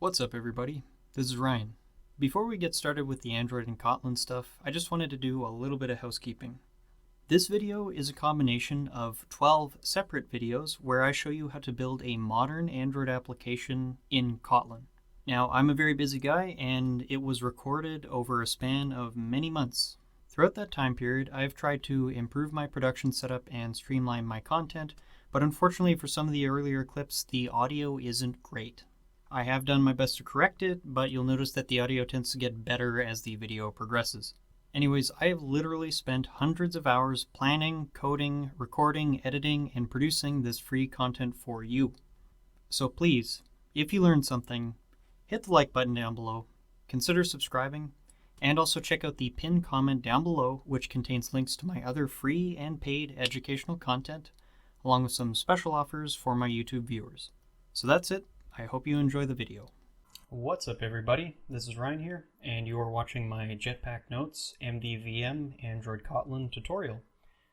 What's up everybody, this is Ryan. Before we get started with the Android and Kotlin stuff, I just wanted to do a little bit of housekeeping. This video is a combination of 12 separate videos where I show you how to build a modern Android application in Kotlin. Now, I'm a very busy guy and it was recorded over a span of many months. Throughout that time period, I've tried to improve my production setup and streamline my content, but unfortunately for some of the earlier clips, the audio isn't great. I have done my best to correct it, but you'll notice that the audio tends to get better as the video progresses. Anyways, I have literally spent hundreds of hours planning, coding, recording, editing, and producing this free content for you. So please, if you learned something, hit the like button down below, consider subscribing, and also check out the pinned comment down below, which contains links to my other free and paid educational content, along with some special offers for my YouTube viewers. So that's it. I hope you enjoy the video. What's up everybody, this is Ryan here, and you are watching my Jetpack Notes MVVM Android Kotlin tutorial.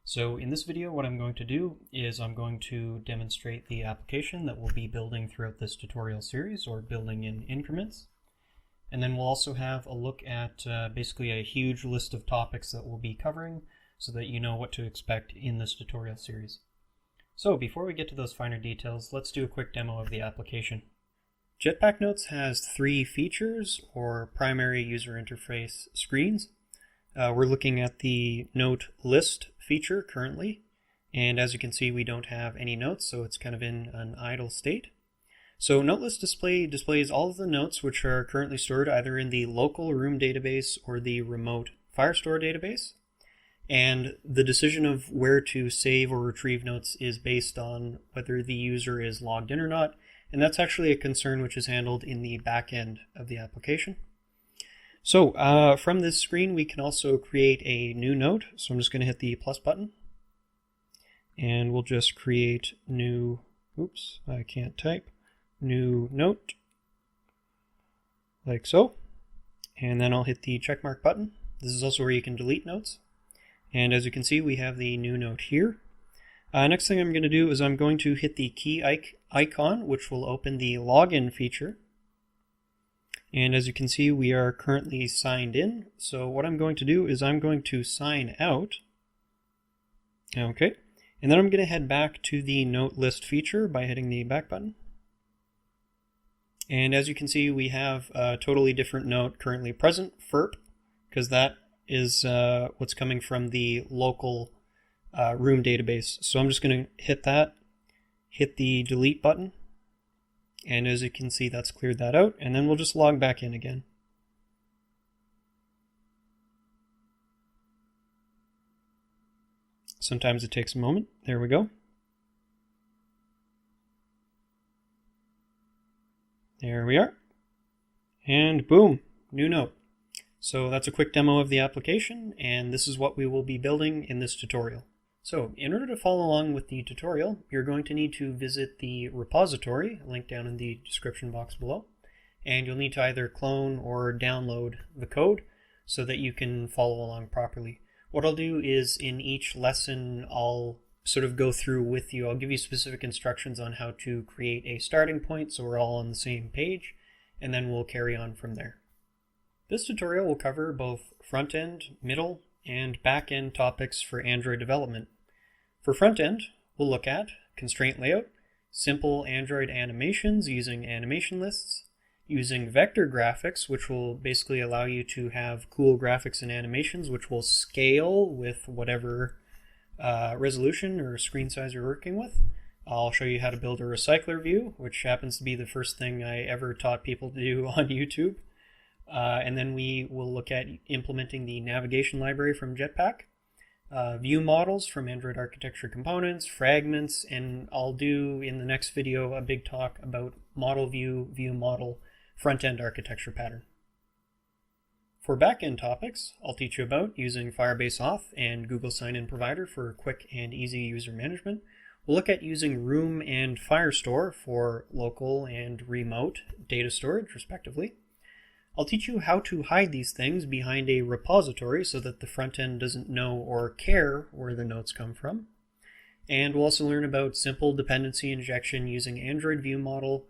So in this video what I'm going to do is I'm going to demonstrate the application that we'll be building throughout this tutorial series, or building in increments. And then we'll also have a look at basically a huge list of topics that we'll be covering so that you know what to expect in this tutorial series. So before we get to those finer details, let's do a quick demo of the application. Jetpack Notes has three features, or primary user interface screens. We're looking at the note list feature currently, and as you can see we don't have any notes, so it's kind of in an idle state. So note list display displays all of the notes which are currently stored either in the local room database or the remote Firestore database. And the decision of where to save or retrieve notes is based on whether the user is logged in or not, and that's actually a concern which is handled in the back end of the application. So from this screen we can also create a new note, so I'm just going to hit the plus button, and we'll just create new, oops, I can't type, new note, like so, and then I'll hit the checkmark button. This is also where you can delete notes. And as you can see, we have the new note here. Next thing I'm going to do is I'm going to hit the key icon, which will open the login feature. And as you can see, we are currently signed in. So what I'm going to do is I'm going to sign out. Okay. And then I'm going to head back to the note list feature by hitting the back button. And as you can see, we have a totally different note currently present, FERP, because that is what's coming from the local room database. So I'm just going to hit that, hit the delete button, and as you can see that's cleared that out, and then we'll just log back in again. Sometimes it takes a moment. There we go. There we are. And boom, new note. So that's a quick demo of the application, and this is what we will be building in this tutorial. So in order to follow along with the tutorial, you're going to need to visit the repository, linked down in the description box below, and you'll need to either clone or download the code so that you can follow along properly. What I'll do is in each lesson I'll sort of go through with you. I'll give you specific instructions on how to create a starting point so we're all on the same page, and then we'll carry on from there. This tutorial will cover both front-end, middle, and back-end topics for Android development. For front-end, we'll look at constraint layout, simple Android animations using animation lists, using vector graphics, which will basically allow you to have cool graphics and animations which will scale with whatever resolution or screen size you're working with. I'll show you how to build a recycler view, which happens to be the first thing I ever taught people to do on YouTube. And then we will look at implementing the navigation library from Jetpack, ViewModels from Android Architecture Components, Fragments, and I'll do in the next video a big talk about Model View ViewModel front-end architecture pattern. For back-end topics, I'll teach you about using Firebase Auth and Google Sign-In Provider for quick and easy user management. We'll look at using Room and Firestore for local and remote data storage, respectively. I'll teach you how to hide these things behind a repository so that the front end doesn't know or care where the notes come from. And we'll also learn about simple dependency injection using Android ViewModel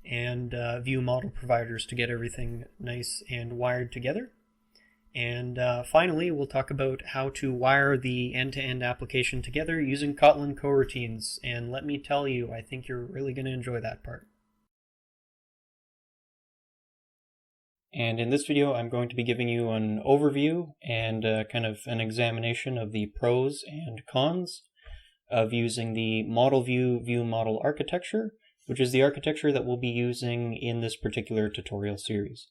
and view model providers to get everything nice and wired together. And finally, we'll talk about how to wire the end-to-end application together using Kotlin Coroutines. And let me tell you, I think you're really going to enjoy that part. And in this video, I'm going to be giving you an overview and kind of an examination of the pros and cons of using the model view ViewModel architecture, which is the architecture that we'll be using in this particular tutorial series.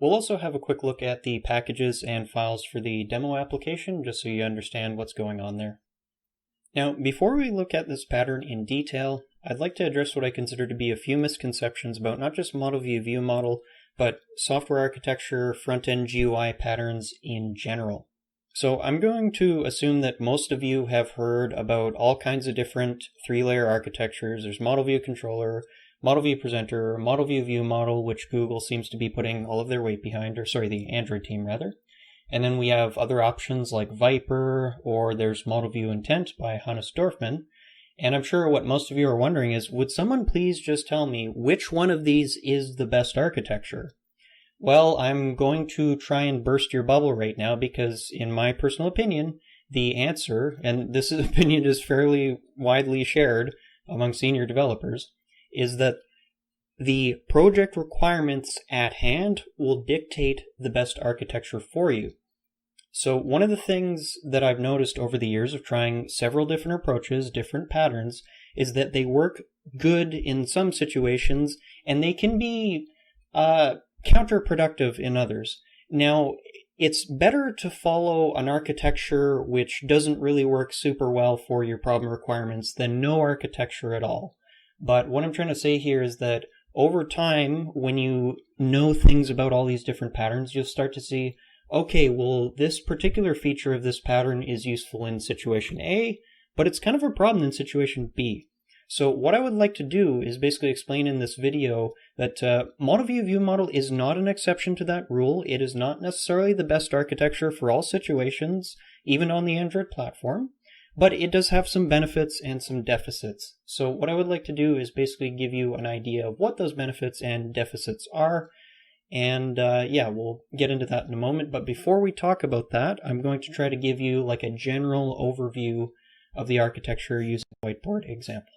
We'll also have a quick look at the packages and files for the demo application, just so you understand what's going on there. Now, before we look at this pattern in detail, I'd like to address what I consider to be a few misconceptions about not just model view ViewModel, but software architecture, front-end GUI patterns in general. So I'm going to assume that most of you have heard about all kinds of different three-layer architectures. There's model view controller, model view presenter, model view ViewModel, which Google seems to be putting all of their weight behind, or sorry, the Android team rather. And then we have other options like Viper, or there's model view intent by Hannes Dorfman. And I'm sure what most of you are wondering is, would someone please just tell me which one of these is the best architecture? Well, I'm going to try and burst your bubble right now because, in my personal opinion, the answer, and this opinion is fairly widely shared among senior developers, is that the project requirements at hand will dictate the best architecture for you. So one of the things that I've noticed over the years of trying several different approaches, different patterns, is that they work good in some situations and they can be counterproductive in others. Now, it's better to follow an architecture which doesn't really work super well for your problem requirements than no architecture at all. But what I'm trying to say here is that over time, when you know things about all these different patterns, you'll start to see, okay, well, this particular feature of this pattern is useful in situation A, but it's kind of a problem in situation B. So what I would like to do is basically explain in this video that model view ViewModel is not an exception to that rule. It is not necessarily the best architecture for all situations, even on the Android platform, but it does have some benefits and some deficits. So what I would like to do is basically give you an idea of what those benefits and deficits are. And yeah, we'll get into that in a moment. But before we talk about that, I'm going to try to give you like a general overview of the architecture using a whiteboard example.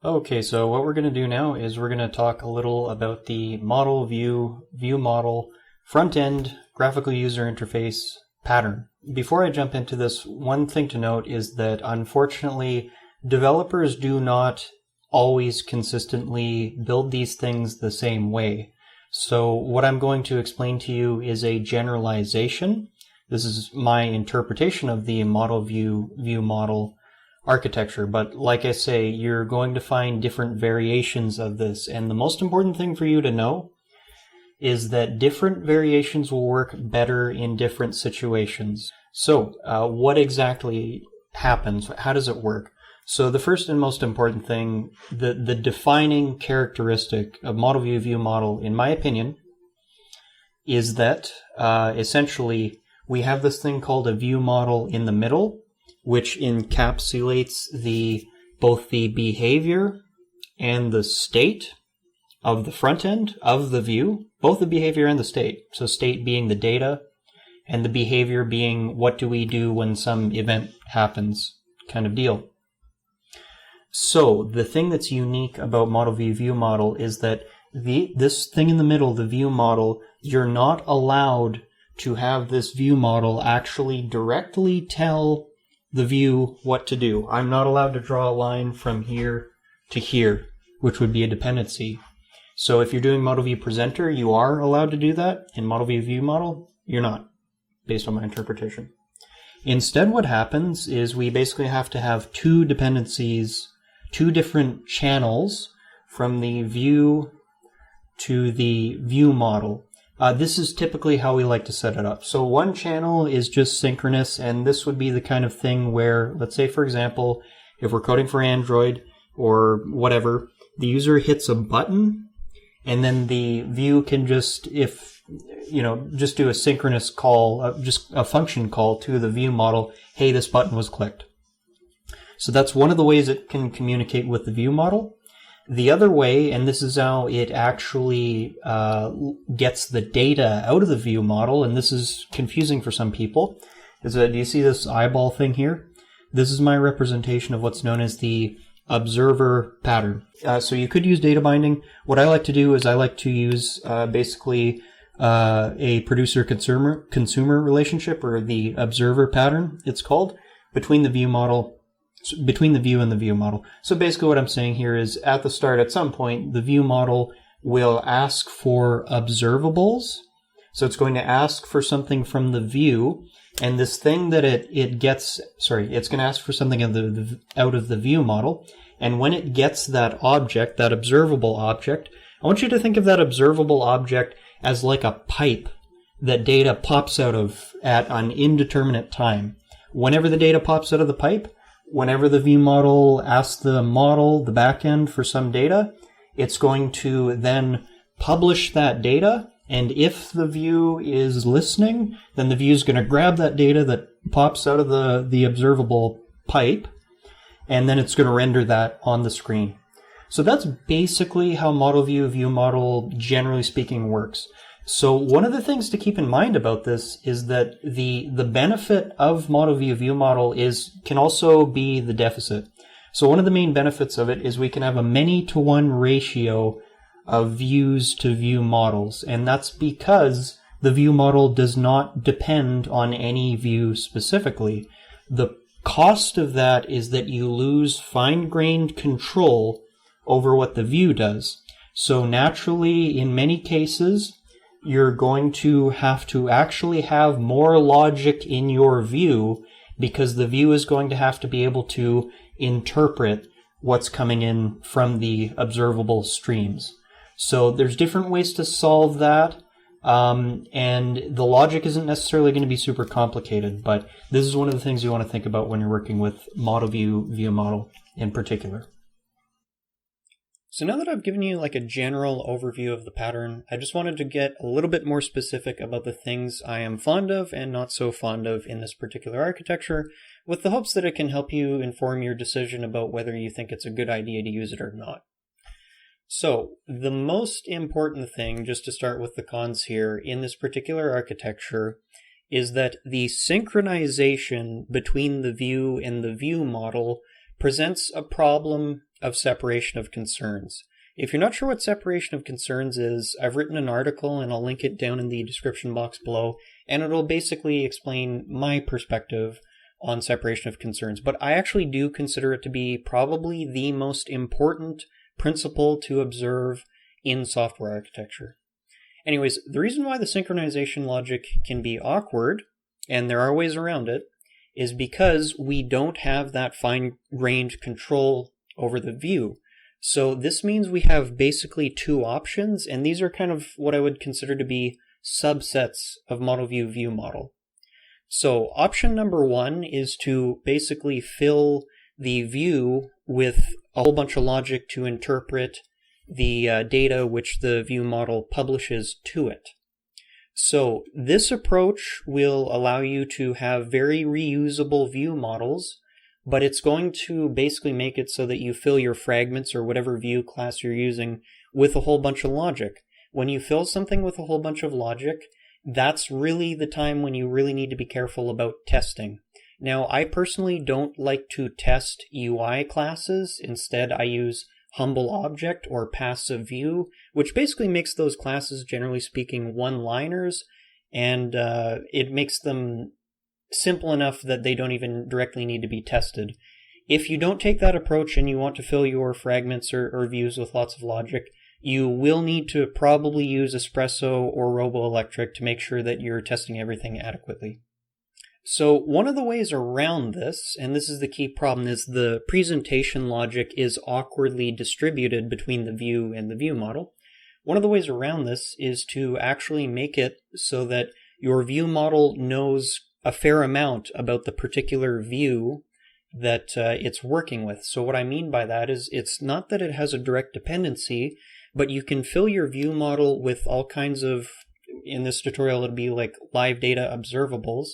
Okay, so what we're going to do now is we're going to talk a little about the model view ViewModel front-end graphical user interface pattern. Before I jump into this, one thing to note is that unfortunately developers do not always consistently build these things the same way. So what I'm going to explain to you is a generalization. This is my interpretation of the model view ViewModel architecture, but like I say, you're going to find different variations of this, and the most important thing for you to know is that different variations will work better in different situations. So what exactly happens? How does it work? So the first and most important thing, the defining characteristic of model view ViewModel, in my opinion, is that essentially we have this thing called a view model in the middle, which encapsulates both the behavior and the state of the front end of the view, both the behavior and the state. So state being the data, and the behavior being what do we do when some event happens kind of deal. So the thing that's unique about model view ViewModel is that this thing in the middle, the view model, you're not allowed to have this view model actually directly tell the view what to do. I'm not allowed to draw a line from here to here, which would be a dependency. So if you're doing model view presenter, you are allowed to do that. In model view ViewModel, you're not, based on my interpretation. Instead, what happens is we basically have to have two dependencies, two different channels from the view to the view model. This is typically how we like to set it up. So one channel is just synchronous, and this would be the kind of thing where, let's say, for example, if we're coding for Android or whatever, the user hits a button, and then the view can just, just do a synchronous call, just a function call to the view model, hey, this button was clicked. So that's one of the ways it can communicate with the view model. The other way, and this is how it actually gets the data out of the view model, and this is confusing for some people, is that, do you see this eyeball thing here? This is my representation of what's known as the observer pattern. So you could use data binding. What I like to do is I like to use basically a producer-consumer relationship, or the observer pattern, it's called, between the view model, between the view and the view model. So basically what I'm saying here is, at the start, at some point, the view model will ask for observables. So it's going to ask for something from the view, and this thing that it gets, it's going to ask for something out of the view model. And when it gets that object, that observable object, I want you to think of that observable object as like a pipe that data pops out of at an indeterminate time. Whenever the data pops out of the pipe, whenever the view model asks the model, the backend, for some data, it's going to then publish that data. And if the view is listening, then the view is going to grab that data that pops out of the observable pipe, and then it's going to render that on the screen. So that's basically how Model View ViewModel, generally speaking, works. So one of the things to keep in mind about this is that the benefit of Model View ViewModel can also be the deficit. So one of the main benefits of it is we can have a many-to-one ratio of views to view models, and that's because the view model does not depend on any view specifically. The cost of that is that you lose fine-grained control over what the view does. So naturally, in many cases, you're going to have to actually have more logic in your view, because the view is going to have to be able to interpret what's coming in from the observable streams. So there's different ways to solve that, and the logic isn't necessarily going to be super complicated, but this is one of the things you want to think about when you're working with Model View ViewModel in particular. So now that I've given you like a general overview of the pattern, I just wanted to get a little bit more specific about the things I am fond of and not so fond of in this particular architecture, with the hopes that it can help you inform your decision about whether you think it's a good idea to use it or not. So the most important thing, just to start with the cons here, in this particular architecture is that the synchronization between the view and the view model presents a problem of separation of concerns. If you're not sure what separation of concerns is, I've written an article and I'll link it down in the description box below, and it'll basically explain my perspective on separation of concerns. But I actually do consider it to be probably the most important principle to observe in software architecture. Anyways, the reason why the synchronization logic can be awkward, and there are ways around it, is because we don't have that fine-grained control over the view. So this means we have basically two options, and these are kind of what I would consider to be subsets of Model View ViewModel. So option number one is to basically fill the view with a whole bunch of logic to interpret the data which the view model publishes to it. So this approach will allow you to have very reusable view models, but it's going to basically make it so that you fill your fragments or whatever view class you're using with a whole bunch of logic. When you fill something with a whole bunch of logic, that's really the time when you really need to be careful about testing. Now, I personally don't like to test UI classes. Instead, I use humble object or passive view, which basically makes those classes, generally speaking, one-liners, and it makes them simple enough that they don't even directly need to be tested. If you don't take that approach and you want to fill your fragments or views with lots of logic, you will need to probably use Espresso or RoboElectric to make sure that you're testing everything adequately. So one of the ways around this, and this is the key problem, is the presentation logic is awkwardly distributed between the view and the view model. One of the ways around this is to actually make it so that your view model knows a fair amount about the particular view that it's working with. So what I mean by that is it's not that it has a direct dependency, but you can fill your view model with all kinds of, in this tutorial it'll be like LiveData observables.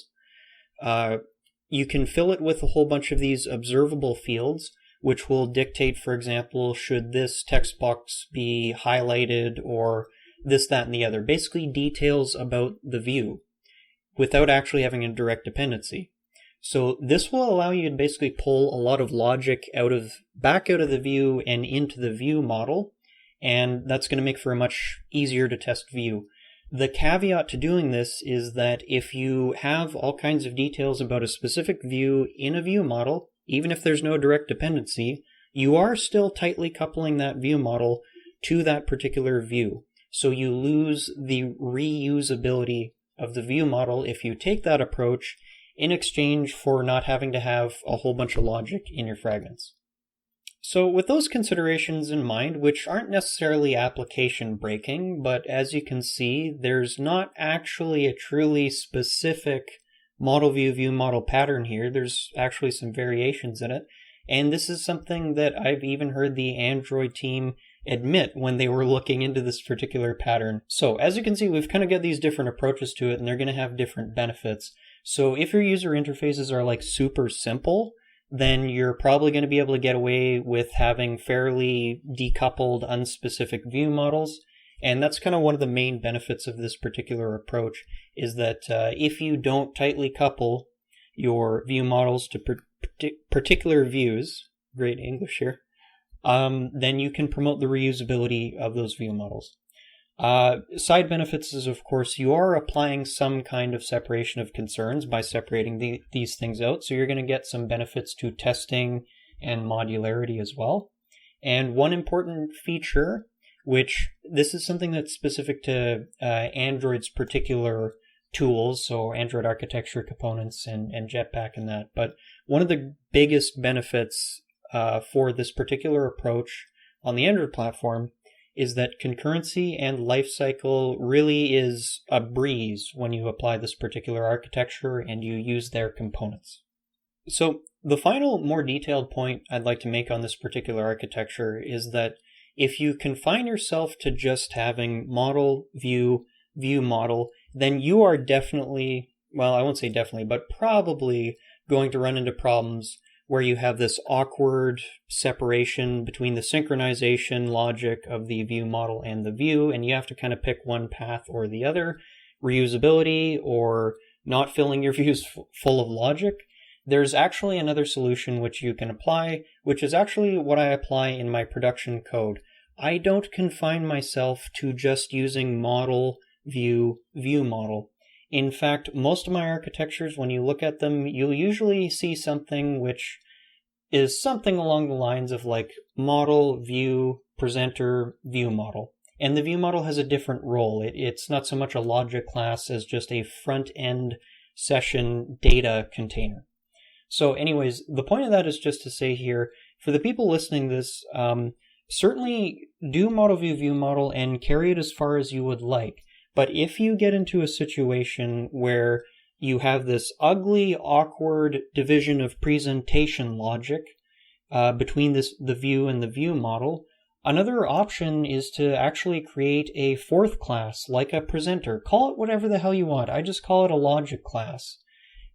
You can fill it with a whole bunch of these observable fields, which will dictate, for example, should this text box be highlighted or this, that, and the other. Basically details about the view without actually having a direct dependency. So this will allow you to basically pull a lot of logic back out of the view and into the view model, and that's going to make for a much easier to test view. The caveat to doing this is that if you have all kinds of details about a specific view in a view model, even if there's no direct dependency, you are still tightly coupling that view model to that particular view. So you lose the reusability of the view model if you take that approach in exchange for not having to have a whole bunch of logic in your fragments. So with those considerations in mind, which aren't necessarily application breaking, but as you can see, there's not actually a truly specific model view model pattern here. There's actually some variations in it. And this is something that I've even heard the Android team admit when they were looking into this particular pattern. So as you can see, we've kind of got these different approaches to it, and they're going to have different benefits. So if your user interfaces are like super simple, then you're probably going to be able to get away with having fairly decoupled, unspecific view models. And that's kind of one of the main benefits of this particular approach, is that if you don't tightly couple your view models to particular views, great English here, then you can promote the reusability of those view models. Side benefits is, of course, you are applying some kind of separation of concerns by separating these things out. So you're going to get some benefits to testing and modularity as well. And one important feature, which this is something that's specific to Android's particular tools, so Android architecture components and Jetpack and that. But one of the biggest benefits for this particular approach on the Android platform is that concurrency and lifecycle really is a breeze when you apply this particular architecture and you use their components. So the final, more detailed point I'd like to make on this particular architecture is that if you confine yourself to just having model, view, view model, then you are definitely, well, I won't say definitely, but probably going to run into problems where you have this awkward separation between the synchronization logic of the view model and the view, and you have to kind of pick one path or the other, reusability or not filling your views full of logic. There's actually another solution which you can apply, which is actually what I apply in my production code. I don't confine myself to just using model, view, view model. In fact, most of my architectures, when you look at them, you'll usually see something which is something along the lines of like model, view, presenter, view model. And the view model has a different role. It's not so much a logic class as just a front-end session data container. So anyways, the point of that is just to say here, for the people listening to this, certainly do model, view, view model and carry it as far as you would like. But if you get into a situation where you have this ugly, awkward division of presentation logic between the view and the view model, another option is to actually create a fourth class, like a presenter. Call it whatever the hell you want. I just call it a logic class.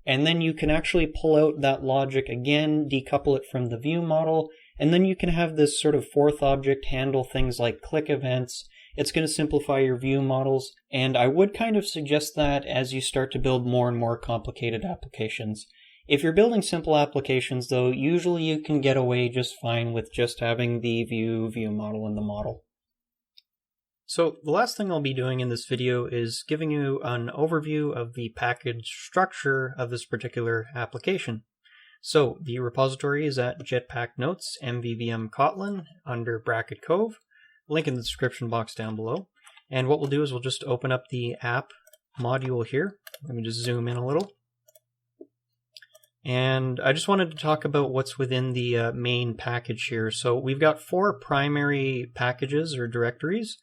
And then you can actually pull out that logic again, decouple it from the view model, and then you can have this sort of fourth object handle things like click events. It's going to simplify your view models, and I would kind of suggest that as you start to build more and more complicated applications. If you're building simple applications, though, usually you can get away just fine with just having the view model in the model. So the last thing I'll be doing in this video is giving you an overview of the package structure of this particular application. So the repository is at Jetpack Notes MVVM Kotlin under bracket cove. Link in the description box down below. And what we'll do is we'll just open up the app module here. Let me just zoom in a little. And I just wanted to talk about what's within the main package here. So we've got 4 primary packages or directories.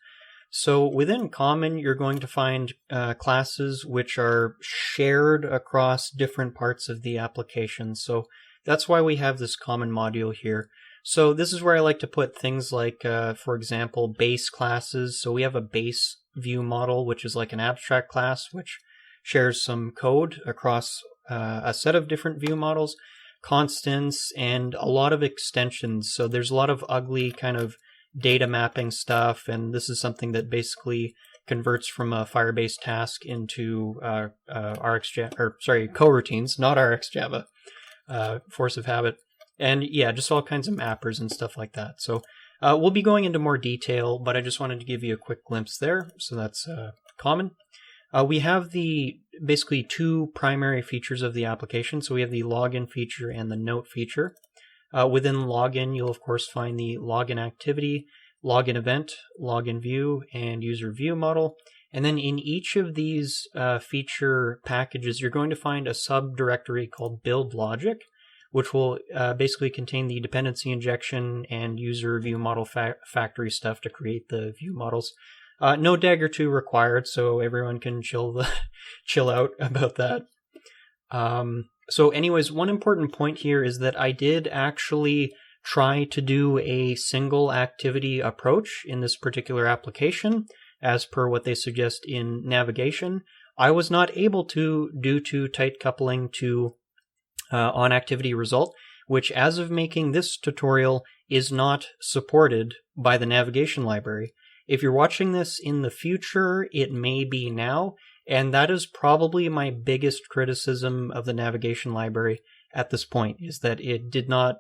So within common, you're going to find classes which are shared across different parts of the application. So that's why we have this common module here. So this is where I like to put things like, for example, base classes. So we have a base view model, which is like an abstract class, which shares some code across a set of different view models. constants and a lot of extensions. So there's a lot of ugly kind of data mapping stuff, and this is something that basically converts from a Firebase task into coroutines, not RxJava, force of habit. And yeah, just all kinds of mappers and stuff like that. So we'll be going into more detail, but I just wanted to give you a quick glimpse there. So that's common. We have the basically two primary features of the application. So we have the login feature and the note feature. Within login, you'll of course find the login activity, login event, login view, and user view model. And then in each of these feature packages, you're going to find a subdirectory called build logic, which will basically contain the dependency injection and user ViewModel factory stuff to create the view models. No Dagger 2 required, so everyone can chill out about that. So anyways, one important point here is that I did actually try to do a single activity approach in this particular application, as per what they suggest in navigation. I was not able to due to tight coupling to onActivityResult, which as of making this tutorial is not supported by the navigation library. If you're watching this in the future, it may be now, and that is probably my biggest criticism of the navigation library at this point, is that it did not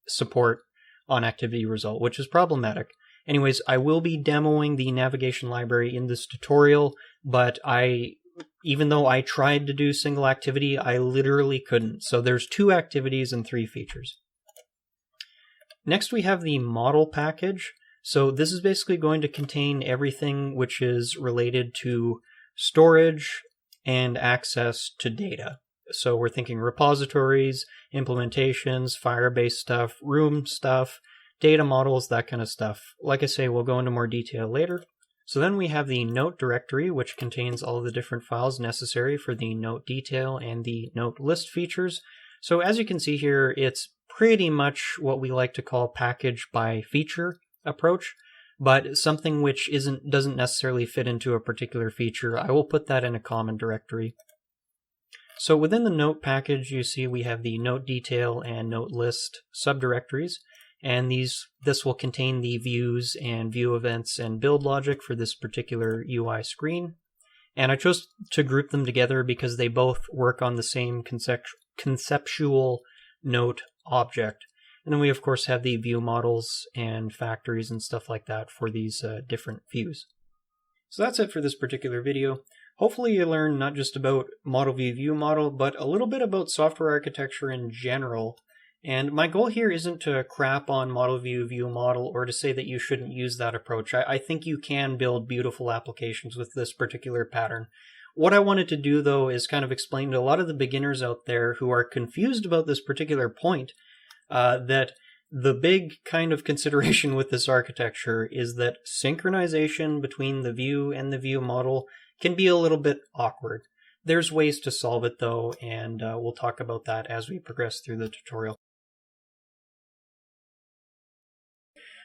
support onActivityResult, which is problematic. Anyways, I will be demoing the navigation library in this tutorial, but even though I tried to do single activity, I literally couldn't. So there's 2 activities and 3 features. Next we have the model package. So this is basically going to contain everything which is related to storage and access to data. So we're thinking repositories, implementations, Firebase stuff, room stuff, data models, that kind of stuff. Like I say, we'll go into more detail later. So then we have the note directory, which contains all of the different files necessary for the note detail and the note list features. So as you can see here, it's pretty much what we like to call package by feature approach, but something which doesn't necessarily fit into a particular feature. I will put that in a common directory. So within the note package, you see we have the note detail and note list subdirectories, and this will contain the views and view events and build logic for this particular UI screen. And I chose to group them together because they both work on the same conceptual note object. And then we of course have the view models and factories and stuff like that for these different views. So that's it for this particular video. Hopefully you learned not just about Model View View Model, but a little bit about software architecture in general. And my goal here isn't to crap on Model View View Model or to say that you shouldn't use that approach. I think you can build beautiful applications with this particular pattern. What I wanted to do though is kind of explain to a lot of the beginners out there who are confused about this particular point that the big kind of consideration with this architecture is that synchronization between the view and the view model can be a little bit awkward. There's ways to solve it though, and we'll talk about that as we progress through the tutorial.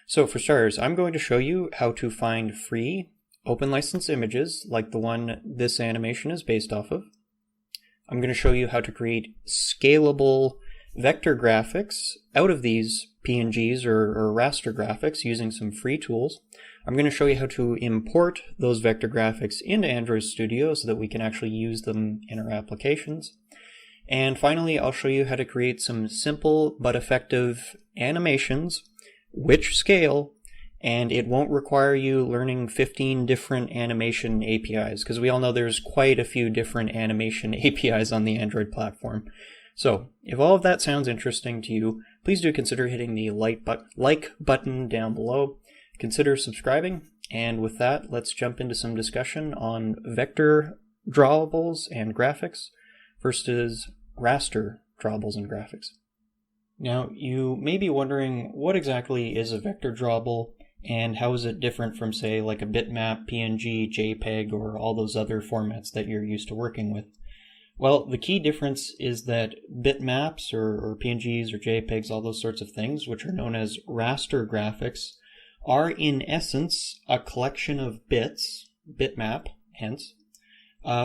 So for starters, I'm going to show you how to find free open license images like the one this animation is based off of. I'm going to show you how to create scalable vector graphics out of these PNGs or raster graphics using some free tools. I'm going to show you how to import those vector graphics into Android Studio so that we can actually use them in our applications. And finally, I'll show you how to create some simple but effective animations which scale, and it won't require you learning 15 different animation APIs, because we all know there's quite a few different animation APIs on the Android platform. So, if all of that sounds interesting to you, please do consider hitting the like button down below. Consider subscribing, and with that, let's jump into some discussion on vector drawables and graphics. First is raster drawables and graphics. Now, you may be wondering what exactly is a vector drawable and how is it different from, say, like a bitmap, PNG, JPEG, or all those other formats that you're used to working with. Well, the key difference is that bitmaps or PNGs or JPEGs, all those sorts of things, which are known as raster graphics, are in essence a collection of bits, bitmap, hence,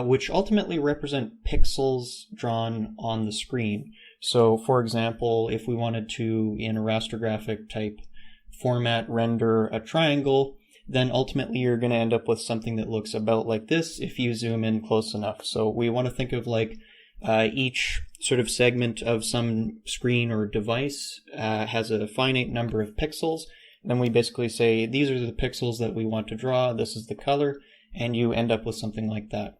which ultimately represent pixels drawn on the screen. So for example, if we wanted to, in a raster graphic type format, render a triangle, then ultimately you're going to end up with something that looks about like this if you zoom in close enough. So we want to think of like each sort of segment of some screen or device has a finite number of pixels. Then we basically say these are the pixels that we want to draw, this is the color, and you end up with something like that.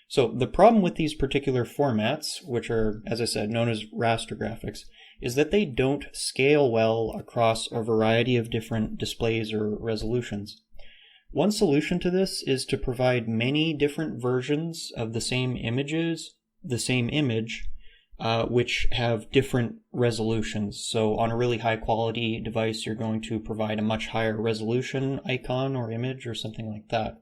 So the problem with these particular formats, which are, as I said, known as raster graphics, is that they don't scale well across a variety of different displays or resolutions. One solution to this is to provide many different versions of the same image, which have different resolutions. So on a really high quality device, you're going to provide a much higher resolution icon or image or something like that.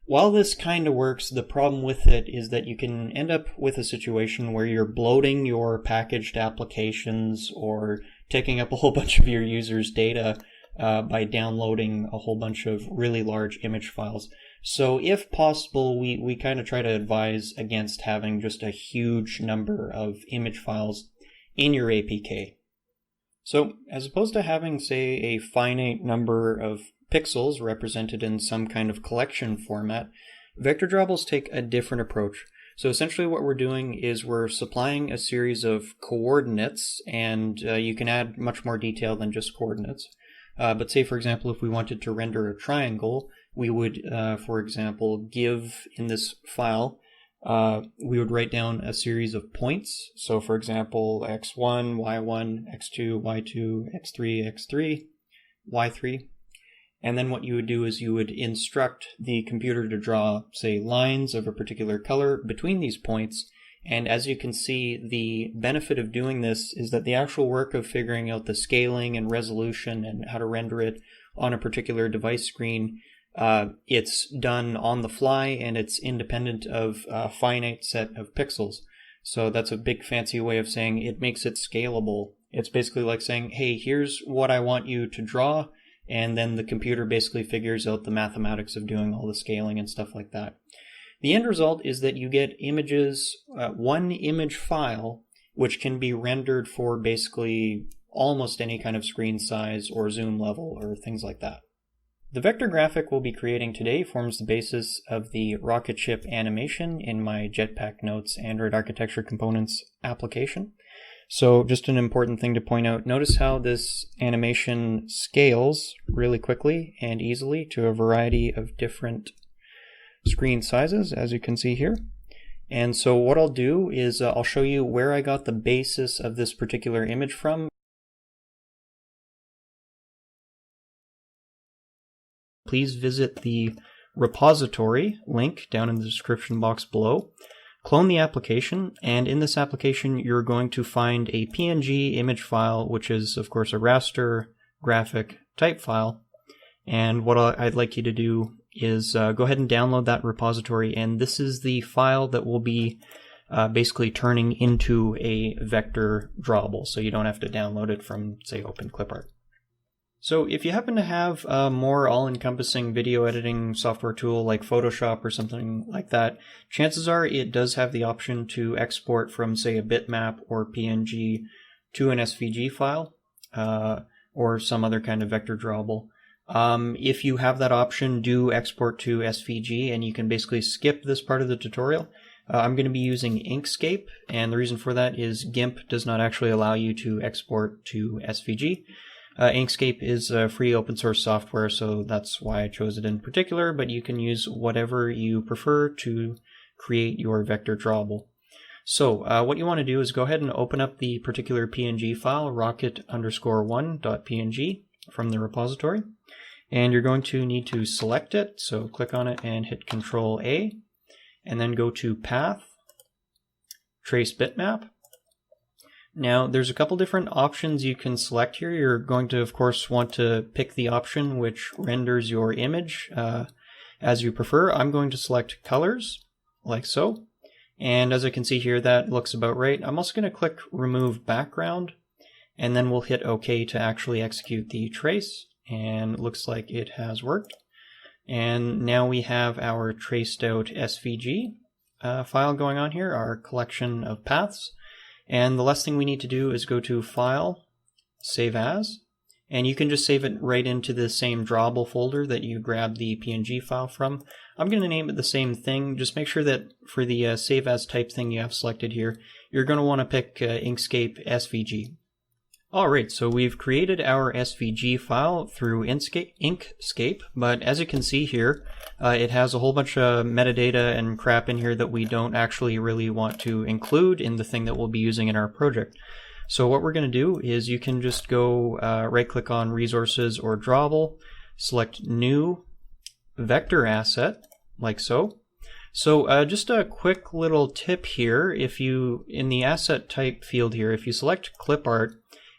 While this kind of works, the problem with it is that you can end up with a situation where you're bloating your packaged applications or taking up a whole bunch of your users' data by downloading a whole bunch of really large image files. So if possible, we kind of try to advise against having just a huge number of image files in your APK. So as opposed to having, say, a finite number of pixels represented in some kind of collection format, Vector Drawables take a different approach. So essentially what we're doing is we're supplying a series of coordinates, and you can add much more detail than just coordinates. But say, for example, if we wanted to render a triangle, we would, for example, give in this file, we would write down a series of points. So for example, x1, y1, x2, y2, x3, x3, y3. And then what you would do is you would instruct the computer to draw, say, lines of a particular color between these points. And as you can see, the benefit of doing this is that the actual work of figuring out the scaling and resolution and how to render it on a particular device screen, it's done on the fly and it's independent of a finite set of pixels. So that's a big fancy way of saying it makes it scalable. It's basically like saying, hey, here's what I want you to draw. And then the computer basically figures out the mathematics of doing all the scaling and stuff like that. The end result is that you get images, one image file, which can be rendered for basically almost any kind of screen size or zoom level or things like that. The vector graphic we'll be creating today forms the basis of the rocket ship animation in my Jetpack Notes Android Architecture Components application. So just an important thing to point out, notice how this animation scales really quickly and easily to a variety of different screen sizes, as you can see here. And so what I'll do is I'll show you where I got the basis of this particular image from. Please visit the repository link down in the description box below. Clone the application, and in this application you're going to find a PNG image file, which is of course a raster graphic type file. And what I'd like you to do is go ahead and download that repository, and this is the file that will be basically turning into a vector drawable, so you don't have to download it from, say, OpenClipArt. So if you happen to have a more all-encompassing video editing software tool like Photoshop or something like that, chances are it does have the option to export from, say, a bitmap or PNG to an SVG file or some other kind of vector drawable. If you have that option, do export to SVG, and you can basically skip this part of the tutorial. I'm going to be using Inkscape, and the reason for that is GIMP does not actually allow you to export to SVG. Inkscape is free open source software, so that's why I chose it in particular, but you can use whatever you prefer to create your vector drawable. So what you want to do is go ahead and open up the particular PNG file, rocket_1.png, from the repository. And you're going to need to select it, so click on it and hit Control-A, and then go to Path, Trace Bitmap. Now, there's a couple different options you can select here. You're going to, of course, want to pick the option which renders your image as you prefer. I'm going to select Colors, like so. And as I can see here, that looks about right. I'm also going to click Remove Background, and then we'll hit OK to actually execute the trace. And it looks like it has worked. And now we have our traced out SVG file going on here, our collection of paths. And the last thing we need to do is go to File, Save As, and you can just save it right into the same drawable folder that you grabbed the PNG file from. I'm going to name it the same thing. Just make sure that for the Save As type thing you have selected here, you're going to want to pick Inkscape SVG. Alright, so we've created our SVG file through Inkscape, but as you can see here, it has a whole bunch of metadata and crap in here that we don't actually really want to include in the thing that we'll be using in our project. So what we're going to do is you can just go right-click on Resources or Drawable, select New Vector Asset, like so. So just a quick little tip here, if you, in the Asset Type field here, if you select Clip Art,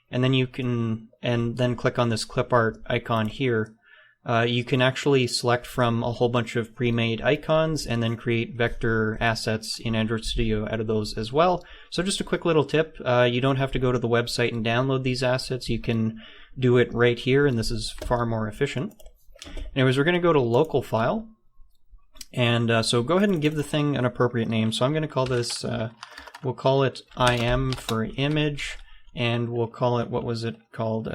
and then click on this clip art icon here, you can actually select from a whole bunch of pre-made icons and then create vector assets in Android Studio out of those as well. So just a quick little tip, you don't have to go to the website and download these assets. You can do it right here, and this is far more efficient. Anyways, we're going to go to Local File, and so go ahead and give the thing an appropriate name. So I'm going to call this, we'll call it IM for image, and we'll call it, what was it called?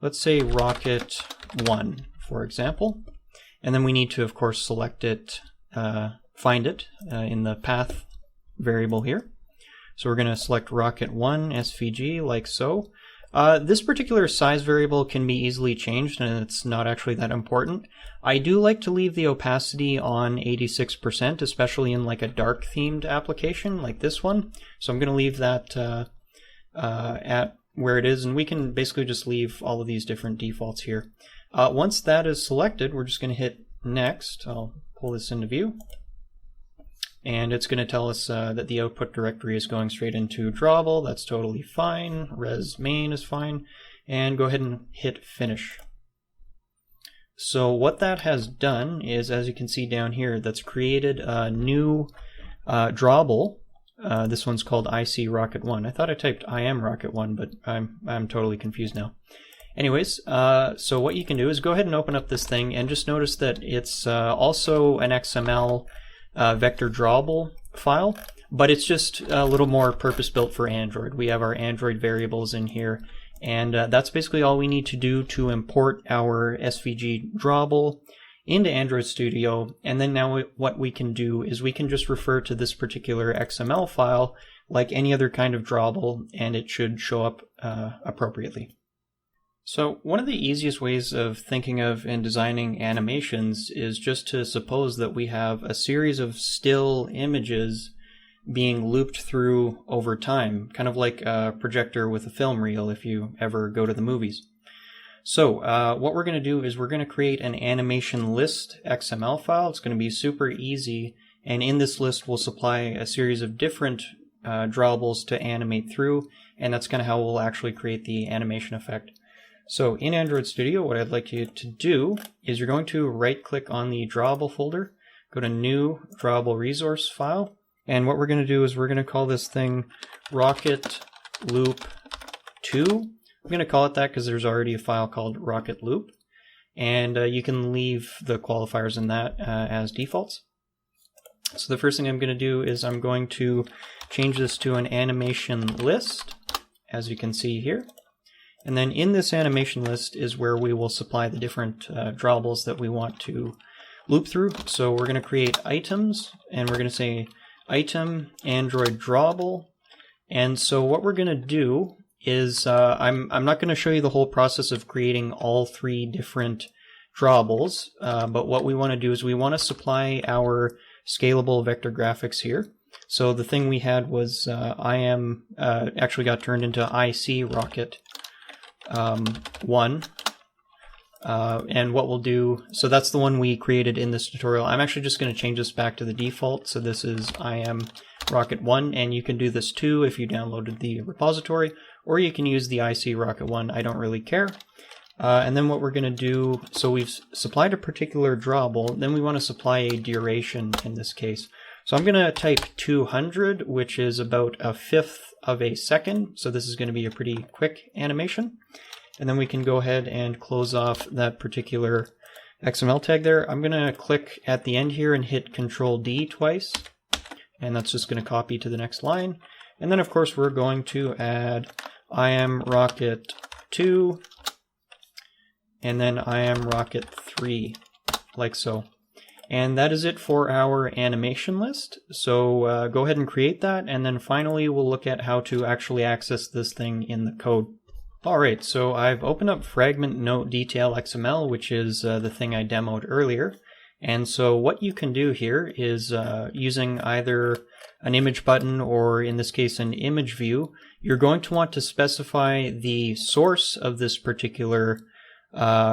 Let's say Rocket 1, for example. And then we need to, of course, select it, find it in the path variable here. So we're going to select Rocket 1 SVG, like so. This particular size variable can be easily changed, and it's not actually that important. I do like to leave the opacity on 86%, especially in like a dark themed application like this one. So I'm going to leave that at where it is, and we can basically just leave all of these different defaults here. Once that is selected, we're just going to hit Next. I'll pull this into view, and it's going to tell us that the output directory is going straight into Drawable. That's totally fine. Res main is fine, and go ahead and hit Finish. So what that has done is, as you can see down here, that's created a new Drawable. This one's called IC Rocket 1. I thought I typed IM Rocket 1, but I'm totally confused now. Anyways, so what you can do is go ahead and open up this thing, and just notice that it's also an XML Vector Drawable file, but it's just a little more purpose-built for Android. We have our Android variables in here, and that's basically all we need to do to import our SVG Drawable into Android Studio. And then now what we can do is we can just refer to this particular XML file like any other kind of drawable, and it should show up appropriately. So one of the easiest ways of thinking of and designing animations is just to suppose that we have a series of still images being looped through over time, kind of like a projector with a film reel if you ever go to the movies. So what we're going to do is we're going to create an animation list XML file. It's going to be super easy, and in this list we'll supply a series of different drawables to animate through, and that's kind of how we'll actually create the animation effect. So in Android Studio, what I'd like you to do is you're going to right-click on the drawable folder, go to New Drawable Resource File, and what we're going to do is we're going to call this thing Rocket Loop 2. I'm going to call it that because there's already a file called Rocket Loop, and you can leave the qualifiers in that as defaults. So the first thing I'm going to do is I'm going to change this to an animation list, as you can see here. And then in this animation list is where we will supply the different drawables that we want to loop through. So we're going to create items, and we're going to say item Android drawable. And so what we're going to do is I'm not going to show you the whole process of creating all three different drawables, but what we want to do is we want to supply our scalable vector graphics here. So the thing we had was IM actually got turned into IC Rocket 1, and what we'll do, so that's the one we created in this tutorial. I'm actually just going to change this back to the default, so this is IM Rocket 1, and you can do this too if you downloaded the repository, or you can use the IC Rocket 1, I don't really care. And then what we're going to do, so we've supplied a particular drawable, then we want to supply a duration in this case. So I'm going to type 200, which is about 1/5 of a second, so this is going to be a pretty quick animation. And then we can go ahead and close off that particular XML tag there. I'm going to click at the end here and hit Control D twice, and that's just going to copy to the next line. And then of course we're going to add IamRocket2 and then IamRocket3, like so. And that is it for our animation list. So go ahead and create that, and then finally we'll look at how to actually access this thing in the code. Alright, so I've opened up Fragment Note Detail XML, which is the thing I demoed earlier. And so what you can do here is using either an image button or in this case an image view, you're going to want to specify the source of this particular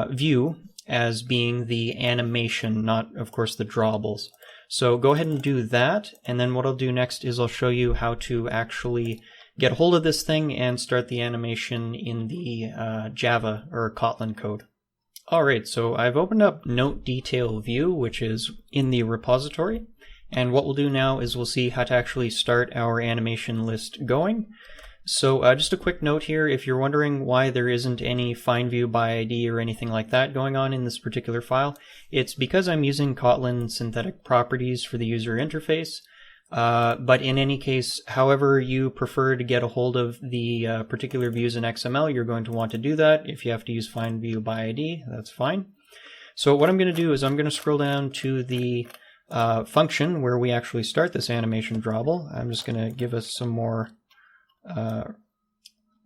view as being the animation, not of course the drawables. So go ahead and do that, and then what I'll do next is I'll show you how to actually get a hold of this thing and start the animation in the Java or Kotlin code. Alright, so I've opened up Note Detail View, which is in the repository, and what we'll do now is we'll see how to actually start our animation list going. So just a quick note here, if you're wondering why there isn't any find view by ID or anything like that going on in this particular file, it's because I'm using Kotlin Synthetic Properties for the user interface. But in any case, however you prefer to get a hold of the particular views in XML, you're going to want to do that. If you have to use find view by ID, that's fine. So what I'm going to do is I'm going to scroll down to the function where we actually start this animation drawable. I'm just going to give us some more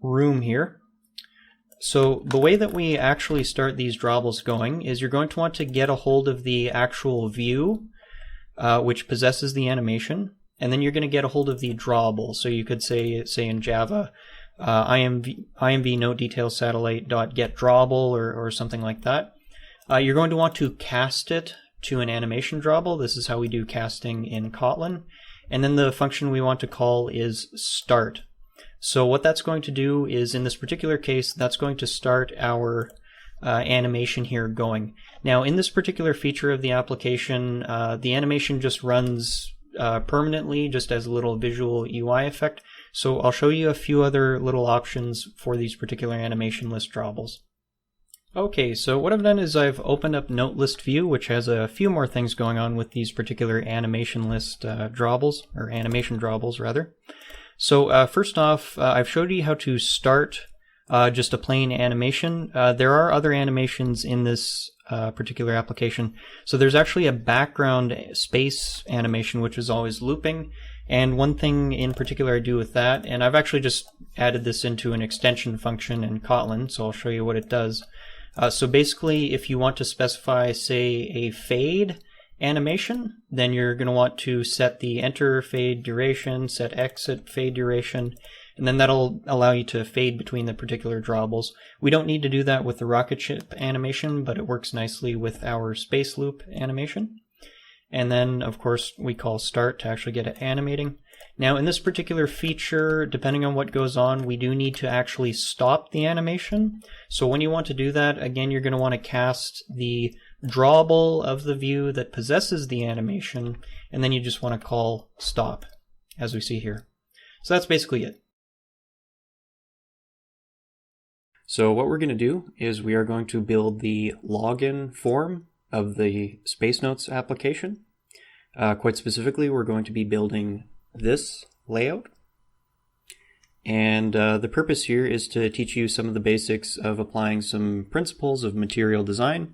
room here. So the way that we actually start these drawables going is you're going to want to get a hold of the actual view which possesses the animation, and then you're going to get a hold of the drawable. So you could say in Java imv note detail satellite.get drawable or something like that. You're going to want to cast it to an animation drawable. This is how we do casting in Kotlin. And then the function we want to call is start. So what that's going to do is, in this particular case, that's going to start our animation here going. Now, in this particular feature of the application, the animation just runs permanently, just as a little visual UI effect. So I'll show you a few other little options for these particular animation list drawables. Okay, so what I've done is I've opened up Note List View, which has a few more things going on with these particular animation list drawables, or animation drawables rather. So first off, I've showed you how to start just a plain animation. There are other animations in this particular application. So there's actually a background space animation, which is always looping. And one thing in particular I do with that, and I've actually just added this into an extension function in Kotlin, so I'll show you what it does. So basically, if you want to specify, say, a fade animation, then you're going to want to set the enter fade duration, set exit fade duration, and then that'll allow you to fade between the particular drawables. We don't need to do that with the rocket ship animation, but it works nicely with our space loop animation. And then, of course, we call start to actually get it animating. Now, in this particular feature, depending on what goes on, we do need to actually stop the animation. So when you want to do that, again, you're going to want to cast the drawable of the view that possesses the animation, and then you just want to call stop, as we see here. So that's basically it. So what we're going to do is we are going to build the login form of the Space Notes application. Quite specifically, we're going to be building this layout. And the purpose here is to teach you some of the basics of applying some principles of material design,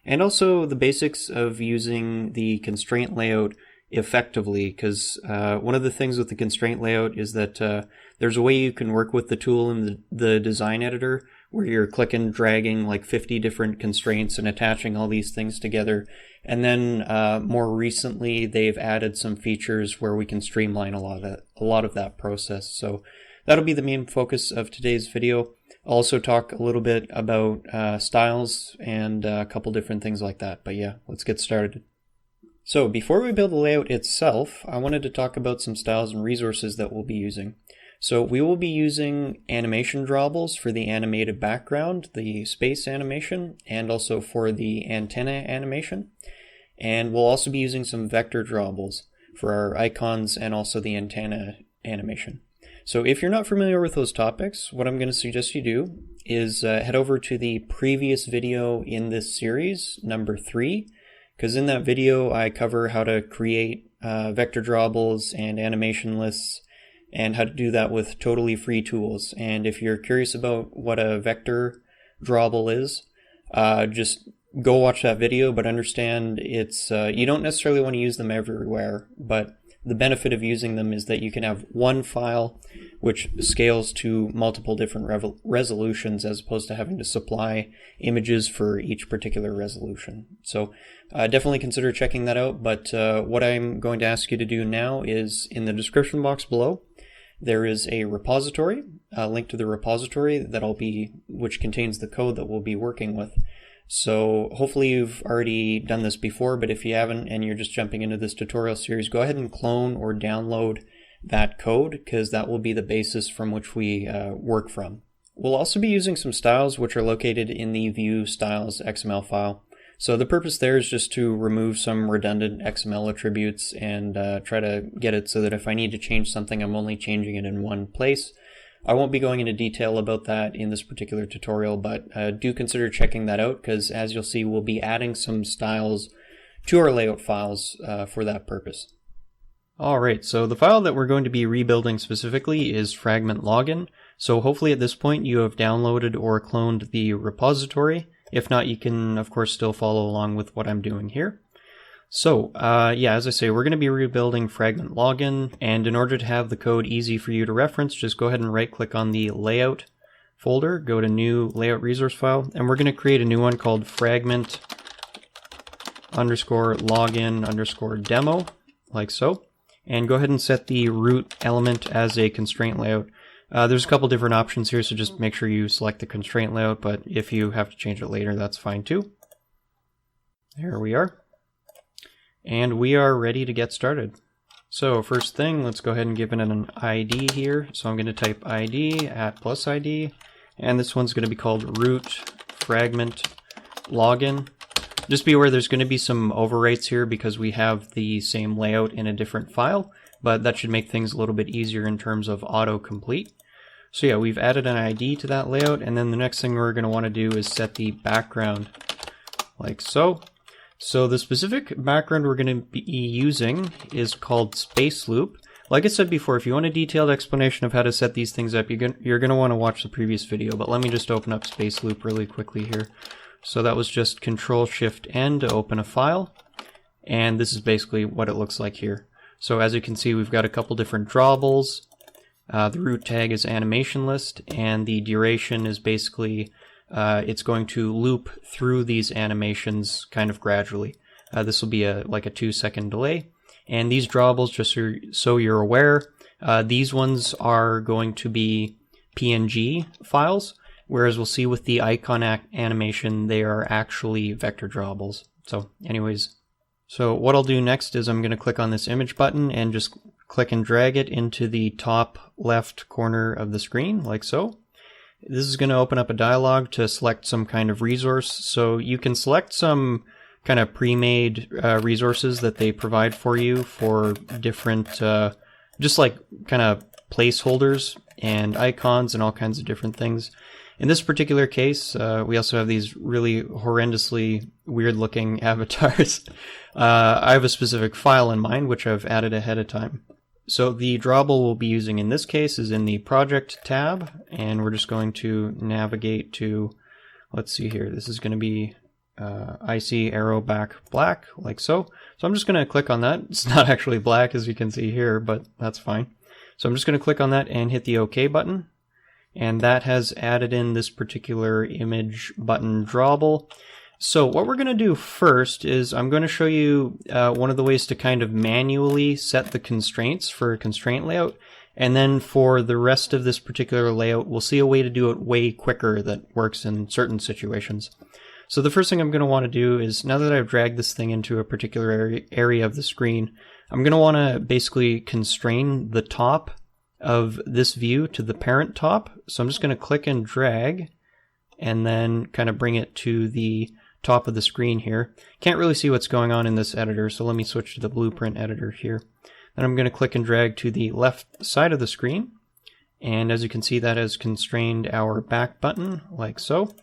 and also the basics of using the constraint layout effectively, because one of the things with the constraint layout is that there's a way you can work with the tool in the design editor where you're clicking, dragging like 50 different constraints and attaching all these things together. And then more recently, they've added some features where we can streamline a lot of that process. So that'll be the main focus of today's video. I'll also talk a little bit about styles and a couple different things like that. But yeah, let's get started. So before we build the layout itself, I wanted to talk about some styles and resources that we'll be using. So we will be using animation drawables for the animated background, the space animation, and also for the antenna animation. And we'll also be using some vector drawables for our icons and also the antenna animation. So if you're not familiar with those topics, what I'm going to suggest you do is head over to the previous video in this series, number 3, because in that video I cover how to create vector drawables and animation lists and how to do that with totally free tools. And if you're curious about what a vector drawable is, just go watch that video, but understand it's you don't necessarily want to use them everywhere, but the benefit of using them is that you can have one file which scales to multiple different resolutions as opposed to having to supply images for each particular resolution. So definitely consider checking that out, but what I'm going to ask you to do now is in the description box below, there is a repository, a link to the repository which contains the code that we'll be working with. So hopefully you've already done this before, but if you haven't and you're just jumping into this tutorial series, go ahead and clone or download that code, because that will be the basis from which we work from. We'll also be using some styles which are located in the View Styles XML file. So the purpose there is just to remove some redundant XML attributes and try to get it so that if I need to change something, I'm only changing it in one place. I won't be going into detail about that in this particular tutorial, but do consider checking that out, because as you'll see, we'll be adding some styles to our layout files for that purpose. Alright, so the file that we're going to be rebuilding specifically is fragment login. So hopefully at this point you have downloaded or cloned the repository. If not, you can of course still follow along with what I'm doing here. So, yeah, as I say, we're going to be rebuilding fragment login, and in order to have the code easy for you to reference, just go ahead and right-click on the layout folder, go to new layout resource file, and we're going to create a new one called fragment _login_demo, like so, and go ahead and set the root element as a constraint layout. There's a couple different options here, so just make sure you select the constraint layout, but if you have to change it later, that's fine too. There we are. And we are ready to get started. So first thing, let's go ahead and give it an ID here. So I'm going to type ID @+ID, and this one's going to be called root fragment login. Just be aware there's going to be some overwrites here because we have the same layout in a different file, but that should make things a little bit easier in terms of autocomplete. So yeah, we've added an ID to that layout, and then the next thing we're going to want to do is set the background, like so. So the specific background we're going to be using is called Space Loop. Like I said before, if you want a detailed explanation of how to set these things up, you're going to want to watch the previous video, but let me just open up Space Loop really quickly here. So that was just Control-Shift-N to open a file, and this is basically what it looks like here. So as you can see, we've got a couple different drawables. The root tag is animation list, and the duration is basically it's going to loop through these animations kind of gradually. This will be like a 2-second delay. And these drawables, just so you're aware, these ones are going to be PNG files, whereas we'll see with the icon animation, they are actually vector drawables. So anyways, so what I'll do next is I'm going to click on this image button and just click and drag it into the top left corner of the screen, like so. This is going to open up a dialog to select some kind of resource. So you can select some kind of pre-made resources that they provide for you for different, just like kind of placeholders and icons and all kinds of different things. In this particular case, we also have these really horrendously weird looking avatars. I have a specific file in mind, which I've added ahead of time. So the drawable we'll be using in this case is in the Project tab, and we're just going to navigate to, let's see here, this is going to be IC arrow back black, like so. So I'm just going to click on that. It's not actually black as you can see here, but that's fine. So I'm just going to click on that and hit the OK button, and that has added in this particular image button drawable. So what we're going to do first is I'm going to show you one of the ways to kind of manually set the constraints for a constraint layout, and then for the rest of this particular layout we'll see a way to do it way quicker that works in certain situations. So the first thing I'm going to want to do is, now that I've dragged this thing into a particular area of the screen, I'm going to want to basically constrain the top of this view to the parent top. So I'm just going to click and drag and then kind of bring it to the top of the screen here. Can't really see what's going on in this editor, so let me switch to the blueprint editor here. Then I'm going to click and drag to the left side of the screen, and as you can see, that has constrained our back button like so.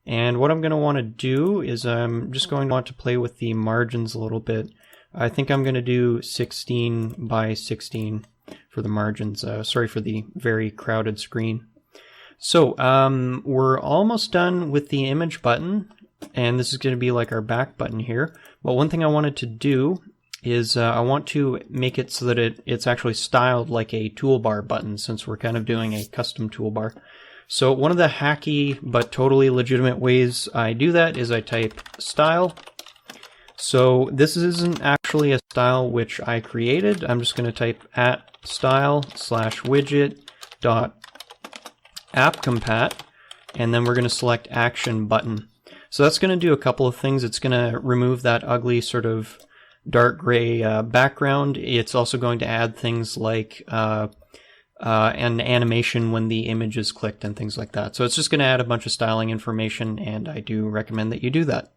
And what I'm going to want to do is I'm just going to want to play with the margins a little bit. I think I'm going to do 16 by 16 for the margins. Sorry for the very crowded screen. So we're almost done with the image button, and this is going to be like our back button here. But one thing I wanted to do is I want to make it so that it's actually styled like a toolbar button, since we're kind of doing a custom toolbar. So one of the hacky but totally legitimate ways I do that is I type style. So this isn't actually a style which I created. I'm just going to type @style/widget.appcompat, and then we're going to select action button. So that's going to do a couple of things. It's going to remove that ugly sort of dark gray background. It's also going to add things like an animation when the image is clicked and things like that. So it's just going to add a bunch of styling information, and I do recommend that you do that.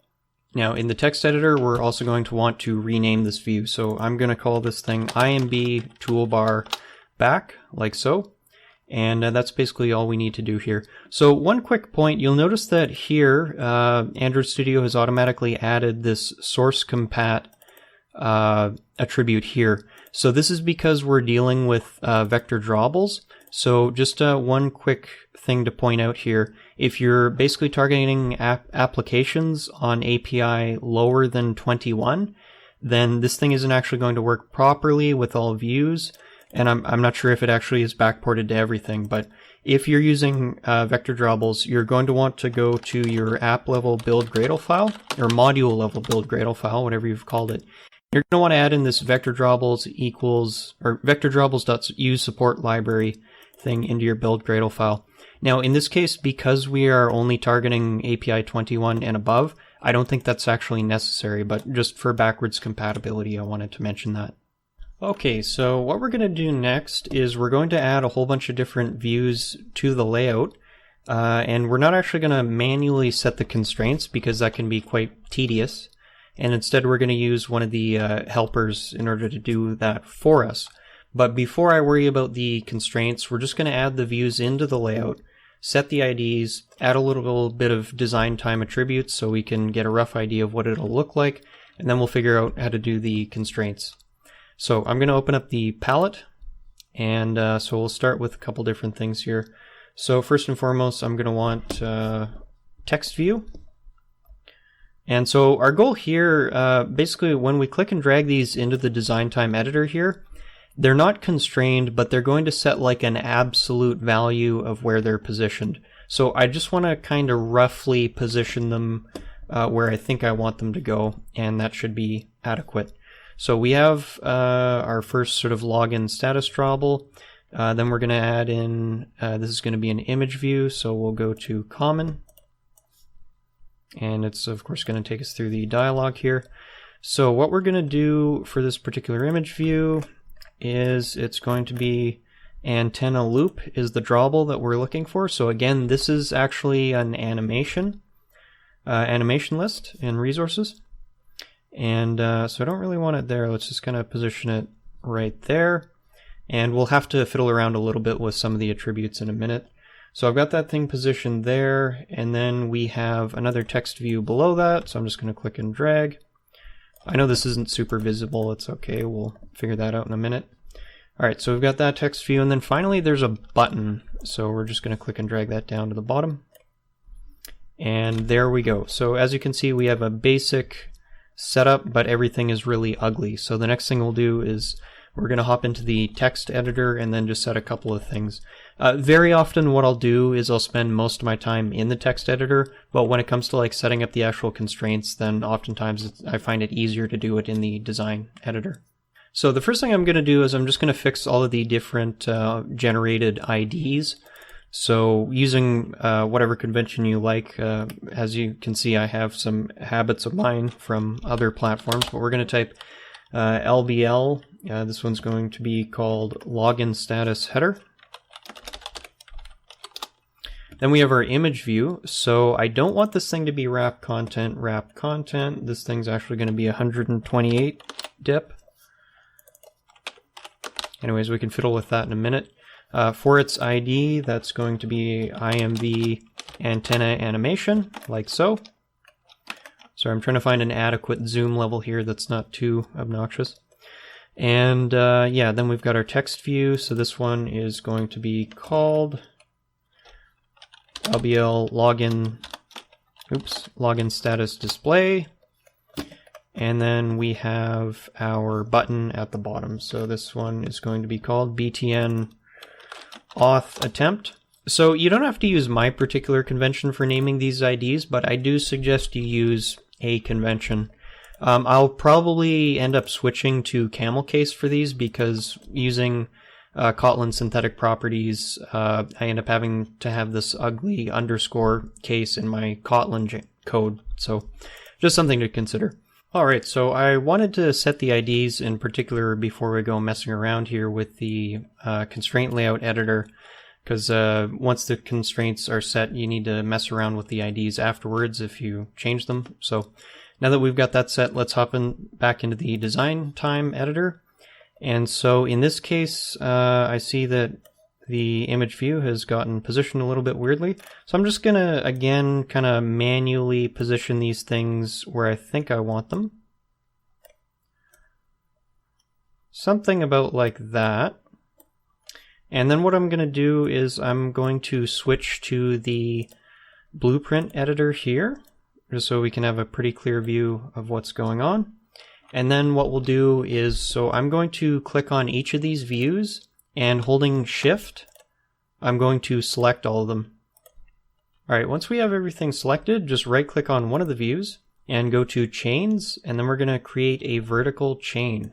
Now in the text editor, we're also going to want to rename this view. So I'm going to call this thing IMB toolbar back, like so. And that's basically all we need to do here. So one quick point, you'll notice that here, Android Studio has automatically added this source compat attribute here. So this is because we're dealing with Vector Drawables. So just one quick thing to point out here. If you're basically targeting applications on API lower than 21, then this thing isn't actually going to work properly with all views. And I'm not sure if it actually is backported to everything, but if you're using Vector Drawables, you're going to want to go to your app level build Gradle file, or module level build Gradle file, whatever you've called it. You're going to want to add in this Vector Drawables equals, or Vector Drawables.use support library thing into your build Gradle file. Now in this case, because we are only targeting API 21 and above, I don't think that's actually necessary, but just for backwards compatibility, I wanted to mention that. Okay, so what we're going to do next is we're going to add a whole bunch of different views to the layout, and we're not actually going to manually set the constraints because that can be quite tedious, and instead we're going to use one of the helpers in order to do that for us. But before I worry about the constraints, we're just going to add the views into the layout, set the IDs, add a little bit of design time attributes so we can get a rough idea of what it'll look like, and then we'll figure out how to do the constraints. So I'm going to open up the palette, and so we'll start with a couple different things here. So first and foremost, I'm going to want text view. And so our goal here, basically when we click and drag these into the design time editor here, they're not constrained, but they're going to set like an absolute value of where they're positioned. So I just want to kind of roughly position them where I think I want them to go, and that should be adequate. So we have our first sort of login status drawable. Then we're going to add in, this is going to be an image view, so we'll go to common. And it's of course going to take us through the dialog here. So what we're going to do for this particular image view is it's going to be antenna loop is the drawable that we're looking for. So again, this is actually an animation list in resources. And so I don't really want it there. Let's just kind of position it right there. And we'll have to fiddle around a little bit with some of the attributes in a minute. So I've got that thing positioned there, and then we have another text view below that. So I'm just going to click and drag. I know this isn't super visible. It's okay. We'll figure that out in a minute. All right, so we've got that text view, and then finally there's a button. So we're just going to click and drag that down to the bottom. And there we go. So as you can see, we have a basic setup, but everything is really ugly. So the next thing we'll do is we're going to hop into the text editor and then just set a couple of things. Very often what I'll do is I'll spend most of my time in the text editor, but when it comes to like setting up the actual constraints, then oftentimes I find it easier to do it in the design editor. So the first thing I'm going to do is I'm just going to fix all of the different generated IDs. So using whatever convention you like, as you can see, I have some habits of mine from other platforms, but we're going to type LBL. This one's going to be called login status header. Then we have our image view. So I don't want this thing to be wrap content. This thing's actually going to be 128 dip. Anyways, we can fiddle with that in a minute. For its ID, that's going to be IMV antenna animation, like so. Sorry, I'm trying to find an adequate zoom level here that's not too obnoxious. And yeah, then we've got our text view. So this one is going to be called LBL login status display. And then we have our button at the bottom. So this one is going to be called BTN auth attempt. So you don't have to use my particular convention for naming these IDs, but I do suggest you use a convention. I'll probably end up switching to camel case for these because using Kotlin Synthetic Properties, I end up having to have this ugly underscore case in my Kotlin code. So just something to consider. All right, so I wanted to set the IDs in particular before we go messing around here with the constraint layout editor, because once the constraints are set, you need to mess around with the IDs afterwards if you change them. So now that we've got that set, let's hop back into the design time editor. And so in this case, I see that the image view has gotten positioned a little bit weirdly. So I'm just going to, again, kind of manually position these things where I think I want them. Something about like that. And then what I'm going to do is I'm going to switch to the blueprint editor here, just so we can have a pretty clear view of what's going on. And then what we'll do is, so I'm going to click on each of these views, and holding Shift, I'm going to select all of them. All right, once we have everything selected, just right-click on one of the views and go to Chains, and then we're going to create a vertical chain.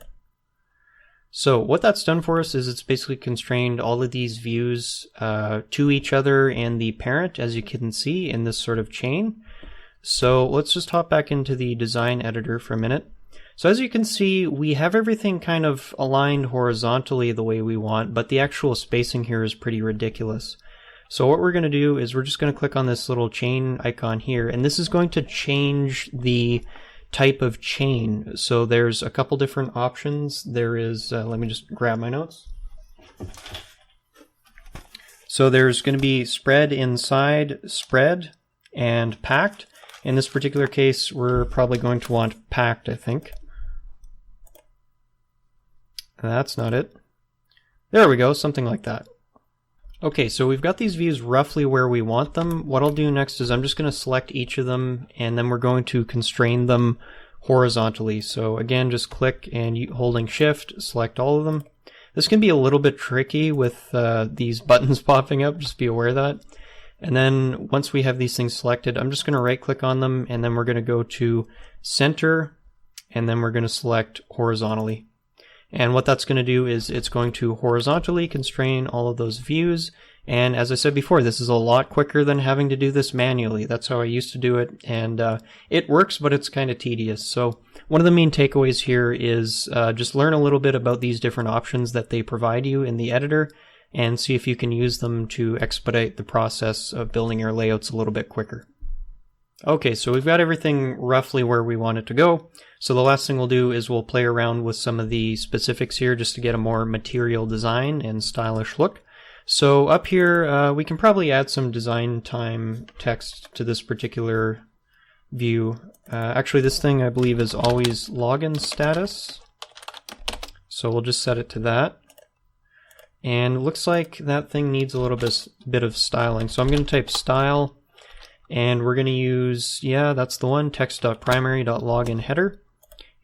So what that's done for us is it's basically constrained all of these views to each other and the parent, as you can see in this sort of chain. So let's just hop back into the design editor for a minute. So as you can see, we have everything kind of aligned horizontally the way we want, but the actual spacing here is pretty ridiculous. So what we're going to do is we're just going to click on this little chain icon here, and this is going to change the type of chain. So there's a couple different options. There is, let me just grab my notes. So there's going to be spread inside, spread, and packed. In this particular case, we're probably going to want packed, I think. That's not it. There we go, something like that. Okay, so we've got these views roughly where we want them. What I'll do next is I'm just going to select each of them, and then we're going to constrain them horizontally. So again, just click and holding Shift, select all of them. This can be a little bit tricky with these buttons popping up, just be aware of that. And then once we have these things selected, I'm just going to right-click on them, and then we're going to go to Center, and then we're going to select horizontally. And what that's going to do is it's going to horizontally constrain all of those views. And as I said before, this is a lot quicker than having to do this manually. That's how I used to do it. And it works, but it's kind of tedious. So one of the main takeaways here is just learn a little bit about these different options that they provide you in the editor and see if you can use them to expedite the process of building your layouts a little bit quicker. Okay, so we've got everything roughly where we want it to go. So the last thing we'll do is we'll play around with some of the specifics here just to get a more material design and stylish look. So up here, we can probably add some design time text to this particular view. Actually, this thing I believe is always login status. So we'll just set it to that. And it looks like that thing needs a little bit of styling. So I'm going to type style. And we're going to use, yeah, that's the one, text.primary.login header.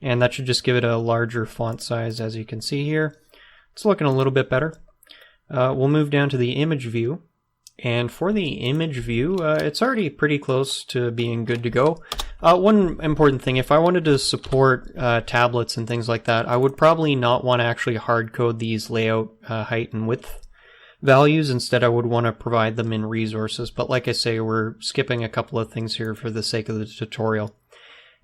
And that should just give it a larger font size, as you can see here. It's looking a little bit better. We'll move down to the image view. And for the image view, it's already pretty close to being good to go. One important thing, if I wanted to support tablets and things like that, I would probably not want to actually hard code these layout height and width values. Instead, I would want to provide them in resources. But like I say, we're skipping a couple of things here for the sake of the tutorial.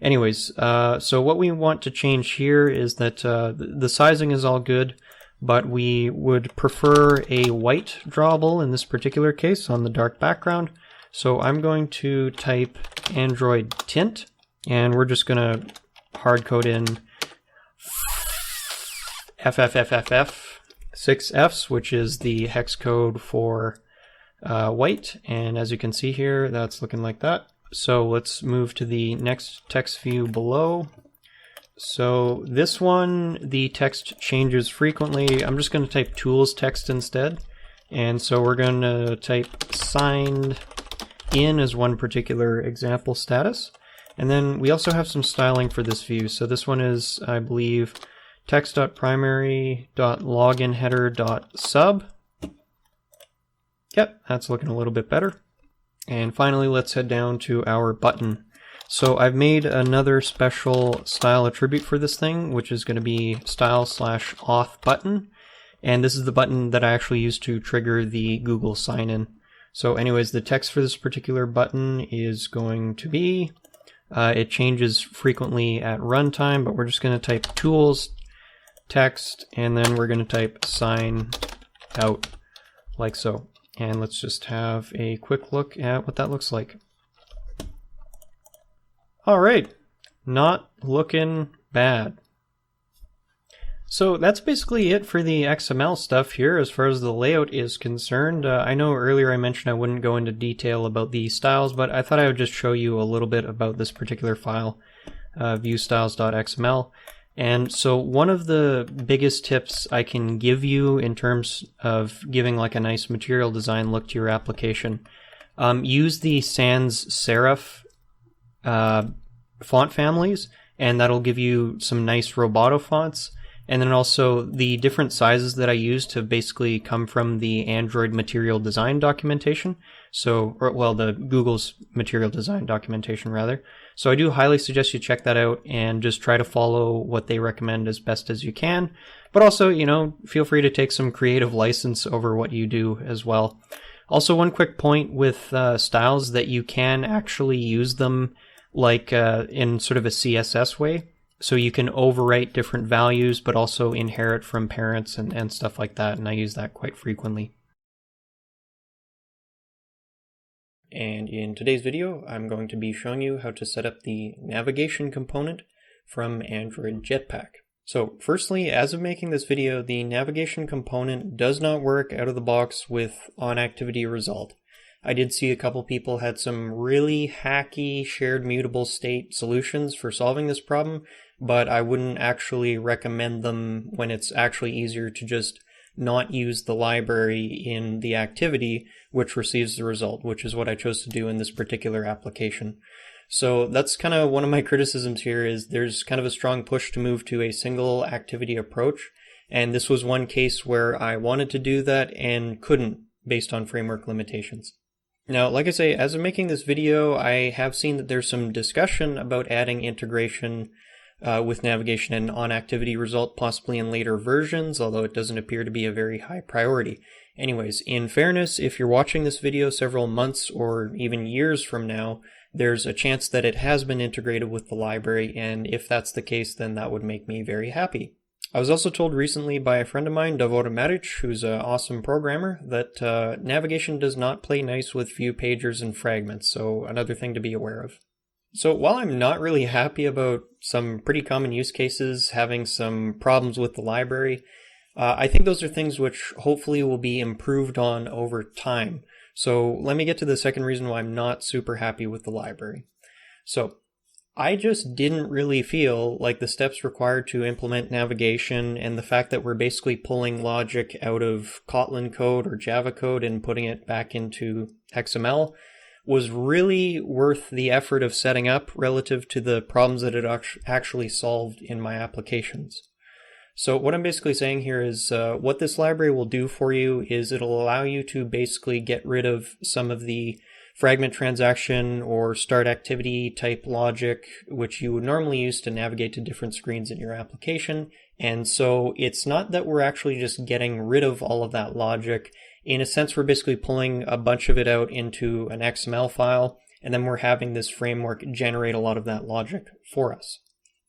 Anyways, so what we want to change here is that the sizing is all good, but we would prefer a white drawable in this particular case on the dark background. So I'm going to type Android tint, and we're just going to hard code in FFFFF. 6 Fs, which is the hex code for white, and as you can see here, that's looking like that. So let's move to the next text view below, So this one, the text changes frequently. I'm just going to type tools text instead. And so we're going to type signed in as one particular example status. And then we also have some styling for this view. So this one is, I believe, text.primary.loginheader.sub. Yep, that's looking a little bit better. And finally, let's head down to our button. So I've made another special style attribute for this thing, which is going to be style/auth button. And this is the button that I actually use to trigger the Google sign-in. So anyways, the text for this particular button is going to be, it changes frequently at runtime, but we're just going to type tools text, and then we're going to type sign out, like so. And let's just have a quick look at what that looks like. All right, not looking bad. So that's basically it for the XML stuff here as far as the layout is concerned. I know earlier I mentioned I wouldn't go into detail about the styles, but I thought I would just show you a little bit about this particular file, viewstyles.xml. And so one of the biggest tips I can give you in terms of giving like a nice material design look to your application, use the sans serif font families, and that'll give you some nice Roboto fonts. And then also the different sizes that I use to basically come from the Android material design documentation. So, the Google's material design documentation rather. So I do highly suggest you check that out and just try to follow what they recommend as best as you can. But also, feel free to take some creative license over what you do as well. Also, one quick point with styles that you can actually use them like in sort of a CSS way. So you can overwrite different values, but also inherit from parents and stuff like that. And I use that quite frequently. And in today's video, I'm going to be showing you how to set up the navigation component from Android Jetpack. So firstly, as of making this video, the navigation component does not work out of the box with onActivityResult. I did see a couple people had some really hacky shared mutable state solutions for solving this problem, but I wouldn't actually recommend them when it's actually easier to just not use the library in the activity which receives the result, which is what I chose to do in this particular application. So that's kind of one of my criticisms here is there's kind of a strong push to move to a single activity approach. And this was one case where I wanted to do that and couldn't based on framework limitations. Now, like I say, as I'm making this video, I have seen that there's some discussion about adding integration with navigation and onActivityResult possibly in later versions, although it doesn't appear to be a very high priority. Anyways, in fairness, if you're watching this video several months or even years from now, there's a chance that it has been integrated with the library, and if that's the case, then that would make me very happy. I was also told recently by a friend of mine, Davor Maric, who's an awesome programmer, that navigation does not play nice with view pagers and fragments, so another thing to be aware of. So while I'm not really happy about some pretty common use cases having some problems with the library, I think those are things which hopefully will be improved on over time. So let me get to the second reason why I'm not super happy with the library. So I just didn't really feel like the steps required to implement navigation and the fact that we're basically pulling logic out of Kotlin code or Java code and putting it back into XML was really worth the effort of setting up relative to the problems that it actually solved in my applications. So what I'm basically saying here is what this library will do for you is it'll allow you to basically get rid of some of the fragment transaction or start activity type logic, which you would normally use to navigate to different screens in your application. And so it's not that we're actually just getting rid of all of that logic. In a sense, we're basically pulling a bunch of it out into an XML file, and then we're having this framework generate a lot of that logic for us.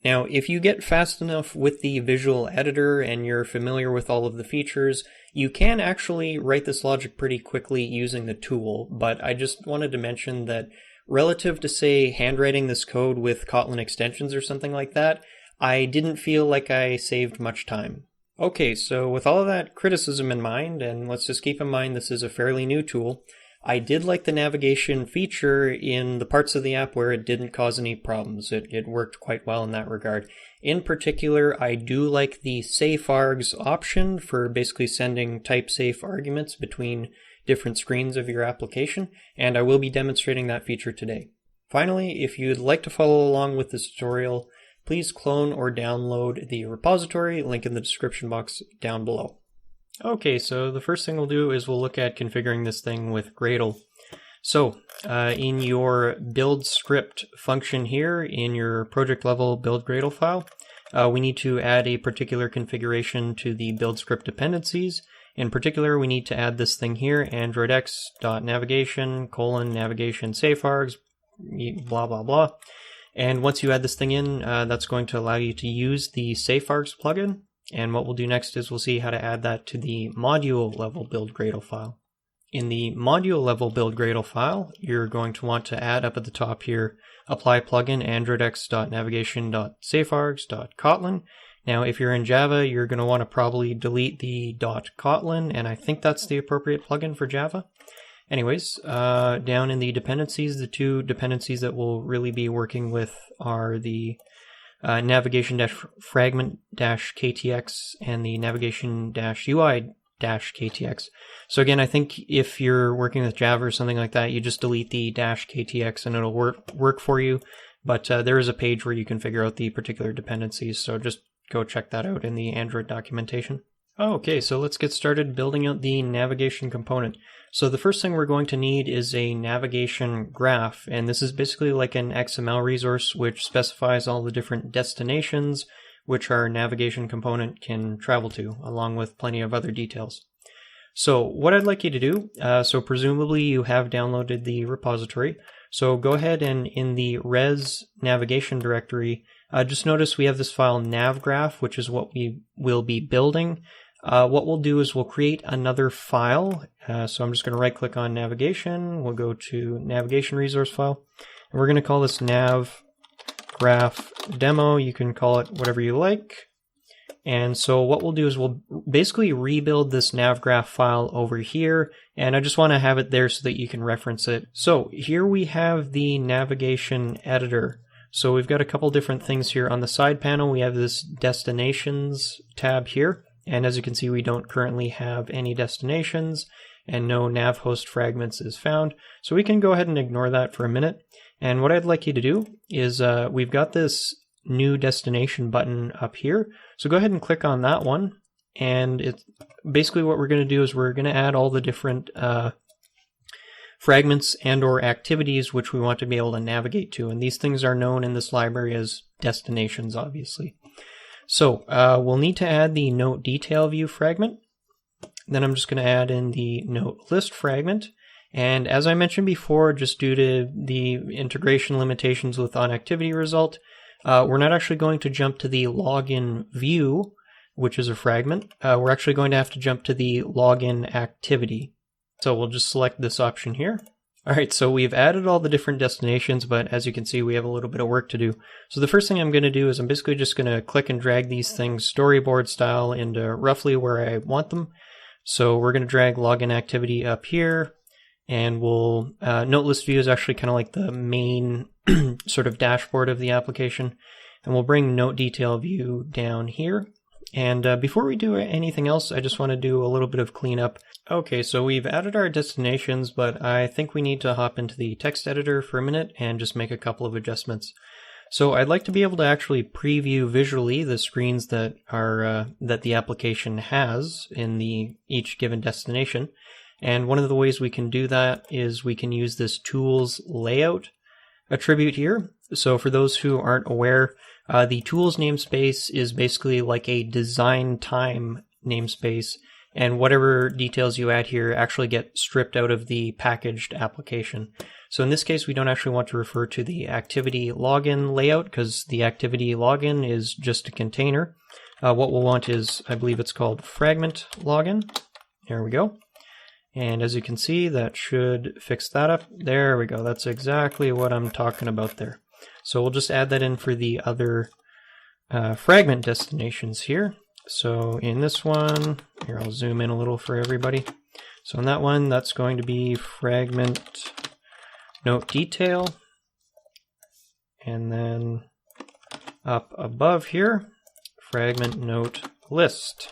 Now, if you get fast enough with the visual editor and you're familiar with all of the features, you can actually write this logic pretty quickly using the tool, but I just wanted to mention that relative to, say, handwriting this code with Kotlin extensions or something like that, I didn't feel like I saved much time. Okay, so with all of that criticism in mind, and let's just keep in mind this is a fairly new tool, I did like the navigation feature in the parts of the app where it didn't cause any problems. It worked quite well in that regard. In particular, I do like the Safe Args option for basically sending type-safe arguments between different screens of your application, and I will be demonstrating that feature today. Finally, if you'd like to follow along with this tutorial, please clone or download the repository, link in the description box down below. Okay, so the first thing we'll do is we'll look at configuring this thing with Gradle. So in your build script function here, in your project level build Gradle file, we need to add a particular configuration to the build script dependencies. In particular, we need to add this thing here, androidx.navigation::navigation Safe Args, blah, blah, blah. And once you add this thing in, that's going to allow you to use the Safe Args plugin. And what we'll do next is we'll see how to add that to the module level build Gradle file. In the module level build Gradle file, you're going to want to add up at the top here, apply plugin androidx.navigation.safeargs.kotlin. Now, if you're in Java, you're going to want to probably delete the .kotlin, and I think that's the appropriate plugin for Java. Anyways, down in the dependencies, the two dependencies that we'll really be working with are the navigation-fragment-ktx and the navigation-UI-ktx. So again, I think if you're working with Java or something like that, you just delete the -ktx and it'll work for you. But there is a page where you can figure out the particular dependencies, so just go check that out in the Android documentation. Okay, so let's get started building out the navigation component. So the first thing we're going to need is a navigation graph, and this is basically like an XML resource which specifies all the different destinations which our navigation component can travel to, along with plenty of other details. So what I'd like you to do, so presumably you have downloaded the repository, so go ahead and in the res navigation directory, just notice we have this file navgraph, which is what we will be building. What we'll do is we'll create another file. So I'm just going to right click on navigation. We'll go to navigation resource file. And we're going to call this navgraph demo. You can call it whatever you like. And so what we'll do is we'll basically rebuild this navgraph file over here. And I just want to have it there so that you can reference it. So here we have the navigation editor. So we've got a couple different things here. On the side panel, we have this destinations tab here. And as you can see, we don't currently have any destinations and no NavHostFragments is found. So we can go ahead and ignore that for a minute. And what I'd like you to do is we've got this new destination button up here. So go ahead and click on that one. And it's basically what we're going to do is we're going to add all the different fragments and or activities which we want to be able to navigate to. And these things are known in this library as destinations, obviously. So we'll need to add the note detail view fragment. Then I'm just going to add in the note list fragment. And as I mentioned before, just due to the integration limitations with onActivity result, we're not actually going to jump to the login view, which is a fragment. We're actually going to have to jump to the login activity. So we'll just select this option here. All right, so we've added all the different destinations, but as you can see, we have a little bit of work to do. So the first thing I'm going to do is I'm basically just going to click and drag these things storyboard style into roughly where I want them. So we're going to drag login activity up here, and we'll note list view is actually kind of like the main sort of dashboard of the application. And we'll bring note detail view down here. And before we do anything else, I just want to do a little bit of cleanup. Okay, so we've added our destinations, but I think we need to hop into the text editor for a minute and just make a couple of adjustments. So I'd like to be able to actually preview visually the screens that are that the application has in each given destination. And one of the ways we can do that is we can use this tools layout attribute here. So for those who aren't aware, the tools namespace is basically like a design time namespace, and whatever details you add here actually get stripped out of the packaged application. So in this case, we don't actually want to refer to the activity login layout because the activity login is just a container. What we'll want is, I believe it's called fragment login. There we go. And as you can see, that should fix that up. There we go. That's exactly what I'm talking about there. So we'll just add that in for the other fragment destinations here. So in this one, here I'll zoom in a little for everybody. So in that one, that's going to be fragment note detail. And then up above here, fragment note list.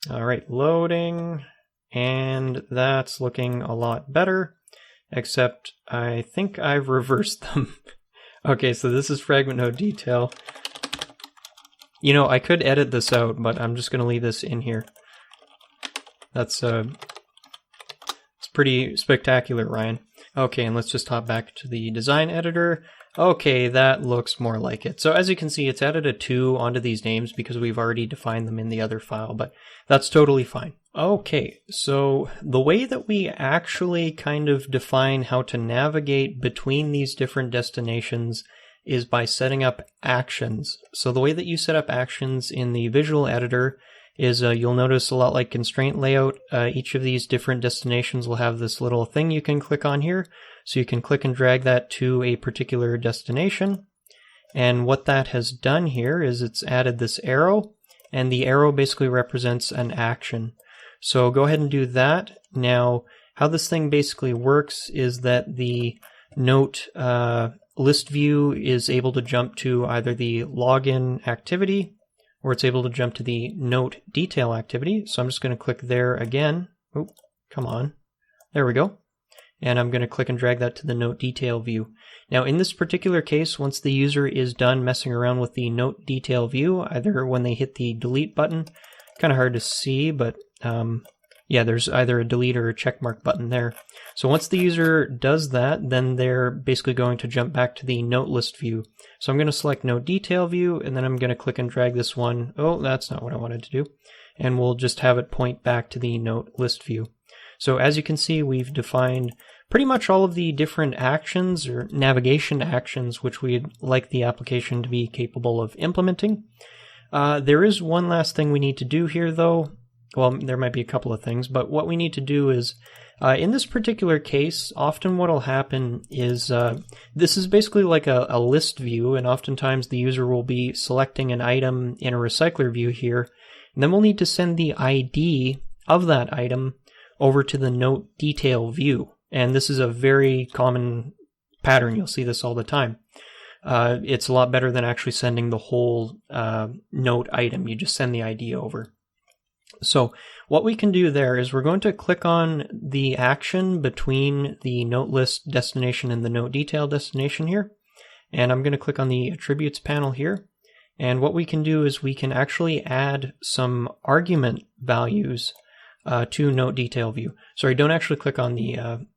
All right, loading, and that's looking a lot better, except I think I've reversed them. Okay, so this is fragment note detail. You know, I could edit this out, but I'm just going to leave this in here. That's it's pretty spectacular, Ryan. Okay, and let's just hop back to the design editor. Okay, that looks more like it. So as you can see, it's added a 2 onto these names because we've already defined them in the other file, but that's totally fine. Okay, so the way that we actually kind of define how to navigate between these different destinations is by setting up actions. So the way that you set up actions in the visual editor is you'll notice a lot like ConstraintLayout, each of these different destinations will have this little thing you can click on here. So you can click and drag that to a particular destination. And what that has done here is it's added this arrow, and the arrow basically represents an action. So go ahead and do that. Now, how this thing basically works is that the note list view is able to jump to either the login activity or it's able to jump to the note detail activity. So I'm just going to click there again. Oh, come on. There we go. And I'm going to click and drag that to the note detail view. Now in this particular case, once the user is done messing around with the note detail view, either when they hit the delete button, kind of hard to see, but yeah, there's either a delete or a checkmark button there. So once the user does that, then they're basically going to jump back to the note list view. So I'm going to select note detail view, and then I'm going to click and drag this one. Oh, that's not what I wanted to do. And we'll just have it point back to the note list view. So as you can see, we've defined pretty much all of the different actions or navigation actions which we'd like the application to be capable of implementing. There is one last thing we need to do here though. Well, there might be a couple of things, but what we need to do is, in this particular case, often what will happen is, this is basically like a list view, and oftentimes the user will be selecting an item in a recycler view here, and then we'll need to send the ID of that item over to the note detail view. And this is a very common pattern. You'll see this all the time. It's a lot better than actually sending the whole note item. You just send the ID over. So what we can do there is we're going to click on the action between the note list destination and the note detail destination here. And I'm going to click on the attributes panel here. And what we can do is we can actually add some argument values to note detail view. Sorry, don't actually click on the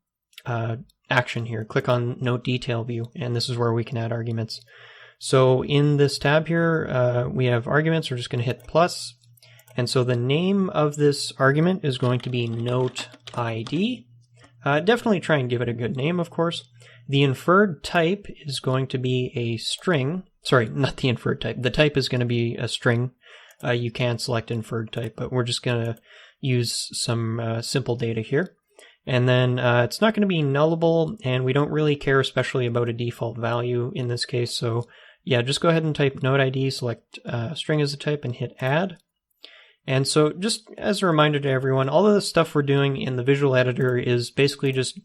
action here. Click on note detail view, and this is where we can add arguments. So in this tab here, we have arguments. We're just going to hit plus. And so the name of this argument is going to be note ID. Definitely try and give it a good name, of course. The inferred type is going to be a string. Sorry, not the inferred type. The type is going to be a string. You can select inferred type, but we're just going to use some simple data here. And then it's not going to be nullable, and we don't really care especially about a default value in this case. So yeah, just go ahead and type note ID, select string as a type, and hit add. And so just as a reminder to everyone, all of the stuff we're doing in the visual editor is basically just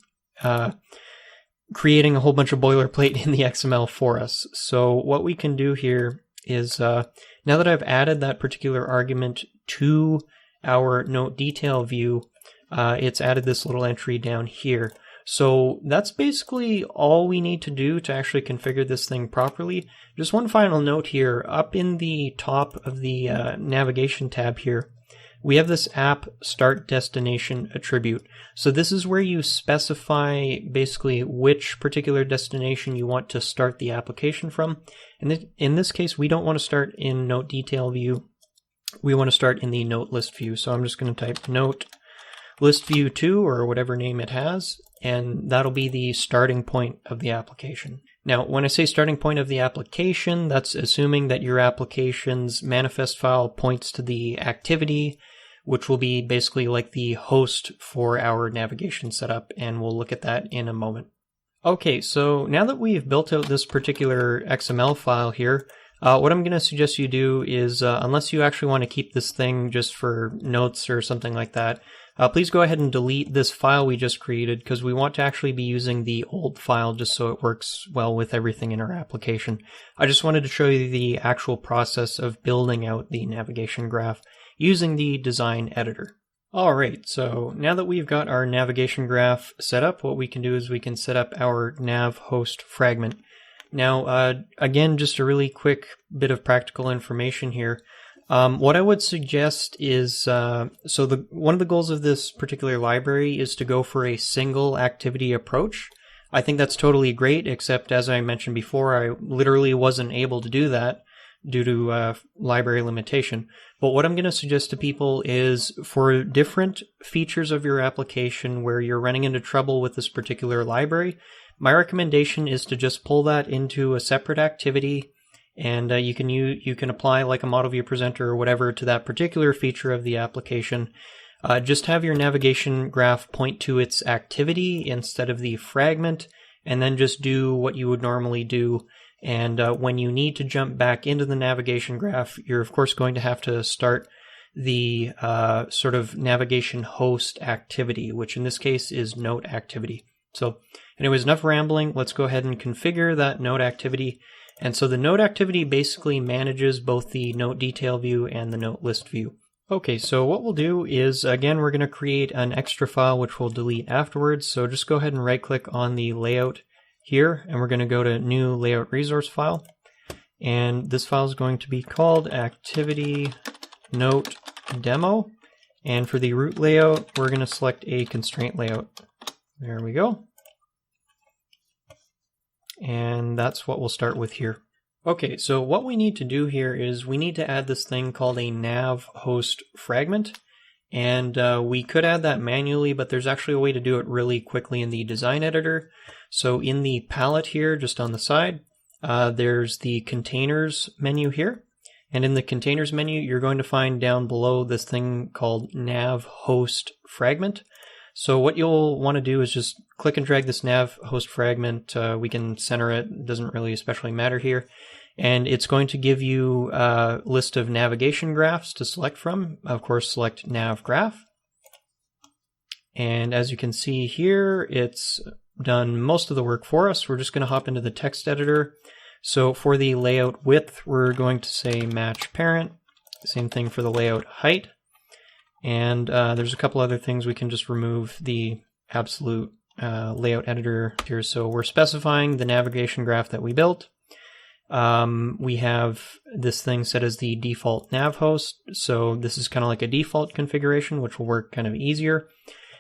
creating a whole bunch of boilerplate in the XML for us. So what we can do here is, now that I've added that particular argument to our note detail view, it's added this little entry down here. So that's basically all we need to do to actually configure this thing properly. Just one final note here, up in the top of the navigation tab here, we have this app start destination attribute. So this is where you specify basically which particular destination you want to start the application from. And in this case, we don't want to start in note detail view. We want to start in the note list view. So I'm just going to type note list view 2 or whatever name it has, and that'll be the starting point of the application. Now, when I say starting point of the application, that's assuming that your application's manifest file points to the activity, which will be basically like the host for our navigation setup, and we'll look at that in a moment. Okay, so now that we've built out this particular XML file here, What I'm going to suggest you do is, unless you actually want to keep this thing just for notes or something like that, please go ahead and delete this file we just created, because we want to actually be using the old file just so it works well with everything in our application. I just wanted to show you the actual process of building out the navigation graph using the design editor. Alright, so now that we've got our navigation graph set up, what we can do is we can set up our NavHostFragment. Now, again, just a really quick bit of practical information here. What I would suggest is, one of the goals of this particular library is to go for a single activity approach. I think that's totally great, except as I mentioned before, I literally wasn't able to do that due to library limitation. But what I'm going to suggest to people is for different features of your application where you're running into trouble with this particular library, my recommendation is to just pull that into a separate activity, and you can apply like a model view presenter or whatever to that particular feature of the application. Just have your navigation graph point to its activity instead of the fragment, and then just do what you would normally do. And when you need to jump back into the navigation graph, you're of course going to have to start the sort of navigation host activity, which in this case is note activity. So anyways, enough rambling. Let's go ahead and configure that note activity. And so the note activity basically manages both the note detail view and the note list view. Okay, so what we'll do is, again, we're going to create an extra file which we'll delete afterwards. So just go ahead and right click on the layout here, and we're going to go to new layout resource file. And this file is going to be called activity note demo. And for the root layout, we're going to select a constraint layout. There we go. And that's what we'll start with here. Okay, so what we need to do here is we need to add this thing called a NavHostFragment. And we could add that manually, but there's actually a way to do it really quickly in the design editor. So in the palette here, just on the side, there's the containers menu here. And in the containers menu, you're going to find down below this thing called NavHostFragment. So what you'll want to do is just click and drag this NavHostFragment. We can center it, it doesn't really especially matter here. And it's going to give you a list of navigation graphs to select from. Of course, select nav graph. And as you can see here, it's done most of the work for us. We're just going to hop into the text editor. So for the layout width, we're going to say match parent. Same thing for the layout height. And there's a couple other things we can just remove the absolute layout editor here. So we're specifying the navigation graph that we built. We have this thing set as the default nav host. So this is kind of like a default configuration, which will work kind of easier.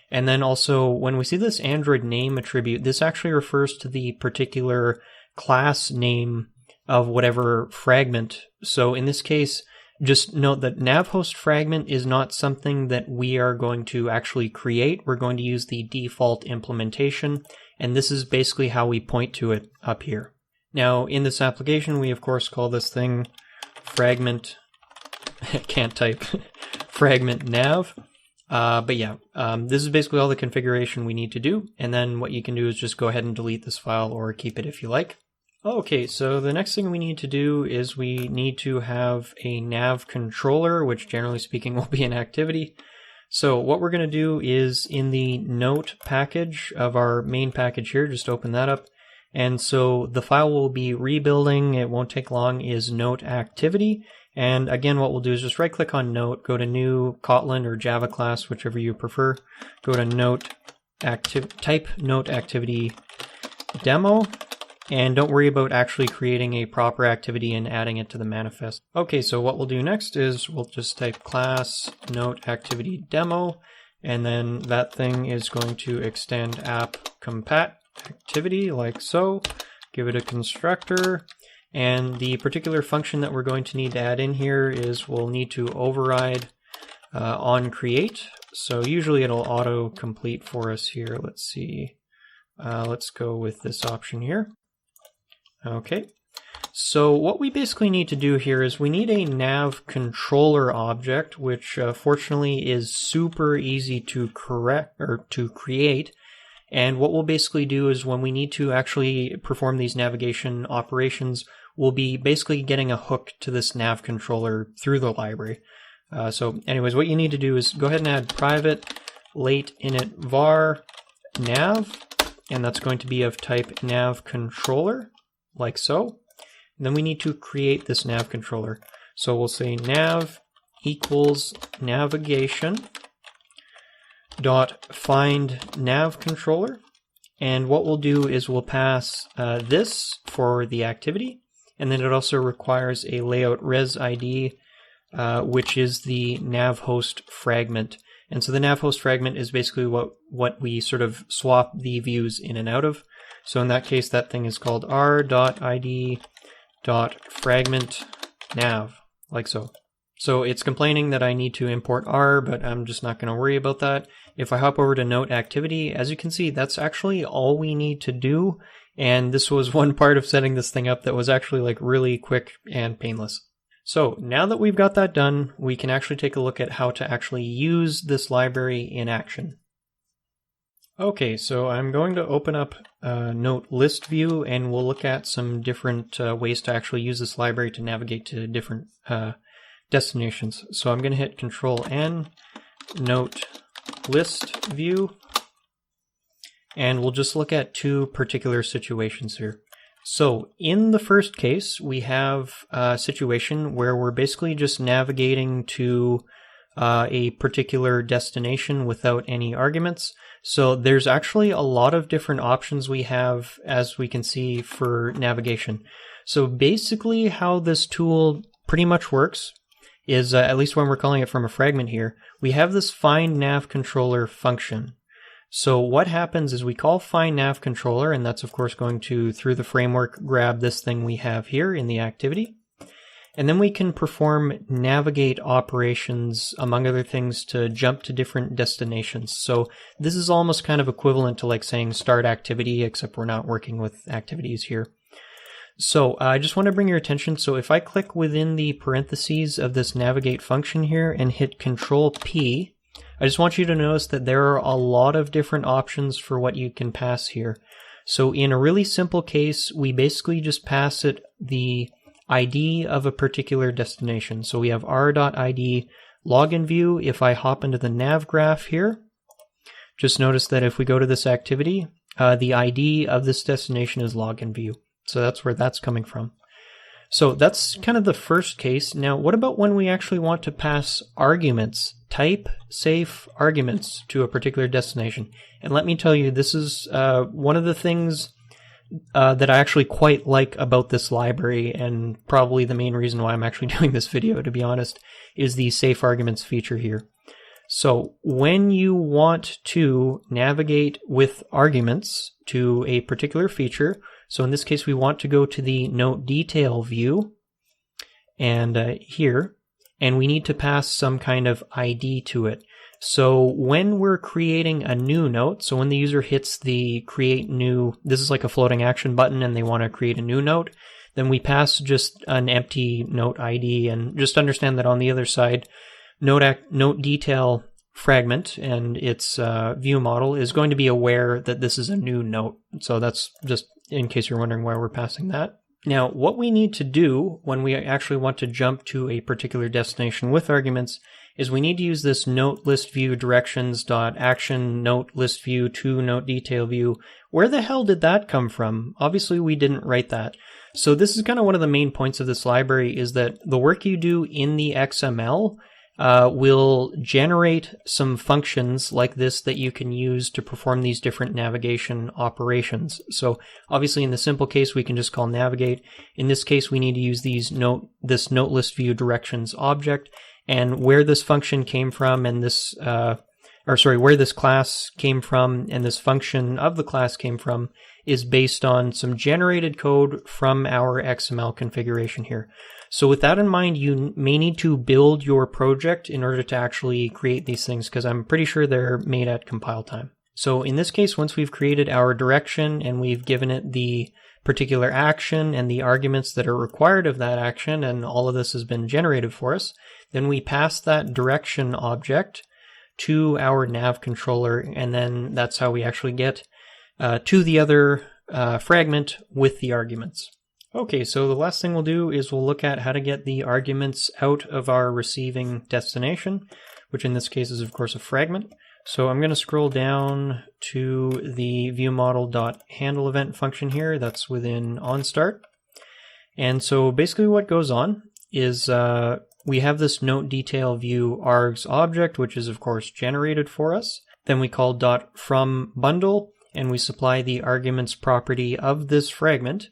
And then also when we see this Android name attribute, this actually refers to the particular class name of whatever fragment. So in this case, just note that NavHostFragment is not something that we are going to actually create. We're going to use the default implementation, and this is basically how we point to it up here. Now, in this application, we of course call this thing fragment, can't type, fragment nav. But yeah, this is basically all the configuration we need to do, and then what you can do is just go ahead and delete this file or keep it if you like. Okay, so the next thing we need to do is we need to have a nav controller, which generally speaking will be an activity. So what we're going to do is in the note package of our main package here, just open that up. And so the file we'll be rebuilding, it won't take long, is note activity. And again, what we'll do is just right click on note, go to new Kotlin or Java class, whichever you prefer. Go to note type note activity demo. And don't worry about actually creating a proper activity and adding it to the manifest. Okay, so what we'll do next is we'll just type class note activity demo, and then that thing is going to extend app compat activity like so. Give it a constructor, and the particular function that we're going to need to add in here is we'll need to override on create. So usually it'll auto complete for us here. Let's see. Let's go with this option here. Okay, so what we basically need to do here is we need a nav controller object, which fortunately is super easy to create. And what we'll basically do is when we need to actually perform these navigation operations, we'll be basically getting a hook to this nav controller through the library. So anyways, what you need to do is go ahead and add private late init var nav, and that's going to be of type nav controller, like so. And then we need to create this nav controller. So we'll say nav equals navigation dot find nav controller. And what we'll do is we'll pass this for the activity, and then it also requires a layout res ID, which is the NavHostFragment. And so the NavHostFragment is basically what we sort of swap the views in and out of. So in that case, that thing is called r.id.fragmentNav, like so. So it's complaining that I need to import R, but I'm just not going to worry about that. If I hop over to Note Activity, as you can see, that's actually all we need to do. And this was one part of setting this thing up that was actually like really quick and painless. So now that we've got that done, we can actually take a look at how to actually use this library in action. Okay, so I'm going to open up Note List View, and we'll look at some different ways to actually use this library to navigate to different destinations. So I'm going to hit Control N, Note List View, and we'll just look at two particular situations here. So in the first case, we have a situation where we're basically just navigating to a particular destination without any arguments. So there's actually a lot of different options we have, as we can see, for navigation. So basically how this tool pretty much works is, at least when we're calling it from a fragment here, we have this find nav controller function. So what happens is we call find nav controller, and that's of course going to, through the framework, grab this thing we have here in the activity. And then we can perform navigate operations, among other things, to jump to different destinations. So this is almost kind of equivalent to like saying start activity, except we're not working with activities here. So I just want to bring your attention. So if I click within the parentheses of this navigate function here and hit Control P, I just want you to notice that there are a lot of different options for what you can pass here. So in a really simple case, we basically just pass it the ID of a particular destination. So we have r.id login view. If I hop into the nav graph here, just notice that if we go to this activity, the ID of this destination is login view. So that's where that's coming from. So that's kind of the first case. Now, what about when we actually want to pass arguments, type safe arguments to a particular destination? And let me tell you, this is one of the things that I actually quite like about this library, and probably the main reason why I'm actually doing this video, to be honest, is the safe arguments feature here. So when you want to navigate with arguments to a particular feature, so in this case we want to go to the note detail view, and here, and we need to pass some kind of ID to it. So when we're creating a new note, so when the user hits the create new, this is like a floating action button and they want to create a new note, then we pass just an empty note ID, and just understand that on the other side, note detail fragment and its view model is going to be aware that this is a new note. So that's just in case you're wondering why we're passing that. Now, what we need to do when we actually want to jump to a particular destination with arguments is we need to use this note list view directions.action note list view to note detail view. Where the hell did that come from? Obviously, we didn't write that. So this is kind of one of the main points of this library, is that the work you do in the XML will generate some functions like this that you can use to perform these different navigation operations. So obviously in the simple case, we can just call navigate. In this case, we need to use this note list view directions object, and where this function came from and this, where this class came from and this function of the class came from is based on some generated code from our XML configuration here. So with that in mind, you may need to build your project in order to actually create these things, because I'm pretty sure they're made at compile time. So in this case, once we've created our direction and we've given it the particular action and the arguments that are required of that action, and all of this has been generated for us, then we pass that direction object to our nav controller, and then that's how we actually get to the other fragment with the arguments. Okay, so the last thing we'll do is we'll look at how to get the arguments out of our receiving destination, which in this case is of course a fragment. So I'm going to scroll down to the ViewModel.handle event function here that's within onStart. And so basically what goes on is we have this note detail view args object, which is of course generated for us. Then we call .fromBundle, and we supply the arguments property of this fragment.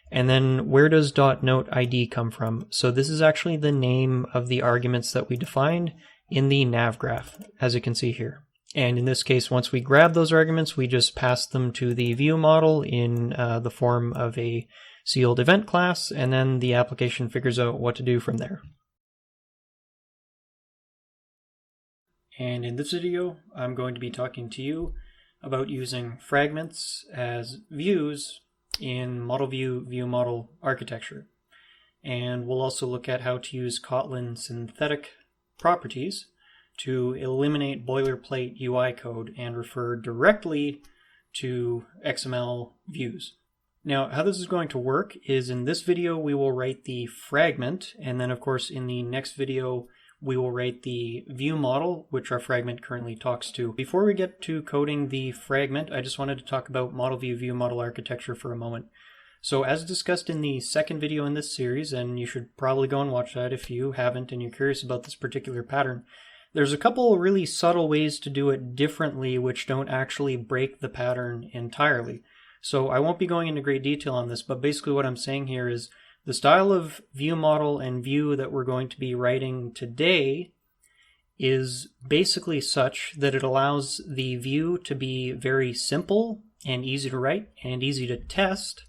And then where does .note ID come from? So this is actually the name of the arguments that we defined in the nav graph, as you can see here. And in this case, once we grab those arguments, we just pass them to the view model in the form of a sealed event class, and then the application figures out what to do from there. And in this video, I'm going to be talking to you about using fragments as views in Model View ViewModel architecture. And we'll also look at how to use Kotlin Synthetic Properties to eliminate boilerplate UI code and refer directly to XML views. Now, how this is going to work is in this video we will write the fragment, and then of course in the next video we will write the view model, which our fragment currently talks to. Before we get to coding the fragment, I just wanted to talk about Model View ViewModel architecture for a moment. So as discussed in the second video in this series, and you should probably go and watch that if you haven't and you're curious about this particular pattern, there's a couple of really subtle ways to do it differently which don't actually break the pattern entirely. So I won't be going into great detail on this, but basically what I'm saying here is the style of view model and view that we're going to be writing today is basically such that it allows the view to be very simple and easy to write and easy to test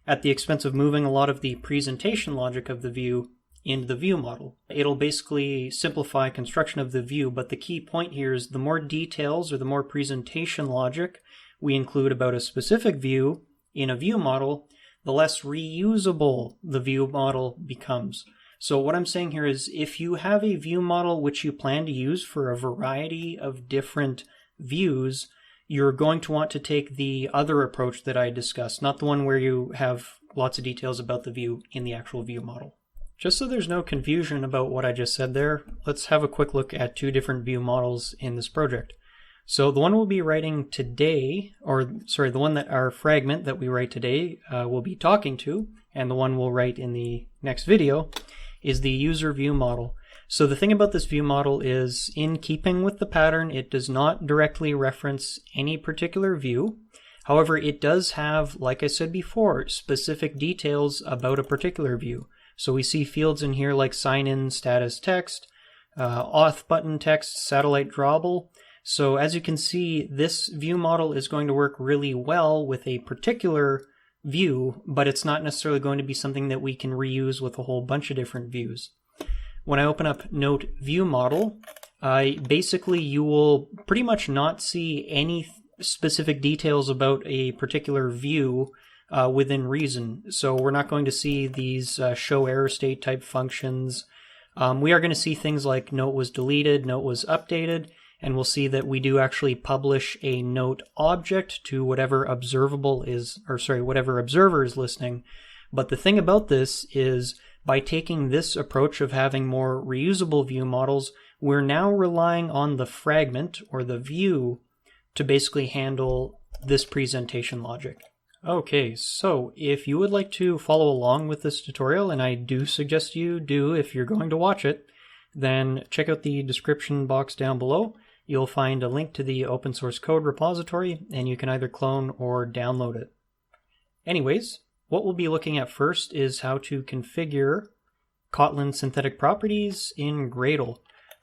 at the expense of moving a lot of the presentation logic of the view into the view model. It'll basically simplify construction of the view, but the key point here is the more details or the more presentation logic we include about a specific view in a view model, the less reusable the view model becomes. So what I'm saying here is if you have a view model which you plan to use for a variety of different views, you're going to want to take the other approach that I discussed, not the one where you have lots of details about the view in the actual view model. Just so there's no confusion about what I just said there, let's have a quick look at two different view models in this project. So the one we'll be writing today, the one that our fragment that we write today will be talking to, and the one we'll write in the next video, is the user view model. So the thing about this view model is, in keeping with the pattern, it does not directly reference any particular view. However, it does have, like I said before, specific details about a particular view. So we see fields in here like sign in status text, auth button text, satellite drawable. So as you can see, this view model is going to work really well with a particular view, but it's not necessarily going to be something that we can reuse with a whole bunch of different views. When I open up Note View Model, basically you will pretty much not see any specific details about a particular view within reason. So we're not going to see these show error state type functions. We are going to see things like note was deleted, note was updated, and we'll see that we do actually publish a note object to whatever observable is, whatever observer is listening. But the thing about this is, by taking this approach of having more reusable view models, we're now relying on the fragment or the view to basically handle this presentation logic. Okay, so if you would like to follow along with this tutorial, and I do suggest you do if you're going to watch it, then check out the description box down below. You'll find a link to the open source code repository, and you can either clone or download it. Anyways, what we'll be looking at first is how to configure Kotlin Synthetic Properties in Gradle.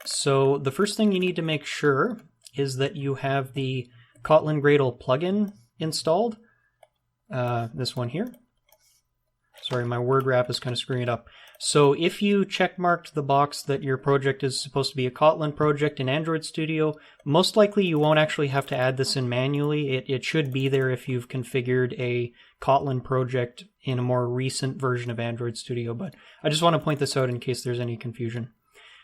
So the first thing you need to make sure is that you have the Kotlin Gradle plugin installed. This one here. Sorry, my word wrap is kind of screwing it up. So if you checkmarked the box that your project is supposed to be a Kotlin project in Android Studio, most likely you won't actually have to add this in manually. It should be there if you've configured a Kotlin project in a more recent version of Android Studio, but I just want to point this out in case there's any confusion.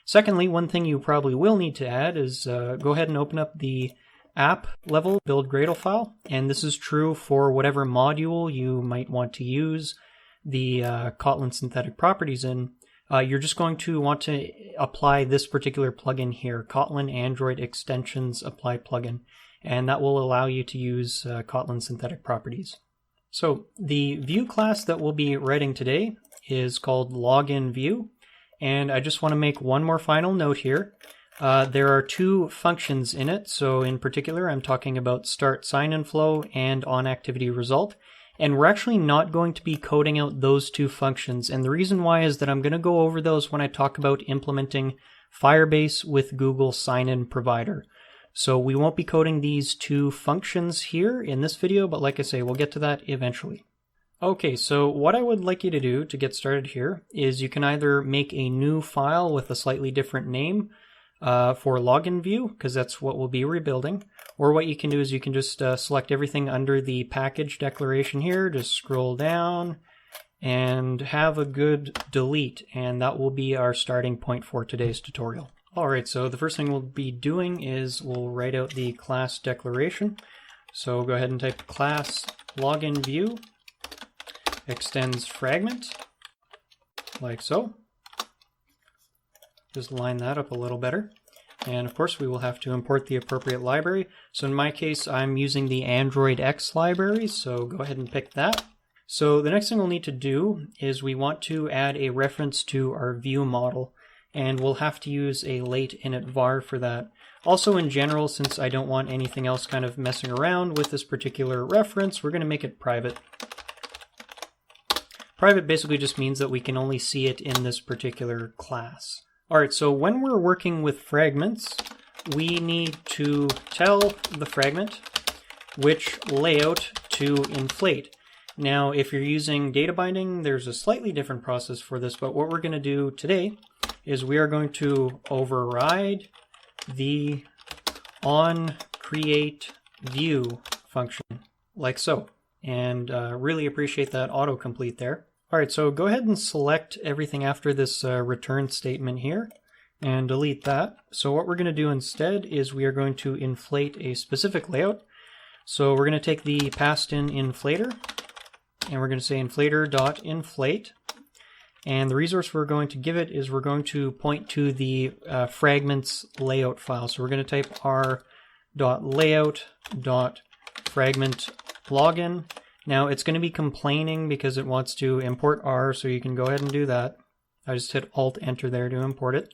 Secondly, one thing you probably will need to add is go ahead and open up the app level build Gradle file, and this is true for whatever module you might want to use. the Kotlin Synthetic Properties in, you're just going to want to apply this particular plugin here, Kotlin Android Extensions Apply Plugin, and that will allow you to use Kotlin Synthetic Properties. So the View class that we'll be writing today is called Login View, and I just want to make one more final note here. There are two functions in it, so in particular I'm talking about start sign-in flow and onActivityResult, and we're actually not going to be coding out those two functions, and the reason why is that I'm going to go over those when I talk about implementing Firebase with Google Sign-In Provider. So we won't be coding these two functions here in this video, but like I say, we'll get to that eventually. Okay, so what I would like you to do to get started here is you can either make a new file with a slightly different name for Login View, because that's what we'll be rebuilding, or what you can do is you can just select everything under the package declaration here, just scroll down and have a good delete, and that will be our starting point for today's tutorial. Alright, so the first thing we'll be doing is we'll write out the class declaration. So go ahead and type class login view extends fragment, like so. Just line that up a little better. And of course we will have to import the appropriate library. So in my case I'm using the Android X library, so go ahead and pick that. So the next thing we'll need to do is we want to add a reference to our view model, and we'll have to use a late init var for that. Also in general, since I don't want anything else kind of messing around with this particular reference, we're going to make it private. Private basically just means that we can only see it in this particular class. Alright, so when we're working with fragments, we need to tell the fragment which layout to inflate. Now, if you're using data binding, there's a slightly different process for this, but what we're going to do today is we are going to override the onCreateView function, like so. And really appreciate that autocomplete there. Alright, so go ahead and select everything after this return statement here and delete that. So what we're going to do instead is we are going to inflate a specific layout. So we're going to take the passed in inflator, and we're going to say inflator.inflate. And the resource we're going to give it is we're going to point to the fragments layout file. So we're going to type r.layout.fragment.login. Now it's going to be complaining because it wants to import R, so you can go ahead and do that. I just hit Alt-Enter there to import it,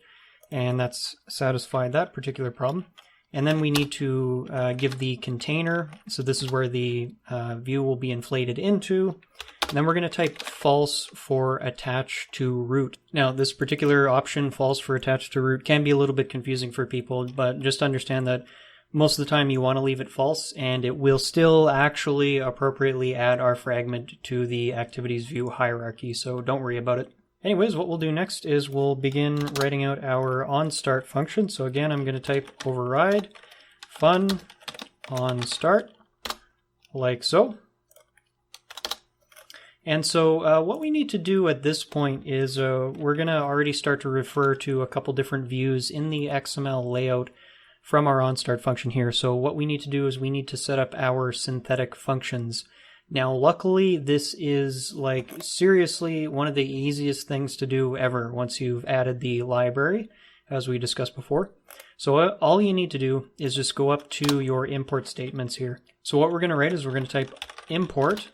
and that's satisfied that particular problem. And then we need to give the container, so this is where the view will be inflated into. And then we're going to type false for attach to root. Now this particular option, false for attach to root, can be a little bit confusing for people, but just understand that most of the time you want to leave it false, and it will still actually appropriately add our fragment to the activities view hierarchy, so don't worry about it. Anyways, what we'll do next is we'll begin writing out our onStart function. So again, I'm going to type override fun onStart, like so. And so what we need to do at this point is we're going to already start to refer to a couple different views in the XML layout from our onStart function here. So what we need to do is we need to set up our synthetic functions. Now luckily this is like seriously one of the easiest things to do ever once you've added the library, as we discussed before. So all you need to do is just go up to your import statements here. So what we're going to write is we're going to type import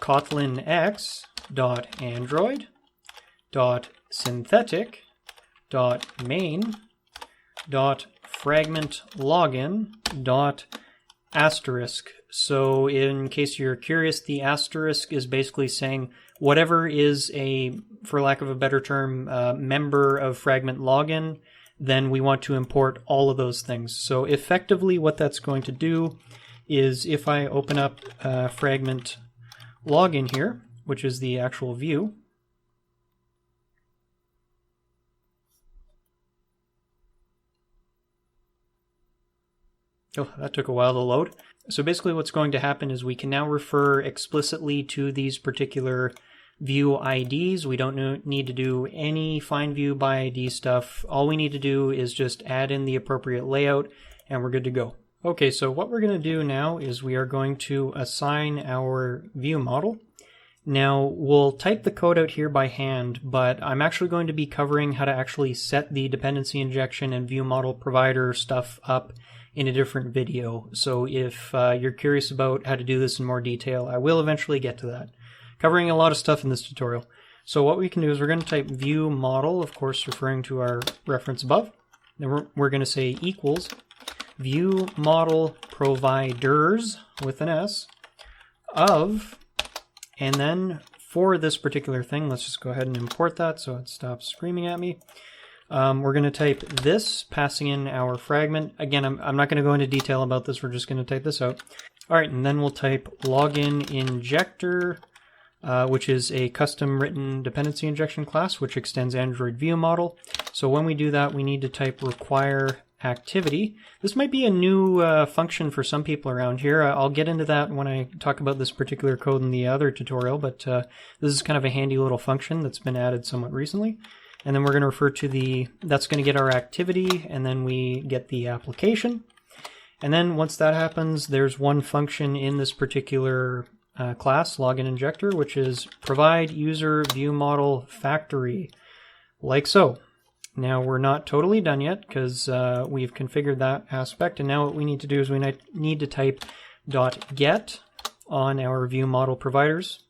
kotlin_Android.synthetic.main.fragment_login.**. So in case you're curious, the asterisk is basically saying whatever is a, for lack of a better term, member of fragment login, then we want to import all of those things. So effectively what that's going to do is if I open up fragment login here, which is the actual view, oh, that took a while to load. So basically what's going to happen is we can now refer explicitly to these particular view IDs. We don't need to do any find view by ID stuff. All we need to do is just add in the appropriate layout and we're good to go. Okay, so what we're going to do now is we are going to assign our view model. Now, we'll type the code out here by hand, but I'm actually going to be covering how to actually set the dependency injection and view model provider stuff up in a different video. So if you're curious about how to do this in more detail, I will eventually get to that. Covering a lot of stuff in this tutorial. So what we can do is we're going to type view model, of course referring to our reference above. Then we're going to say equals view model providers with an S of, and then for this particular thing, let's just go ahead and import that so it stops screaming at me. We're going to type this, passing in our fragment. Again, I'm not going to go into detail about this. We're just going to type this out. All right, and then we'll type login injector, which is a custom written dependency injection class, which extends Android ViewModel. So when we do that, we need to type require activity. This might be a new function for some people around here. I'll get into that when I talk about this particular code in the other tutorial, but this is kind of a handy little function that's been added somewhat recently. And then we're going to refer to that's going to get our activity, and then we get the application. And then once that happens, there's one function in this particular class, login injector, which is provide user ViewModelProvider.Factory, like so. Now we're not totally done yet because we've configured that aspect, and now what we need to do is we need to type .get on our view model providers,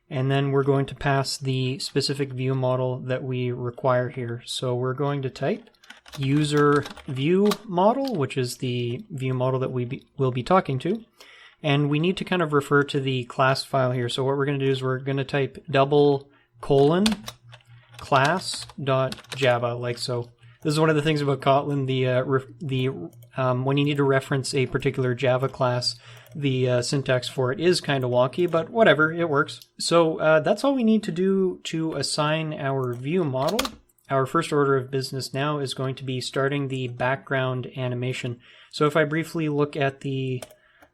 and then we're going to pass the specific view model that we require here. So we're going to type user view model, which is the view model that we will be talking to, and we need to kind of refer to the class file here. So what we're going to do is we're going to type class.java, like so. This is one of the things about Kotlin, when you need to reference a particular Java class, the syntax for it is kind of wonky, but whatever, it works. So that's all we need to do to assign our view model. Our first order of business now is going to be starting the background animation. So if I briefly look at the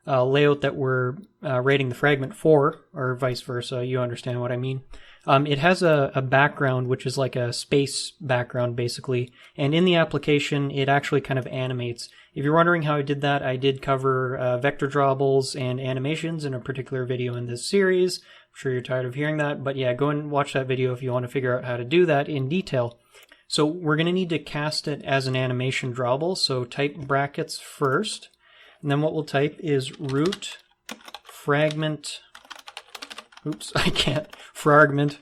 layout that we're rating the fragment for, or vice versa, you understand what I mean. It has a background, which is like a space background, basically. And in the application, it actually kind of animates. If you're wondering how I did that, I did cover Vector Drawables and animations in a particular video in this series. I'm sure you're tired of hearing that, but yeah, go and watch that video if you want to figure out how to do that in detail. So we're going to need to cast it as an animation drawable, so type brackets first. And then what we'll type is root fragment, fragment,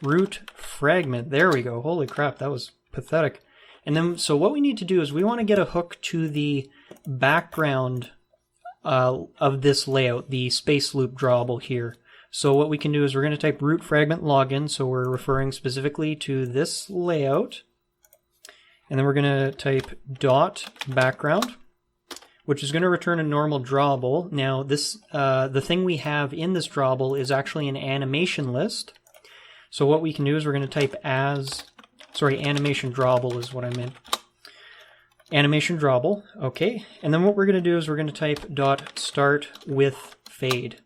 root fragment. There we go. Holy crap, that was pathetic. And then, so what we need to do is we want to get a hook to the background of this layout, the space loop drawable here. So what we can do is we're going to type root fragment login, so we're referring specifically to this layout. And then we're going to type dot background, which is going to return a normal drawable. Now, this the thing we have in this drawable is actually an animation list. So what we can do is we're going to type animation drawable is what I meant. Animation drawable, okay. And then what we're going to do is we're going to type dot start with fade.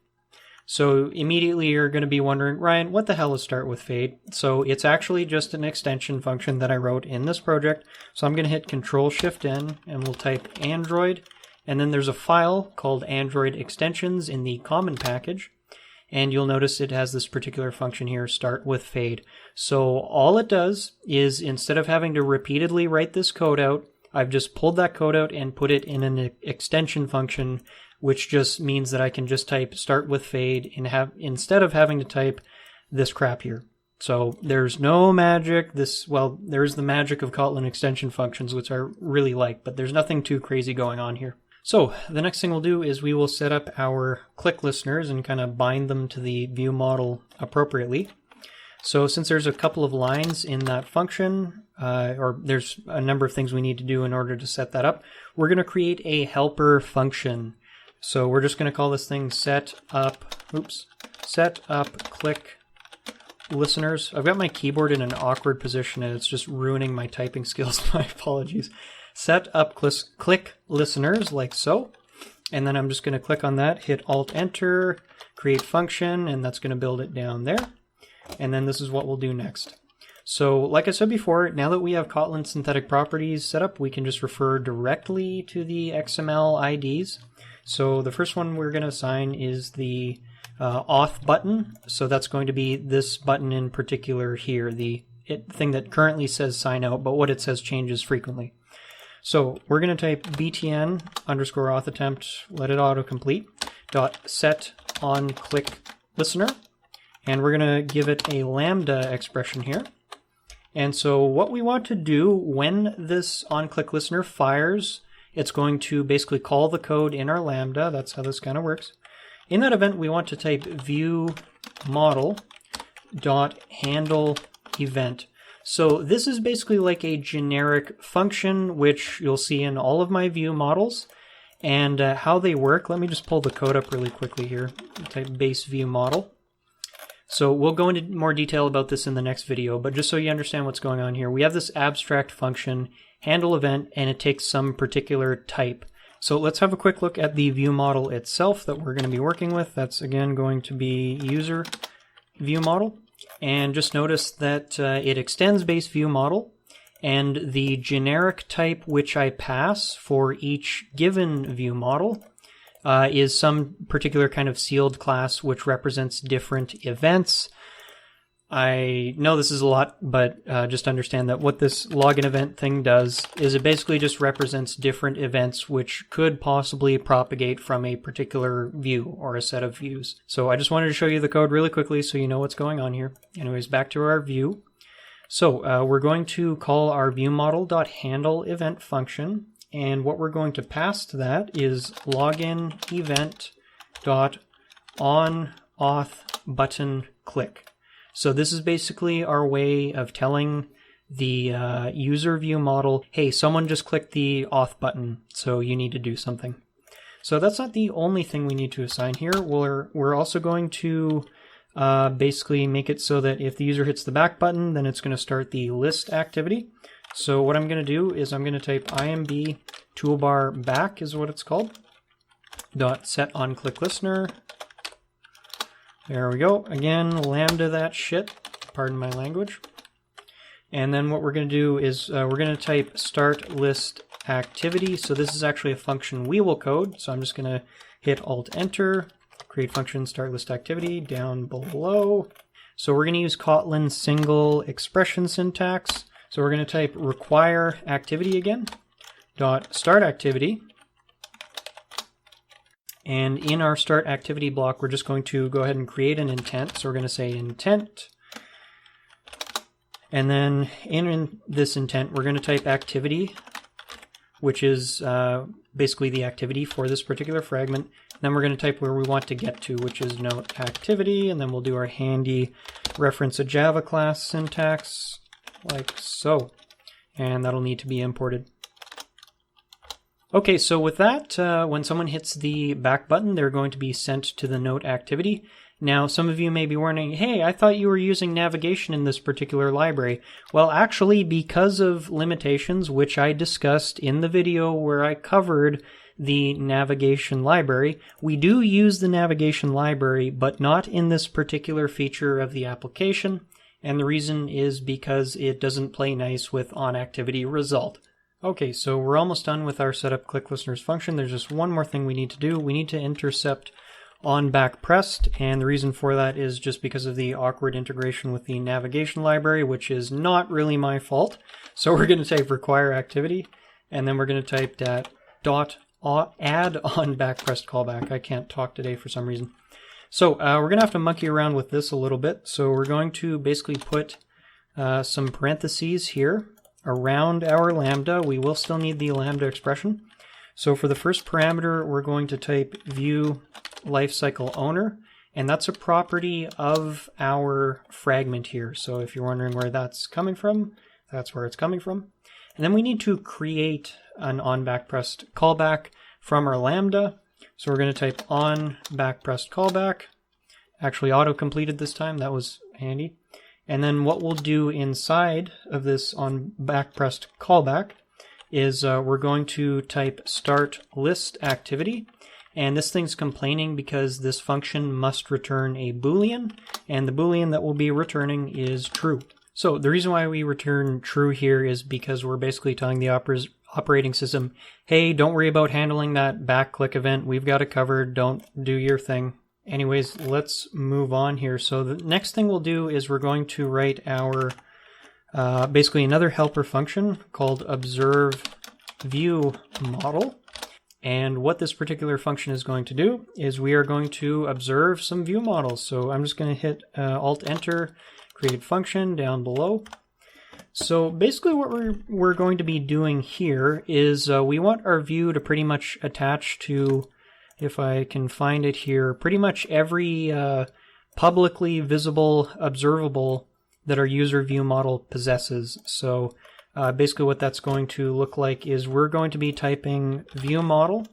So immediately you're going to be wondering, Ryan, what the hell is start with fade? So it's actually just an extension function that I wrote in this project. So I'm going to hit Control-Shift-N and we'll type Android. And then there's a file called Android Extensions in the common package. And you'll notice it has this particular function here, start with fade. So all it does is, instead of having to repeatedly write this code out, I've just pulled that code out and put it in an extension function, which just means that I can just type start with fade and instead of having to type this crap here. So there's no magic. There's the magic of Kotlin extension functions, which I really like, but there's nothing too crazy going on here. So the next thing we'll do is we will set up our click listeners and kind of bind them to the view model appropriately. So since there's a couple of lines in that function, or there's a number of things we need to do in order to set that up, we're going to create a helper function. So we're just going to call this thing set up click listeners. I've got my keyboard in an awkward position and it's just ruining my typing skills. My apologies. Set up click listeners, like so. And then I'm just going to click on that, hit Alt-Enter, create function, and that's going to build it down there. And then this is what we'll do next. So like I said before, now that we have Kotlin Synthetic Properties set up, we can just refer directly to the XML IDs. So the first one we're going to assign is the auth button. So that's going to be this button in particular here, the thing that currently says sign out, but what it says changes frequently. So we're going to type btn underscore auth attempt, let it autocomplete, dot set onClickListener, and we're going to give it a lambda expression here. And so what we want to do when this onClickListener fires, it's going to basically call the code in our lambda. That's how this kind of works. In that event, we want to type ViewModel.handleEvent. So this is basically like a generic function, which you'll see in all of my view models. And how they work, let me just pull the code up really quickly here. Type base view model. So we'll go into more detail about this in the next video, but just so you understand what's going on here, we have this abstract function, handle event, and it takes some particular type. So let's have a quick look at the view model itself that we're going to be working with. That's again going to be user view model. And just notice that it extends base view model, and the generic type which I pass for each given view model is some particular kind of sealed class which represents different events. I know this is a lot, but just understand that what this login event thing does is it basically just represents different events which could possibly propagate from a particular view or a set of views. So I just wanted to show you the code really quickly so you know what's going on here. Anyways, back to our view. So we're going to call our ViewModel.handleEvent function, and what we're going to pass to that is login event.onAuthButtonClick. So this is basically our way of telling the user view model, hey, someone just clicked the auth button, so you need to do something. So that's not the only thing we need to assign here. We're also going to basically make it so that if the user hits the back button, then it's going to start the list activity. So what I'm going to do is I'm going to type imb toolbar back is what it's called, dot set onClickListener. There we go. Again, lambda that shit. Pardon my language. And then what we're going to do is we're going to type start list activity. So this is actually a function we will code. So I'm just going to hit Alt Enter, create function start list activity down below. So we're going to use Kotlin single expression syntax. So we're going to type require activity again, dot start activity. And in our start activity block, we're just going to go ahead and create an intent. So we're going to say intent. And then in this intent, we're going to type activity, which is basically the activity for this particular fragment. And then we're going to type where we want to get to, which is note activity. And then we'll do our handy reference a Java class syntax like so. And that'll need to be imported. Okay, so with that, when someone hits the back button, they're going to be sent to the note activity. Now, some of you may be wondering, hey, I thought you were using navigation in this particular library. Well, actually, because of limitations, which I discussed in the video where I covered the navigation library, we do use the navigation library, but not in this particular feature of the application. And the reason is because it doesn't play nice with onActivity result. Okay, so we're almost done with our setup ClickListeners function. There's just one more thing we need to do. We need to intercept OnBackPressed, and the reason for that is just because of the awkward integration with the navigation library, which is not really my fault. So we're going to type require activity, and then we're going to type that dot add OnBackPressed callback. I can't talk today for some reason. So we're going to have to monkey around with this a little bit. So we're going to basically put some parentheses here around our lambda. We will still need the lambda expression. So for the first parameter, we're going to type view lifecycle owner, and that's a property of our fragment here. So if you're wondering where that's coming from, that's where it's coming from. And then we need to create an onBackPressed callback from our lambda. So we're going to type onBackPressed callback. Actually auto-completed this time, that was handy. And then what we'll do inside of this onBackPressed callback is we're going to type start list activity. And this thing's complaining because this function must return a Boolean, and the Boolean that we'll be returning is true. So the reason why we return true here is because we're basically telling the operating system, hey, don't worry about handling that back click event. We've got it covered. Don't do your thing. Anyways, let's move on here. So the next thing we'll do is we're going to write our basically another helper function called observe ViewModel. And what this particular function is going to do is we are going to observe some view models. So I'm just going to hit Alt-Enter, create function down below. So basically what we're going to be doing here is we want our view to pretty much attach to, if I can find it here, pretty much every publicly visible observable that our user view model possesses. So basically what that's going to look like is we're going to be typing ViewModel.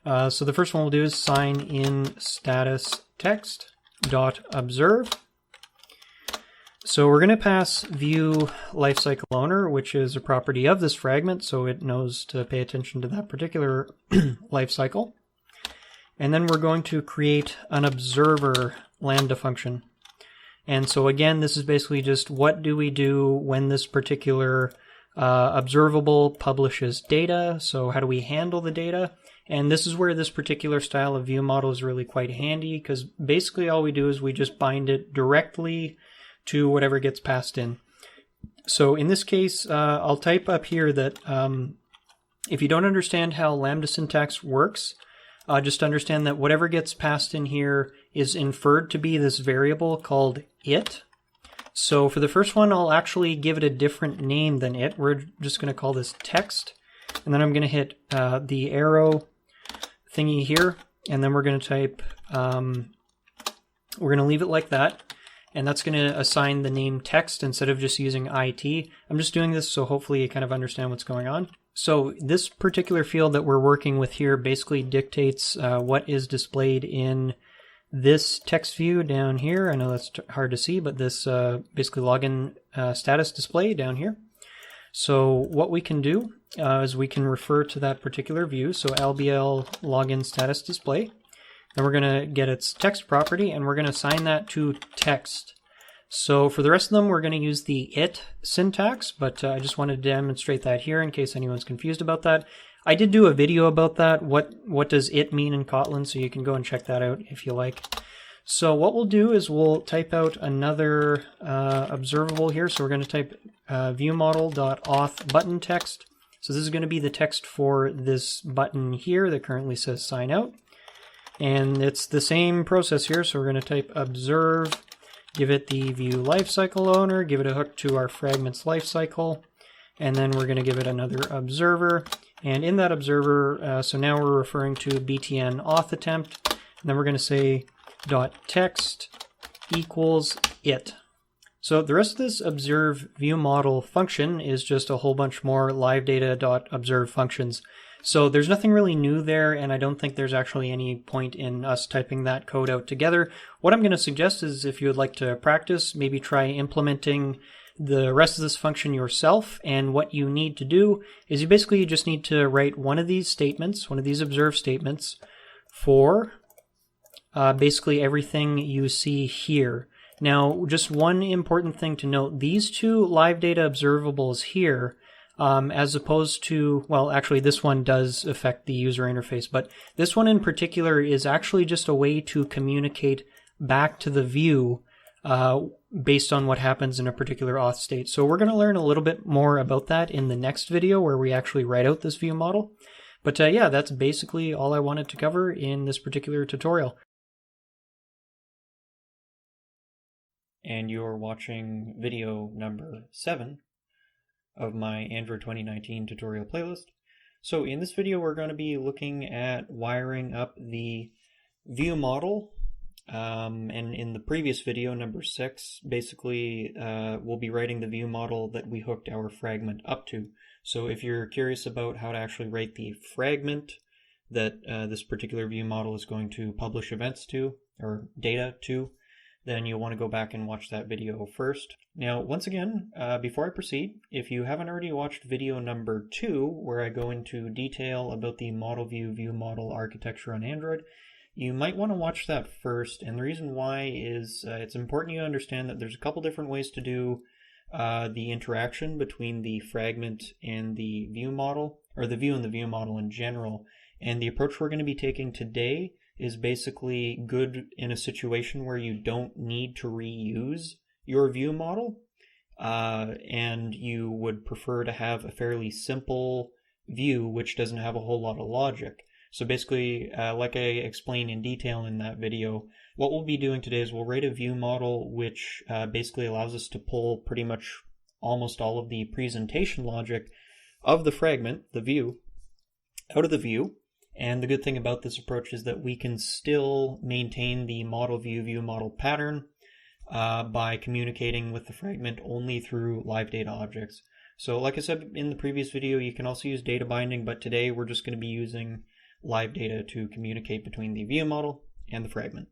So the first one we'll do is sign in status text dot observe. So we're going to pass view lifecycle owner, which is a property of this fragment, so it knows to pay attention to that particular lifecycle. And then we're going to create an observer lambda function. And so again, this is basically just what do we do when this particular observable publishes data. So how do we handle the data? And this is where this particular style of view model is really quite handy, because basically all we do is we just bind it directly to whatever gets passed in. So in this case, I'll type up here that if you don't understand how lambda syntax works, just understand that whatever gets passed in here is inferred to be this variable called it. So for the first one, I'll actually give it a different name than it. We're just going to call this text. And then I'm going to hit the arrow thingy here. And then we're going to type, we're going to leave it like that. And that's going to assign the name text instead of just using IT. I'm just doing this so hopefully you kind of understand what's going on. So this particular field that we're working with here basically dictates what is displayed in this text view down here. I know that's hard to see, but this basically login status display down here. So what we can do is we can refer to that particular view. So LBL login status display. Then we're going to get its text property, and we're going to assign that to text. So for the rest of them, we're going to use the it syntax, but I just wanted to demonstrate that here in case anyone's confused about that. I did do a video about that, what does it mean in Kotlin, so you can go and check that out if you like. So what we'll do is we'll type out another observable here. So we're going to type ViewModel.auth button text. So this is going to be the text for this button here that currently says sign out. And it's the same process here, so we're going to type observe, give it the view lifecycle owner, give it a hook to our fragments lifecycle, and then we're going to give it another observer. And in that observer, so now we're referring to btn auth attempt, and then we're going to say dot text equals it. So the rest of this observe view model function is just a whole bunch more LiveData.observe functions. So there's nothing really new there, and I don't think there's actually any point in us typing that code out together. What I'm going to suggest is if you would like to practice, maybe try implementing the rest of this function yourself. And what you need to do is you basically just need to write one of these statements, one of these observe statements for basically everything you see here. Now, just one important thing to note, these two LiveData observables here, as opposed to, well, actually this one does affect the user interface, but this one in particular is actually just a way to communicate back to the view based on what happens in a particular auth state. So we're going to learn a little bit more about that in the next video where we actually write out this view model. But yeah, that's basically all I wanted to cover in this particular tutorial. And you're watching video number 7 of my Android 2019 tutorial playlist. So in this video we're going to be looking at wiring up the view model, and in the previous video, number 6, basically we'll be writing the view model that we hooked our fragment up to. So if you're curious about how to actually write the fragment that this particular view model is going to publish events to, or data to, then you'll want to go back and watch that video first. Now, once again, before I proceed, if you haven't already watched video number 2, where I go into detail about the model view view model architecture on Android, you might want to watch that first. And the reason why is it's important you understand that there's a couple different ways to do the interaction between the fragment and the view model, or the view and the view model in general. And the approach we're going to be taking today is basically good in a situation where you don't need to reuse your view model, and you would prefer to have a fairly simple view which doesn't have a whole lot of logic. So basically, like I explained in detail in that video, what we'll be doing today is we'll write a view model which basically allows us to pull pretty much almost all of the presentation logic of the fragment, the view, out of the view. And the good thing about this approach is that we can still maintain the model view view model pattern by communicating with the fragment only through LiveData objects. So like I said in the previous video, you can also use data binding, but today we're just going to be using LiveData to communicate between the view model and the fragment.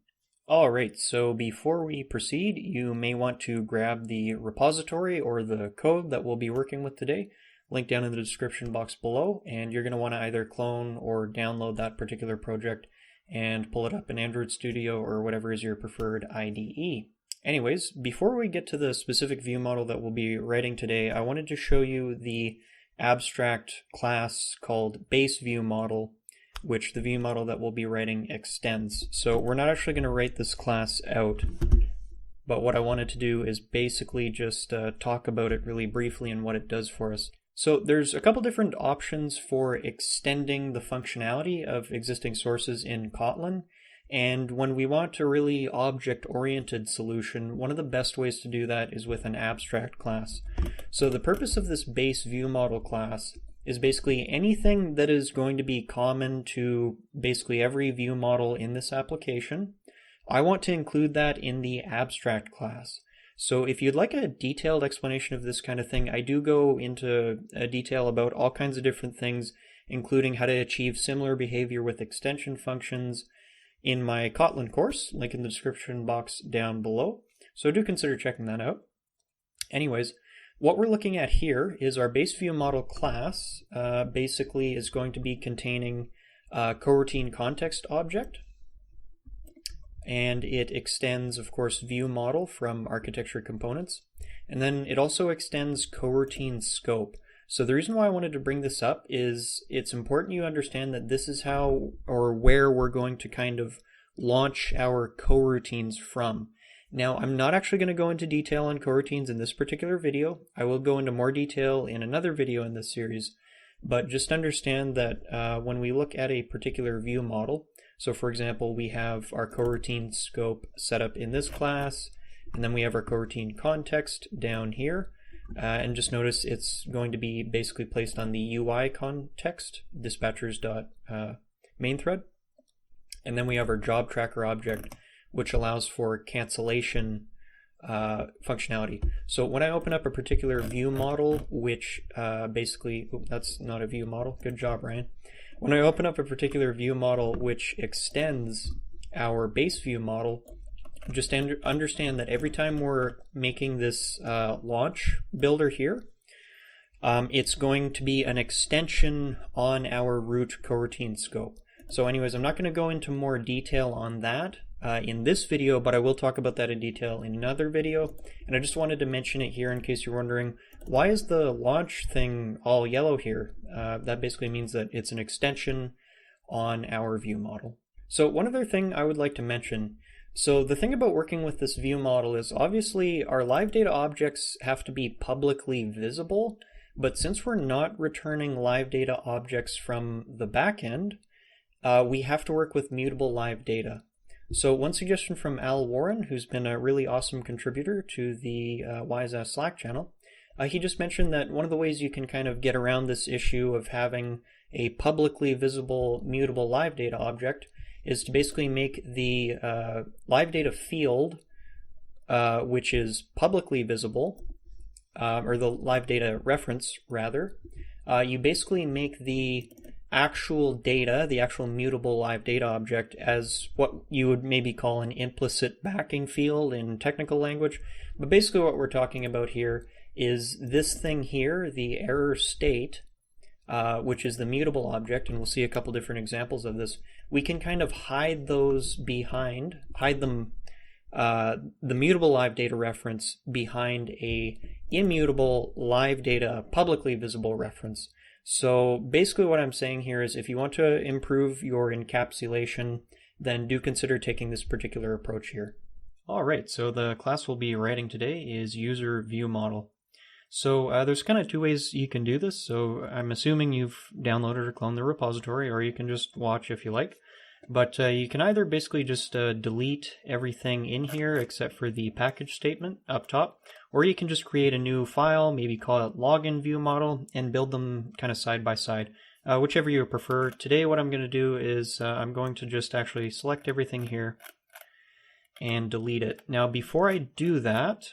Alright, so before we proceed, you may want to grab the repository or the code that we'll be working with today, link down in the description box below, and you're going to want to either clone or download that particular project and pull it up in Android Studio or whatever is your preferred IDE. Anyways, before we get to the specific view model that we'll be writing today, I wanted to show you the abstract class called base view model, which the view model that we'll be writing extends. So we're not actually going to write this class out, but what I wanted to do is basically just talk about it really briefly and what it does for us. So there's a couple different options for extending the functionality of existing sources in Kotlin. And when we want a really object-oriented solution, one of the best ways to do that is with an abstract class. So the purpose of this base view model class is basically anything that is going to be common to basically every view model in this application. I want to include that in the abstract class. So if you'd like a detailed explanation of this kind of thing, I do go into detail about all kinds of different things, including how to achieve similar behavior with extension functions in my Kotlin course, link in the description box down below. So do consider checking that out. Anyways, what we're looking at here is our base view model class basically is going to be containing a coroutine context object. And it extends, of course, view model from architecture components. And then it also extends Coroutine Scope. So the reason why I wanted to bring this up is it's important you understand that this is how or where we're going to kind of launch our coroutines from. Now, I'm not actually going to go into detail on coroutines in this particular video. I will go into more detail in another video in this series. But just understand that when we look at a particular view model, so for example, we have our Coroutine Scope set up in this class, and then we have our Coroutine Context down here. And just notice it's going to be basically placed on the UI context, dispatchers.main thread. And then we have our job tracker object, which allows for cancellation functionality. So when I open up a particular view model, which basically, that's not a view model, good job, Ryan. When I open up a particular view model which extends our base view model, just understand that every time we're making this launch builder here, it's going to be an extension on our root coroutine scope. So anyways, I'm not going to go into more detail on that in this video, but I will talk about that in detail in another video. And I just wanted to mention it here in case you're wondering, why is the launch thing all yellow here? That basically means that it's an extension on our view model. So one other thing I would like to mention, so the thing about working with this view model is obviously our LiveData objects have to be publicly visible, but since we're not returning LiveData objects from the backend, we have to work with mutable LiveData. So one suggestion from Al Warren, who's been a really awesome contributor to the WiseAss Slack channel, he just mentioned that one of the ways you can kind of get around this issue of having a publicly visible mutable LiveData object is to basically make the LiveData field, which is publicly visible, or the LiveData reference rather, you basically make the actual data, the actual mutable LiveData object, as what you would maybe call an implicit backing field in technical language. But basically what we're talking about here is this thing here, the error state, which is the mutable object, and we'll see a couple different examples of this. We can kind of hide those behind, the mutable LiveData reference behind a immutable LiveData publicly visible reference. So basically what I'm saying here is if you want to improve your encapsulation then do consider taking this particular approach here. All right, so the class we'll be writing today is user view model. So there's kind of two ways you can do this. So I'm assuming you've downloaded or cloned the repository, or you can just watch if you like. But you can either basically just delete everything in here except for the package statement up top, or you can just create a new file, maybe call it login view model, and build them kind of side by side, whichever you prefer. Today what I'm going to do is I'm going to just actually select everything here and delete it. Now before I do that,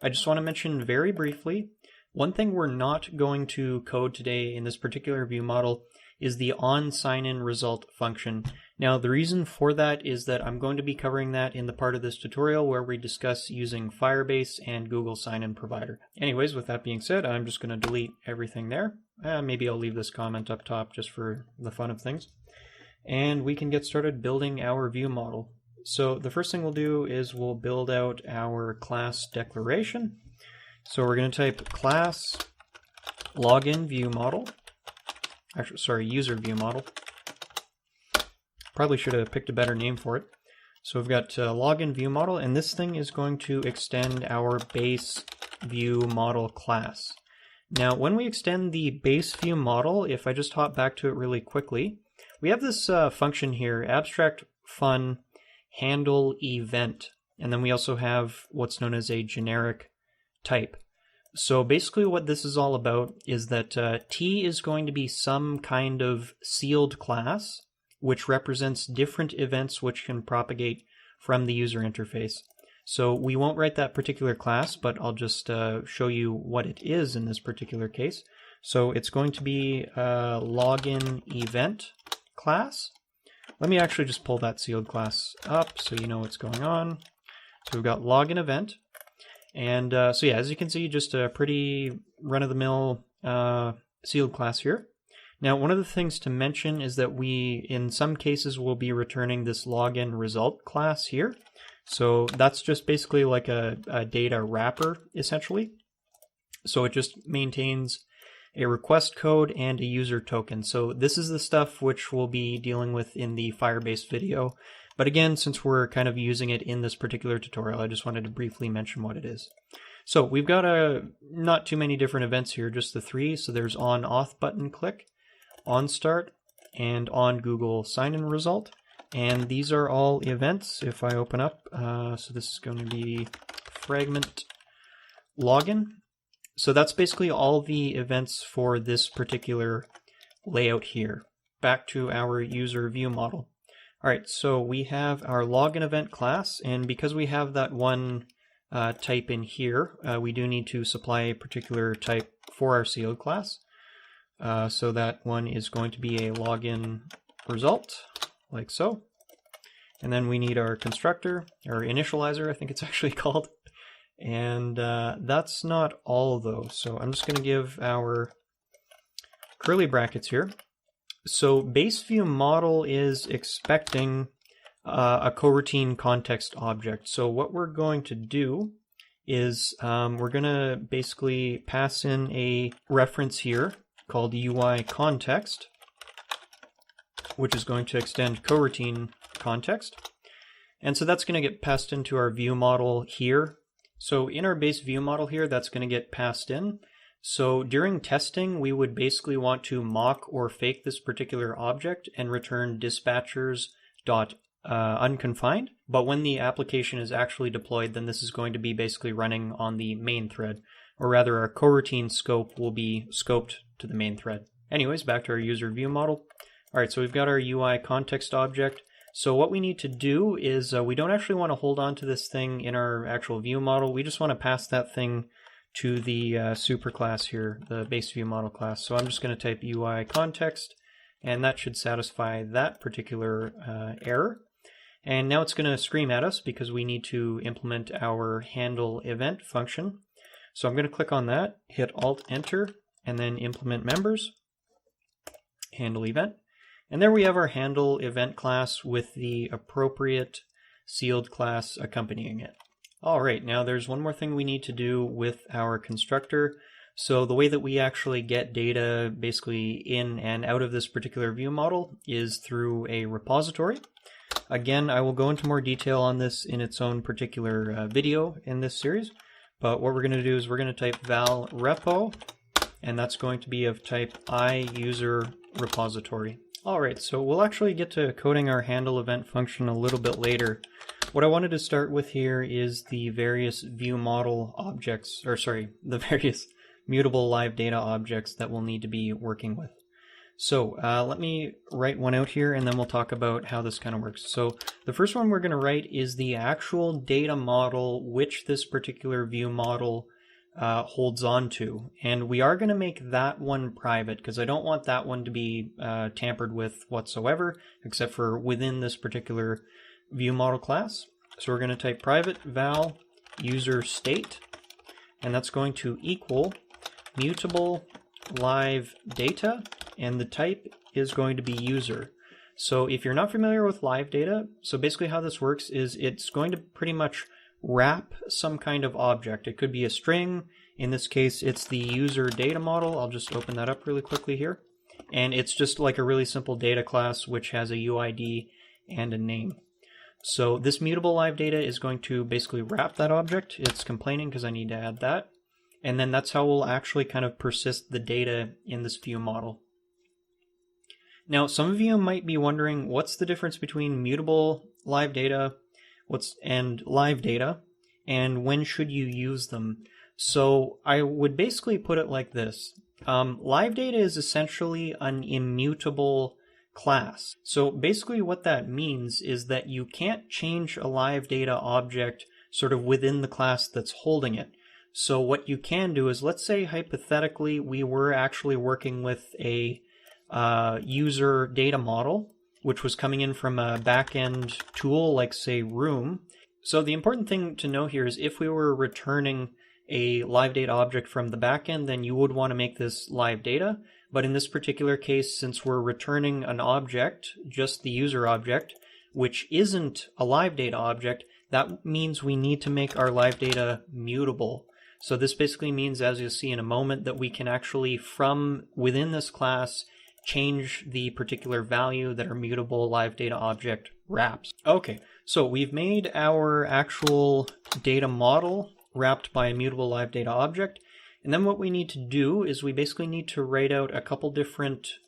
I just want to mention very briefly, one thing we're not going to code today in this particular view model is the onSign-in-result function. Now the reason for that is that I'm going to be covering that in the part of this tutorial where we discuss using Firebase and Google Sign-In Provider. Anyways, with that being said, I'm just going to delete everything there. Maybe I'll leave this comment up top just for the fun of things. And we can get started building our view model. So the first thing we'll do is we'll build out our class declaration. So we're going to type class login view model. Actually, sorry, user view model. Probably should have picked a better name for it. So we've got login view model, and this thing is going to extend our base view model class. Now, when we extend the base view model, if I just hop back to it really quickly, we have this function here, abstract fun handle event, and then we also have what's known as a generic type. So basically what this is all about is that T is going to be some kind of sealed class which represents different events which can propagate from the user interface. So we won't write that particular class, but I'll just show you what it is in this particular case. So it's going to be a login event class. Let me actually just pull that sealed class up so you know what's going on. So we've got login event. And so yeah, as you can see, just a pretty run-of-the-mill sealed class here. Now, one of the things to mention is that we, in some cases, will be returning this login result class here. So that's just basically like a data wrapper, essentially. So it just maintains a request code and a user token. So this is the stuff which we'll be dealing with in the Firebase video. But again, since we're kind of using it in this particular tutorial, I just wanted to briefly mention what it is. So we've got not too many different events here, just the three. So there's on auth button click, on start, and on Google sign-in result. And these are all events. If I open up, so this is going to be fragment login. So that's basically all the events for this particular layout here. Back to our user view model. All right, so we have our login event class, and because we have that one type in here, we do need to supply a particular type for our sealed class. So that one is going to be a login result, like so. And then we need our constructor, or initializer, I think it's actually called. And that's not all though, so I'm just going to give our curly brackets here. So base view model is expecting a coroutine context object. So what we're going to do is we're going to basically pass in a reference here called UI context, which is going to extend coroutine context. And so that's going to get passed into our view model here. So in our base view model here, that's going to get passed in. So during testing, we would basically want to mock or fake this particular object and return dispatchers.unconfined. But when the application is actually deployed, then this is going to be basically running on the main thread, or rather our coroutine scope will be scoped to the main thread. Anyways, back to our user view model. All right, so we've got our UI context object. So what we need to do is we don't actually want to hold on to this thing in our actual view model. We just want to pass that thing to the superclass here, the base view model class. So I'm just going to type UI context, and that should satisfy that particular error. And now it's going to scream at us because we need to implement our handle event function. So I'm going to click on that, hit Alt-Enter, and then implement members, handle event. And there we have our handle event class with the appropriate sealed class accompanying it. All right, now there's one more thing we need to do with our constructor. So the way that we actually get data basically in and out of this particular view model is through a repository. Again, I will go into more detail on this in its own particular video in this series, but what we're going to do is we're going to type val repo, and that's going to be of type iUserRepository. Alright, so we'll actually get to coding our handle event function a little bit later. What I wanted to start with here is the various ViewModel objects, or sorry, the various mutable live data objects that we'll need to be working with. So let me write one out here and then we'll talk about how this kind of works. So the first one we're going to write is the actual data model which this particular view model holds on to. And we are going to make that one private because I don't want that one to be tampered with whatsoever except for within this particular view model class. So we're going to type private val user state, and that's going to equal mutable live data, and the type is going to be user. So if you're not familiar with live data, so basically how this works is it's going to pretty much wrap some kind of object. It could be a string. In this case, it's the user data model. I'll just open that up really quickly here. And it's just like a really simple data class which has a UID and a name. So this mutable live data is going to basically wrap that object. It's complaining because I need to add that. And then that's how we'll actually kind of persist the data in this view model. Now, some of you might be wondering what's the difference between mutable live data and live data, and when should you use them? So I would basically put it like this. Live data is essentially an immutable class. So basically what that means is that you can't change a live data object sort of within the class that's holding it. So what you can do is, let's say hypothetically we were actually working with a user data model, which was coming in from a backend tool like, say, Room. So the important thing to know here is if we were returning a live data object from the backend, then you would want to make this live data. But in this particular case, since we're returning an object, just the user object, which isn't a live data object, that means we need to make our live data mutable. So this basically means, as you'll see in a moment, that we can actually, from within this class, change the particular value that our mutable live data object wraps. Okay, so we've made our actual data model wrapped by a mutable live data object. And then what we need to do is we basically need to write out a couple different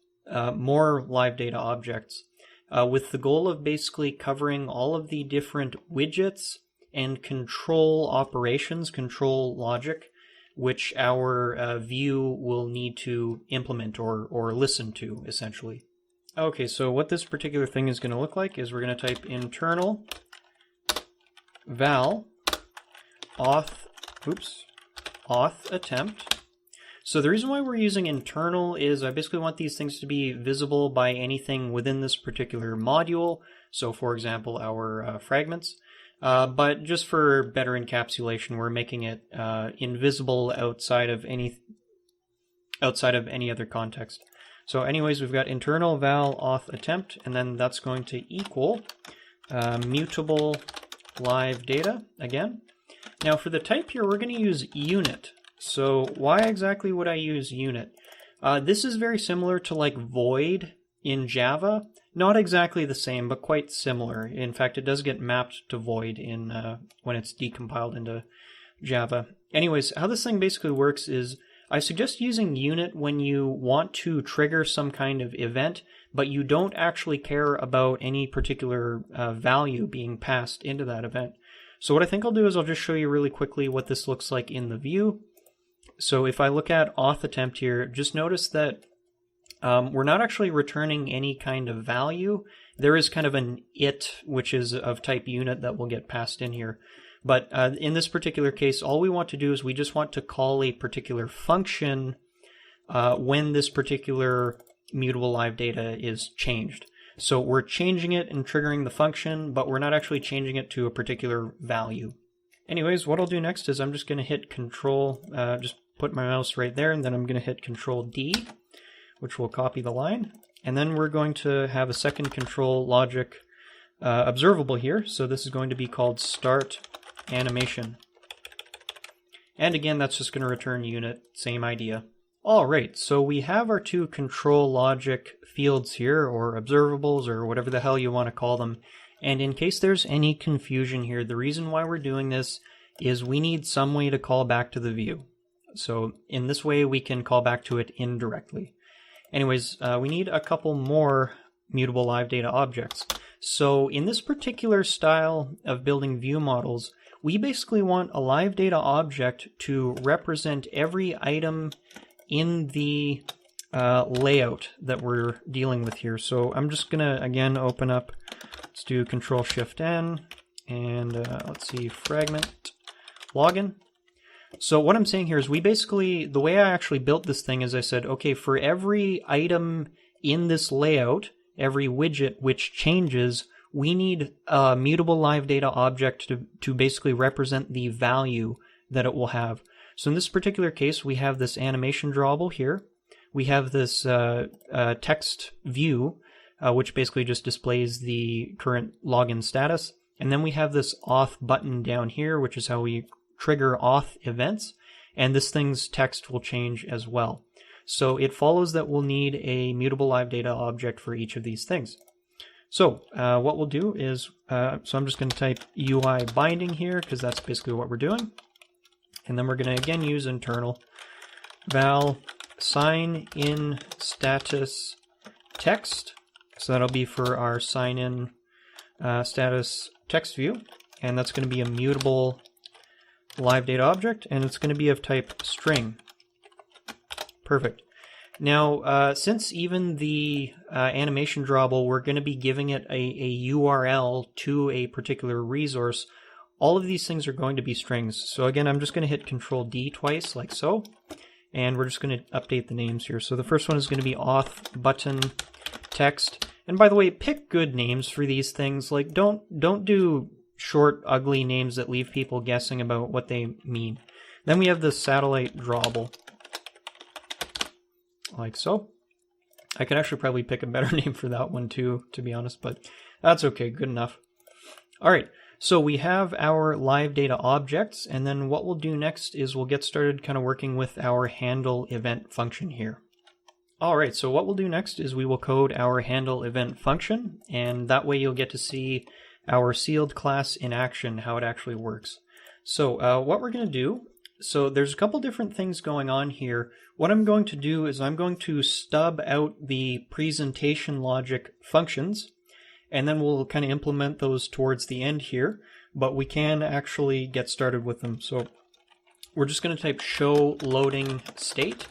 more live data objects with the goal of basically covering all of the different widgets and control operations, control logic, which our view will need to implement or listen to, essentially. Okay, so what this particular thing is going to look like is we're going to type internal val auth attempt. So the reason why we're using internal is I basically want these things to be visible by anything within this particular module. So for example, our fragments. But just for better encapsulation, we're making it invisible outside of any other context. So anyways, we've got internal val auth attempt, and then that's going to equal mutable live data again. Now for the type here, we're going to use unit. So why exactly would I use unit? This is very similar to like void in Java. Not exactly the same, but quite similar. In fact, it does get mapped to void in when it's decompiled into Java. Anyways, how this thing basically works is I suggest using unit when you want to trigger some kind of event, but you don't actually care about any particular value being passed into that event. So what I think I'll do is I'll just show you really quickly what this looks like in the view. So if I look at auth attempt here, just notice that we're not actually returning any kind of value. There is kind of an it, which is of type unit, that will get passed in here. But in this particular case, all we want to do is we just want to call a particular function when this particular mutable live data is changed. So we're changing it and triggering the function, but we're not actually changing it to a particular value. Anyways, what I'll do next is I'm just going to hit Control, just put my mouse right there, and then I'm going to hit Control D, which will copy the line. And then we're going to have a second control logic observable here. So this is going to be called start animation. And again, that's just going to return unit, same idea. All right, so we have our two control logic fields here, or observables, or whatever the hell you want to call them. And in case there's any confusion here, the reason why we're doing this is we need some way to call back to the view. So in this way, we can call back to it indirectly. Anyways, we need a couple more mutable live data objects. So in this particular style of building view models, we basically want a live data object to represent every item in the layout that we're dealing with here. So I'm just gonna again open up, let's do Control-Shift-N, and let's see, Fragment login. So what I'm saying here is we basically, the way I actually built this thing is I said, okay, for every item in this layout, every widget which changes, we need a mutable live data object to basically represent the value that it will have. So in this particular case, we have this animation drawable here. We have this text view, which basically just displays the current login status. And then we have this auth button down here, which is how we trigger auth events. And this thing's text will change as well. So it follows that we'll need a mutable live data object for each of these things. So what we'll do is, so I'm just going to type UI binding here because that's basically what we're doing. And then we're going to again use internal val sign in status text. So that'll be for our sign in status text view. And that's going to be a mutable live data object, and it's going to be of type string. Perfect. Now, since even the animation drawable, we're going to be giving it a URL to a particular resource, all of these things are going to be strings. So again, I'm just going to hit Control-D twice, like so, and we're just going to update the names here. So the first one is going to be auth button text. And by the way, pick good names for these things. Like, don't do short, ugly names that leave people guessing about what they mean. Then we have the satellite drawable, like so. I could actually probably pick a better name for that one too, to be honest, but that's okay, good enough. All right, so we have our live data objects, and then what we'll do next is we'll get started kind of working with our handle event function here. All right, so what we'll do next is we will code our handle event function, and that way you'll get to see our sealed class in action, how it actually works. So what we're going to do, so there's a couple different things going on here. What I'm going to do is I'm going to stub out the presentation logic functions, and then we'll kind of implement those towards the end here, but we can actually get started with them. So we're just going to type show loading state,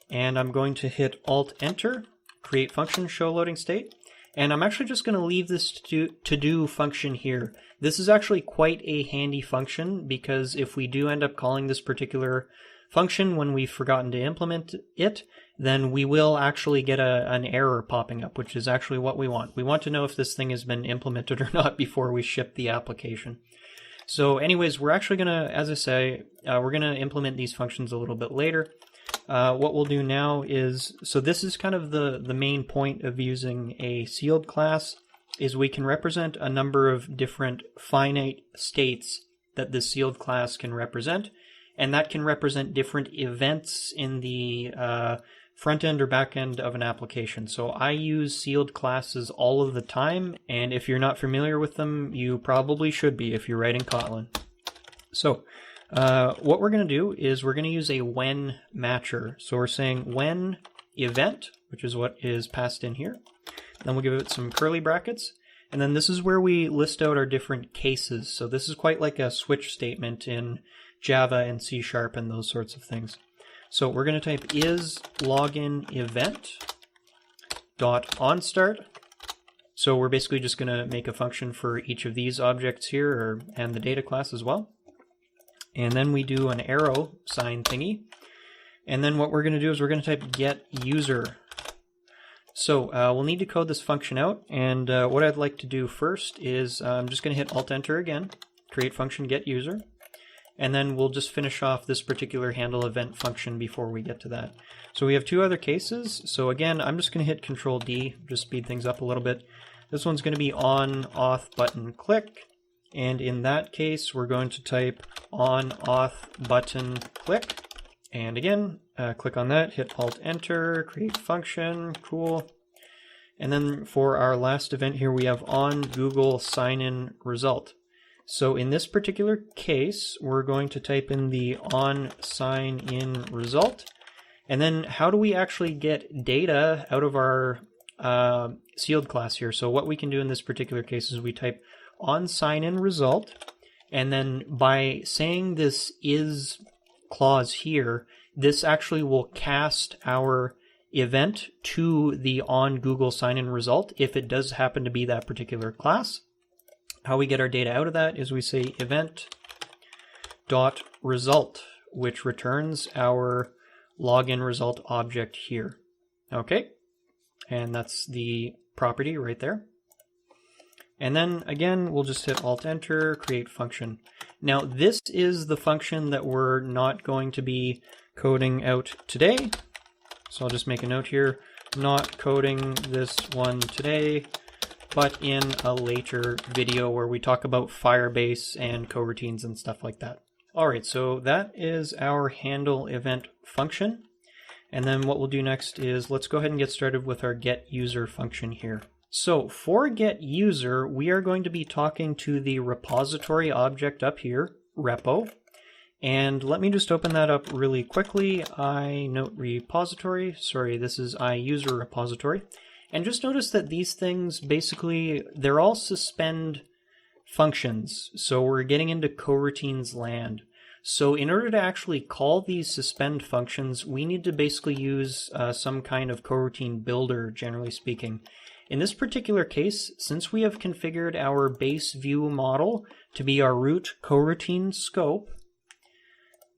and I'm going to hit Alt-Enter, create function show loading state. And I'm actually just going to leave this to-do function here. This is actually quite a handy function because if we do end up calling this particular function when we've forgotten to implement it, then we will actually get an error popping up, which is actually what we want. We want to know if this thing has been implemented or not before we ship the application. So anyways, we're actually going to, as I say, we're going to implement these functions a little bit later. What we'll do now is, so this is kind of the main point of using a sealed class, is we can represent a number of different finite states that this sealed class can represent, and that can represent different events in the front end or back end of an application. So I use sealed classes all of the time, and if you're not familiar with them, you probably should be if you're writing Kotlin. So what we're going to do is we're going to use a when matcher. So we're saying when event, which is what is passed in here. Then we'll give it some curly brackets. And then this is where we list out our different cases. So this is quite like a switch statement in Java and C# and those sorts of things. So we're going to type is login event dot onStart. So we're basically just going to make a function for each of these objects here and the data class as well. And then we do an arrow sign thingy. And then what we're going to do is we're going to type get user. So we'll need to code this function out. And what I'd like to do first is I'm just going to hit Alt-Enter again, create function get user. And then we'll just finish off this particular handle event function before we get to that. So we have two other cases. So again, I'm just going to hit Control-D, just speed things up a little bit. This one's going to be on auth button click. And in that case, we're going to type on auth button click. And again, click on that, hit Alt-Enter, create function, cool. And then for our last event here, we have on Google sign-in result. So in this particular case, we're going to type in the on sign-in result. And then how do we actually get data out of our sealed class here? So what we can do in this particular case is we type on sign-in result. And then by saying this is clause here, this actually will cast our event to the on Google sign-in result if it does happen to be that particular class. How we get our data out of that is we say event.result, which returns our login result object here. Okay, and that's the property right there. And then again, we'll just hit Alt-Enter, create function. Now this is the function that we're not going to be coding out today. So I'll just make a note here, not coding this one today, but in a later video where we talk about Firebase and coroutines and stuff like that. All right, so that is our handle event function. And then what we'll do next is let's go ahead and get started with our get user function here. So for get user, we are going to be talking to the repository object up here, repo. And let me just open that up really quickly. Note repository, sorry, this is user repository. And just notice that these things basically, they're all suspend functions. So we're getting into coroutines land. So in order to actually call these suspend functions, we need to basically use some kind of coroutine builder, generally speaking. In this particular case, since we have configured our base view model to be our root coroutine scope,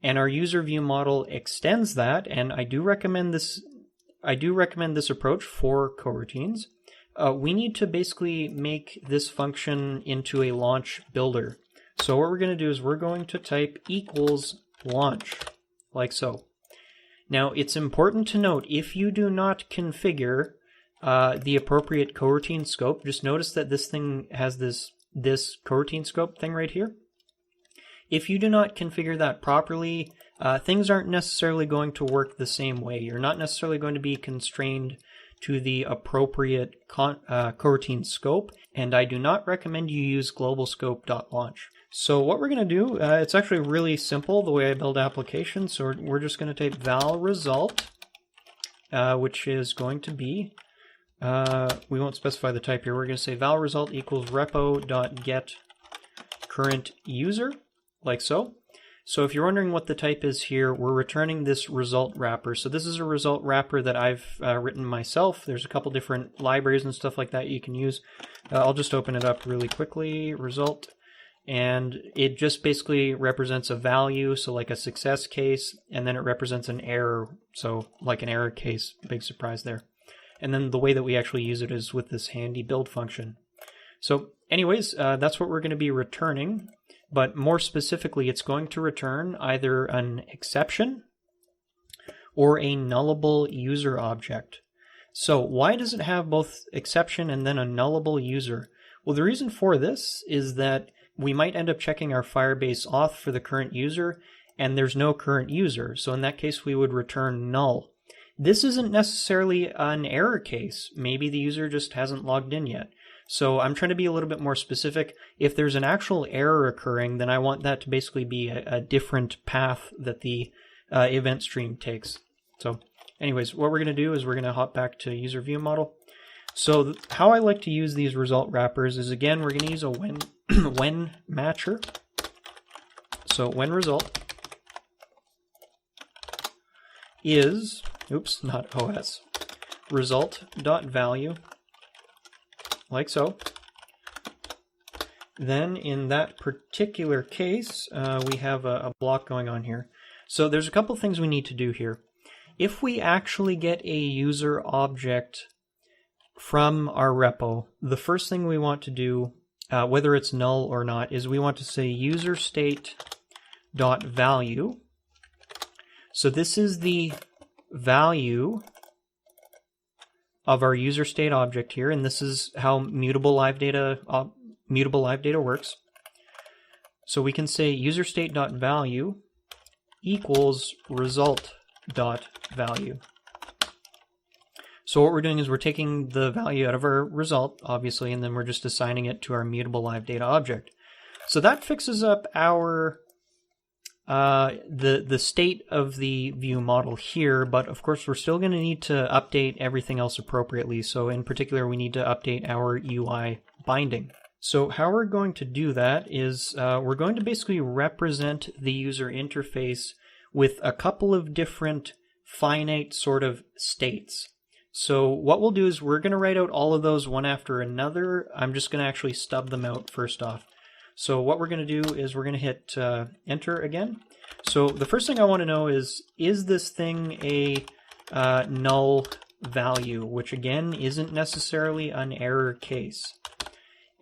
and our user view model extends that, and I do recommend this approach for coroutines, we need to basically make this function into a launch builder. So what we're going to do is we're going to type equals launch, like so. Now it's important to note, if you do not configure the appropriate coroutine scope, just notice that this thing has this coroutine scope thing right here. If you do not configure that properly, things aren't necessarily going to work the same way. You're not necessarily going to be constrained to the appropriate coroutine scope, and I do not recommend you use globalscope.launch. So what we're going to do, it's actually really simple the way I build applications. So we're just going to type val result, which is going to be, we won't specify the type here. We're going to say val result equals repo.get current user, like so. So if you're wondering what the type is here, we're returning this result wrapper. So this is a result wrapper that I've written myself. There's a couple different libraries and stuff like that you can use. I'll just open it up really quickly, result. And it just basically represents a value, so like a success case, and then it represents an error, so like an error case, big surprise there. And then the way that we actually use it is with this handy build function. So anyways, that's what we're going to be returning, but more specifically, it's going to return either an exception or a nullable user object. So why does it have both exception and then a nullable user? Well, the reason for this is that we might end up checking our Firebase auth for the current user, and there's no current user. So in that case, we would return null. This isn't necessarily an error case. Maybe the user just hasn't logged in yet. So I'm trying to be a little bit more specific. If there's an actual error occurring, then I want that to basically be a different path that the event stream takes. So anyways, what we're going to do is we're going to hop back to user view model. So how I like to use these result wrappers is, again, we're going to use a when matcher. So when result is, oops, not OS, result.value, like so. Then in that particular case, we have a block going on here. So there's a couple things we need to do here. If we actually get a user object from our repo, the first thing we want to do, whether it's null or not, is we want to say user state.value. So this is the value of our user state object here, and this is how mutable LiveData works. So we can say user state.value equals result.value. So what we're doing is we're taking the value out of our result, obviously, and then we're just assigning it to our mutable live data object. So that fixes up our the state of the view model here, but of course we're still going to need to update everything else appropriately. So in particular, we need to update our UI binding. So how we're going to do that is we're going to basically represent the user interface with a couple of different finite sort of states. So what we'll do is we're going to write out all of those one after another. I'm just going to actually stub them out first off. So what we're going to do is we're going to hit enter again. So the first thing I want to know is this thing a null value, which again isn't necessarily an error case.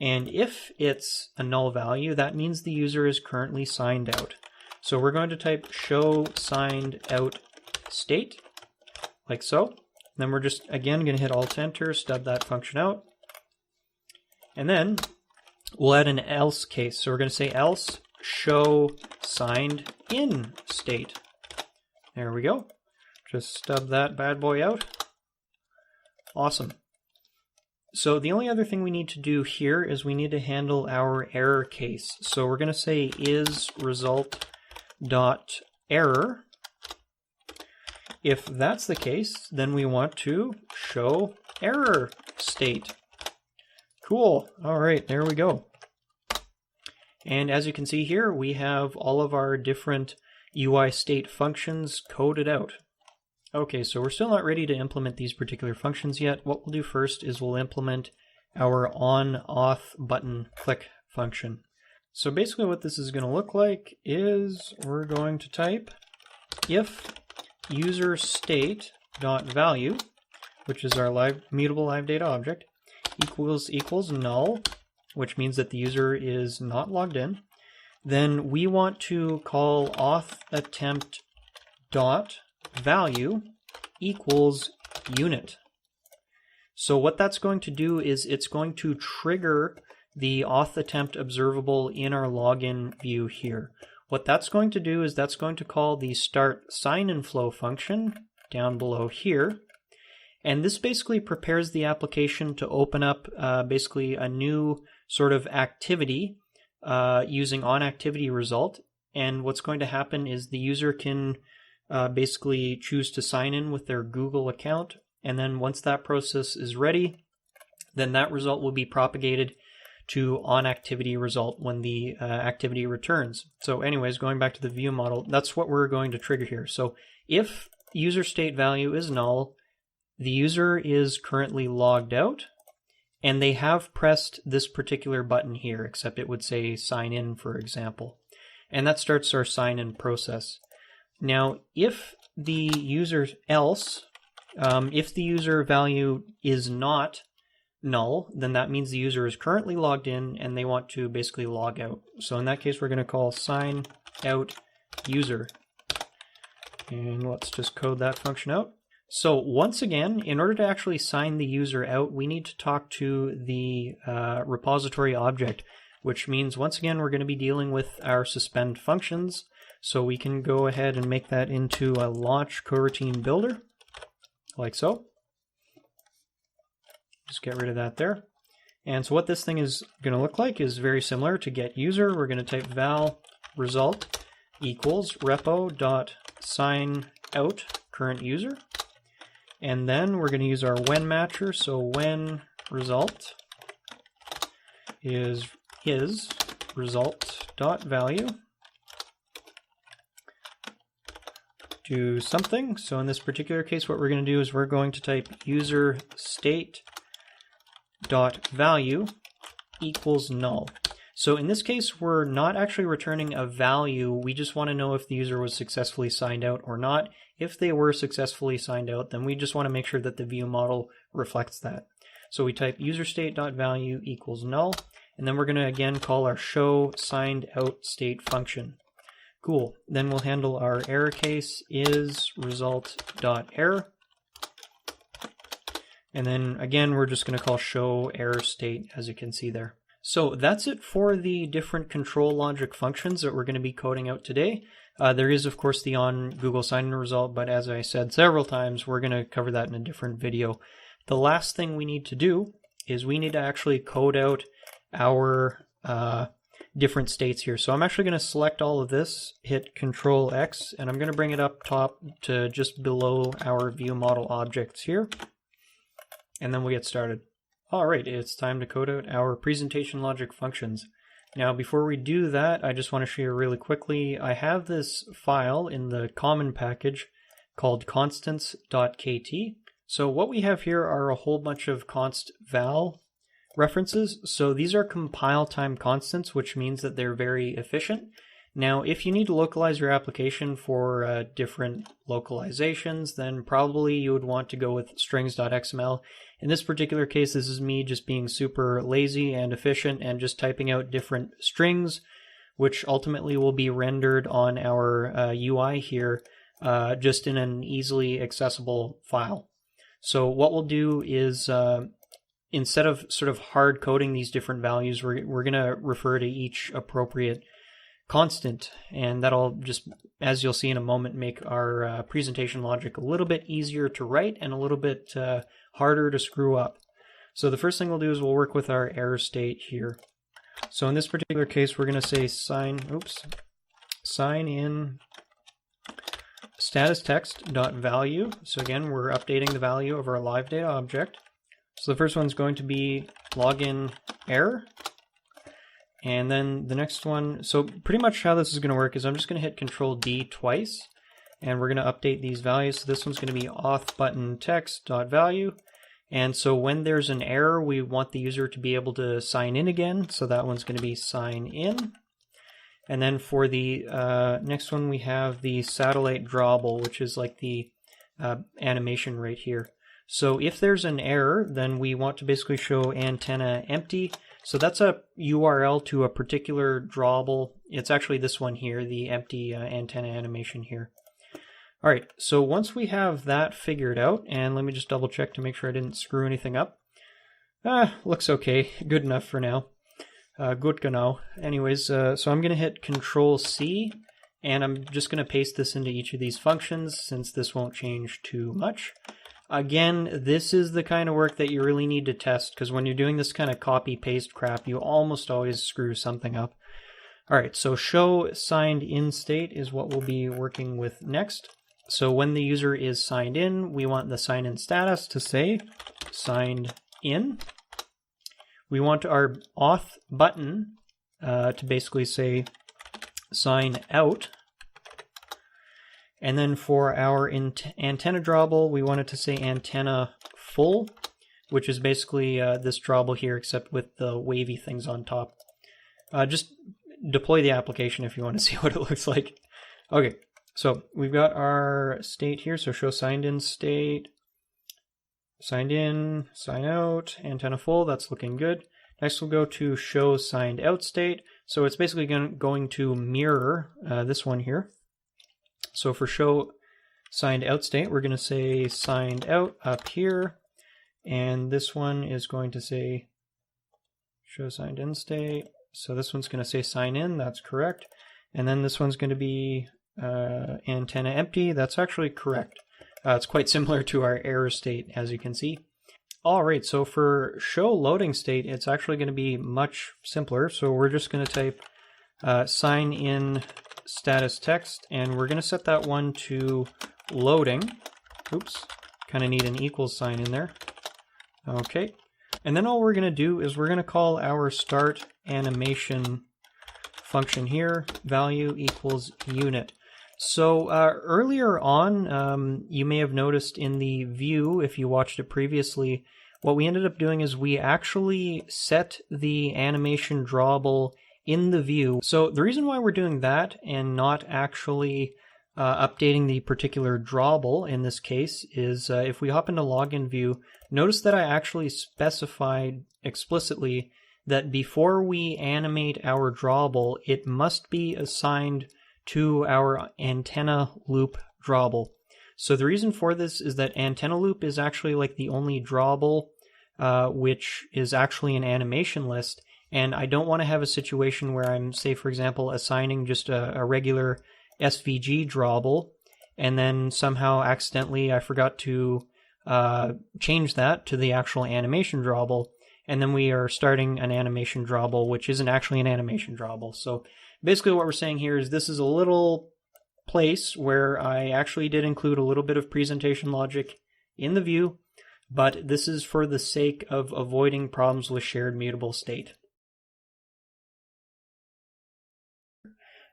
And if it's a null value, that means the user is currently signed out. So we're going to type show signed out state, like so. Then we're just, again, going to hit Alt-Enter, stub that function out. And then we'll add an else case. So we're going to say else show signed in state. There we go. Just stub that bad boy out. Awesome. So the only other thing we need to do here is we need to handle our error case. So we're going to say is result.error. If that's the case, then we want to show error state. Cool. All right, there we go. And as you can see here, we have all of our different UI state functions coded out. Okay, so we're still not ready to implement these particular functions yet. What we'll do first is we'll implement our on/auth button click function. So basically what this is going to look like is we're going to type if user state.value, which is our mutable live data object, equals null, which means that the user is not logged in, then we want to call auth attempt dot value equals unit. So what that's going to do is it's going to trigger the auth attempt observable in our login view here. What that's going to do is that's going to call the start sign in flow function down below here. And this basically prepares the application to open up basically a new sort of activity using onActivity result. And what's going to happen is the user can basically choose to sign in with their Google account. And then once that process is ready, then that result will be propagated to onActivity result when the activity returns. So anyways, going back to the view model, that's what we're going to trigger here. So if user state value is null, the user is currently logged out, and they have pressed this particular button here, except it would say sign in, for example. And that starts our sign in process. Now, if the user if the user value is not null, then that means the user is currently logged in and they want to basically log out. So in that case, we're going to call sign out user. And let's just code that function out. So once again, in order to actually sign the user out, we need to talk to the repository object, which means once again, we're going to be dealing with our suspend functions. So we can go ahead and make that into a launch coroutine builder, like so. Just get rid of that there. And so what this thing is going to look like is very similar to get user. We're going to type val result equals repo.sign out current user. And then we're going to use our when matcher. So when result is his result.value do something. So in this particular case, what we're going to do is we're going to type user state.value equals null. So in this case, we're not actually returning a value. We just want to know if the user was successfully signed out or not. If they were successfully signed out, then we just want to make sure that the view model reflects that. So we type user state.value equals null, and then we're going to again call our show signed out state function. Cool. Then we'll handle our error case is result.error. And then again, we're just going to call show error state, as you can see there. So that's it for the different control logic functions that we're going to be coding out today. There is, of course, the on Google sign-in result, but as I said several times, we're going to cover that in a different video. The last thing we need to do is we need to actually code out our different states here. So I'm actually going to select all of this, hit Control X, and I'm going to bring it up top to just below our view model objects here. And then we'll get started. All right, it's time to code out our presentation logic functions. Now, before we do that, I just want to show you really quickly, I have this file in the common package called constants.kt. So what we have here are a whole bunch of const val references. So these are compile time constants, which means that they're very efficient. Now, if you need to localize your application for different localizations, then probably you would want to go with strings.xml. In this particular case, this is me just being super lazy and efficient and just typing out different strings, which ultimately will be rendered on our UI here, just in an easily accessible file. So what we'll do is, instead of sort of hard coding these different values, we're going to refer to each appropriate constant, and that'll just, as you'll see in a moment, make our presentation logic a little bit easier to write and a little bit harder to screw up. So the first thing we'll do is we'll work with our error state here. So in this particular case, we're going to say sign in status text.value. So again, we're updating the value of our LiveData object. So the first one's going to be login error. And then the next one, so pretty much how this is going to work is I'm just going to hit Control D twice, and we're going to update these values. So this one's going to be auth button text.value. And so when there's an error, we want the user to be able to sign in again. So that one's going to be sign in. And then for the next one, we have the satellite drawable, which is like the animation right here. So if there's an error, then we want to basically show antenna empty. So that's a URL to a particular drawable. It's actually this one here, the empty antenna animation here. All right, so once we have that figured out, and let me just double check to make sure I didn't screw anything up. Looks okay, good enough for now. Gut genau. Anyways, so I'm going to hit Control C, and I'm just going to paste this into each of these functions since this won't change too much. Again, this is the kind of work that you really need to test, because when you're doing this kind of copy-paste crap, you almost always screw something up. All right, so show signed in state is what we'll be working with next. So when the user is signed in, we want the sign-in status to say signed in. We want our auth button to basically say sign out. And then for our antenna drawable, we want it to say antenna full, which is basically this drawable here, except with the wavy things on top. Just deploy the application if you want to see what it looks like. Okay, so we've got our state here. So show signed in state, signed in, sign out, antenna full. That's looking good. Next we'll go to show signed out state. So it's basically going to mirror this one here. So for show signed out state, we're going to say signed out up here. And this one is going to say show signed in state. So this one's going to say sign in. That's correct. And then this one's going to be antenna empty. That's actually correct. It's quite similar to our error state, as you can see. All right, so for show loading state, it's actually going to be much simpler. So we're just going to type sign in status text, and we're going to set that one to loading. Oops, kind of need an equals sign in there. Okay, and then all we're going to do is we're going to call our start animation function here, value equals unit. So earlier on, you may have noticed in the view, if you watched it previously, what we ended up doing is we actually set the animation drawable in the view. So the reason why we're doing that and not actually updating the particular drawable in this case is if we hop into login view, notice that I actually specified explicitly that before we animate our drawable, it must be assigned to our antenna loop drawable. So the reason for this is that antenna loop is actually like the only drawable which is actually an animation list, and I don't want to have a situation where I'm, say for example, assigning just a regular SVG drawable, and then somehow accidentally I forgot to change that to the actual animation drawable, and then we are starting an animation drawable, which isn't actually an animation drawable. So basically what we're saying here is this is a little place where I actually did include a little bit of presentation logic in the view, but this is for the sake of avoiding problems with shared mutable state.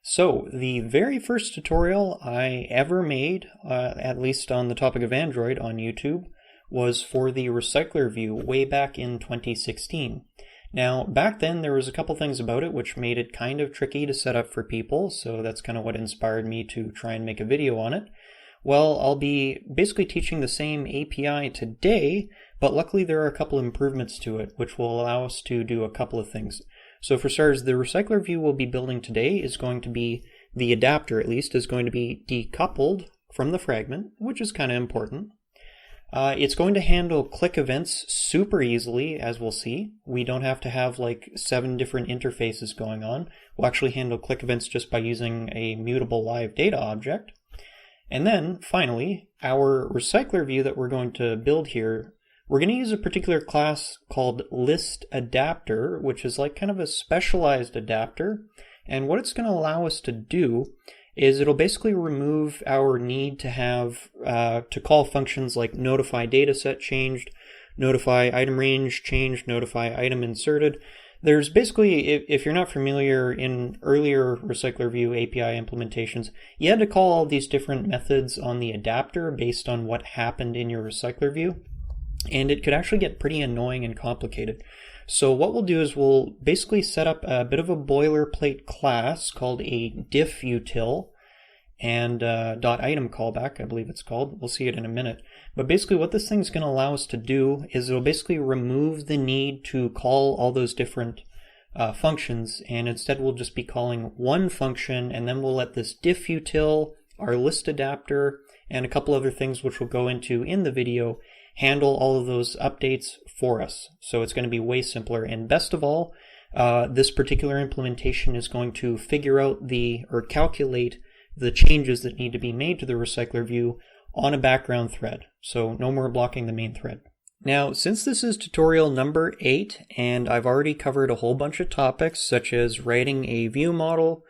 So the very first tutorial I ever made, at least on the topic of Android on YouTube, was for the RecyclerView way back in 2016. Now, back then there was a couple things about it which made it kind of tricky to set up for people, so that's kind of what inspired me to try and make a video on it. Well, I'll be basically teaching the same API today, but luckily there are a couple improvements to it which will allow us to do a couple of things. So for starters, the RecyclerView we'll be building today is going to be, the adapter at least, is going to be decoupled from the fragment, which is kind of important. It's going to handle click events super easily, as we'll see. We don't have to have like 7 different interfaces going on. We'll actually handle click events just by using a mutable LiveData object. And then, finally, our RecyclerView that we're going to build here, we're going to use a particular class called ListAdapter, which is like kind of a specialized adapter. And what it's going to allow us to do is it'll basically remove our need to have to call functions like notify dataset changed, notify item range changed, notify item inserted. There's basically, if you're not familiar, in earlier RecyclerView API implementations, you had to call all these different methods on the adapter based on what happened in your RecyclerView. And it could actually get pretty annoying and complicated. So what we'll do is we'll basically set up a bit of a boilerplate class called a diffutil and .item callback, I believe it's called. We'll see it in a minute. But basically what this thing's going to allow us to do is it'll basically remove the need to call all those different functions, and instead we'll just be calling one function, and then we'll let this diffutil, our list adapter, and a couple other things which we'll go into in the video handle all of those updates for us. So it's going to be way simpler. And best of all, this particular implementation is going to figure out or calculate the changes that need to be made to the RecyclerView on a background thread. So no more blocking the main thread. Now, since this is tutorial number 8, and I've already covered a whole bunch of topics such as writing a view model,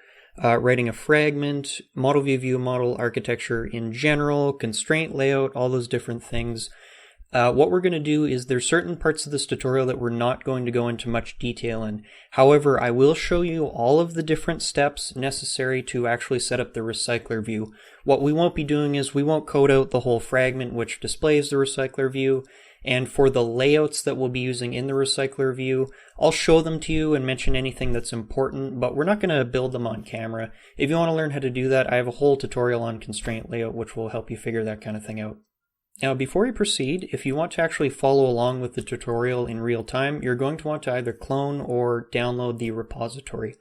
writing a fragment, model view view model architecture in general, constraint layout, all those different things, what we're going to do is there's certain parts of this tutorial that we're not going to go into much detail in. However, I will show you all of the different steps necessary to actually set up the RecyclerView. What we won't be doing is we won't code out the whole fragment which displays the RecyclerView, and for the layouts that we'll be using in the RecyclerView, I'll show them to you and mention anything that's important, but we're not going to build them on camera. If you want to learn how to do that, I have a whole tutorial on constraint layout which will help you figure that kind of thing out. Now, before we proceed, if you want to actually follow along with the tutorial in real time, you're going to want to either clone or download the repository.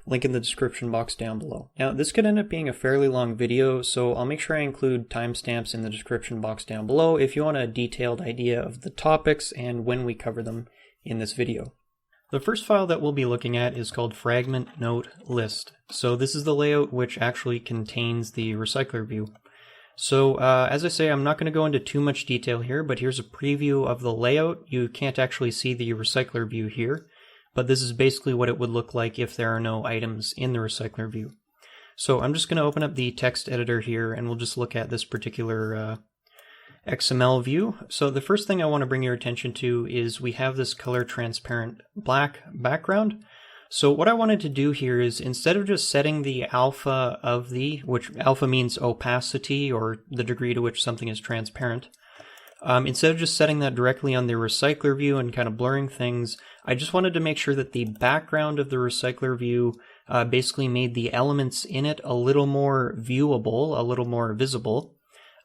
Link in the description box down below. Now, this could end up being a fairly long video, so I'll make sure I include timestamps in the description box down below if you want a detailed idea of the topics and when we cover them in this video. The first file that we'll be looking at is called fragment note list. So this is the layout which actually contains the RecyclerView. So as I say, I'm not going to go into too much detail here, but here's a preview of the layout. You can't actually see the RecyclerView here, but this is basically what it would look like if there are no items in the RecyclerView. So I'm just going to open up the text editor here, and we'll just look at this particular XML view. So the first thing I want to bring your attention to is we have this color transparent black background. So what I wanted to do here is, instead of just setting the alpha of which alpha means opacity or the degree to which something is transparent, instead of just setting that directly on the RecyclerView and kind of blurring things, I just wanted to make sure that the background of the RecyclerView basically made the elements in it a little more viewable, a little more visible,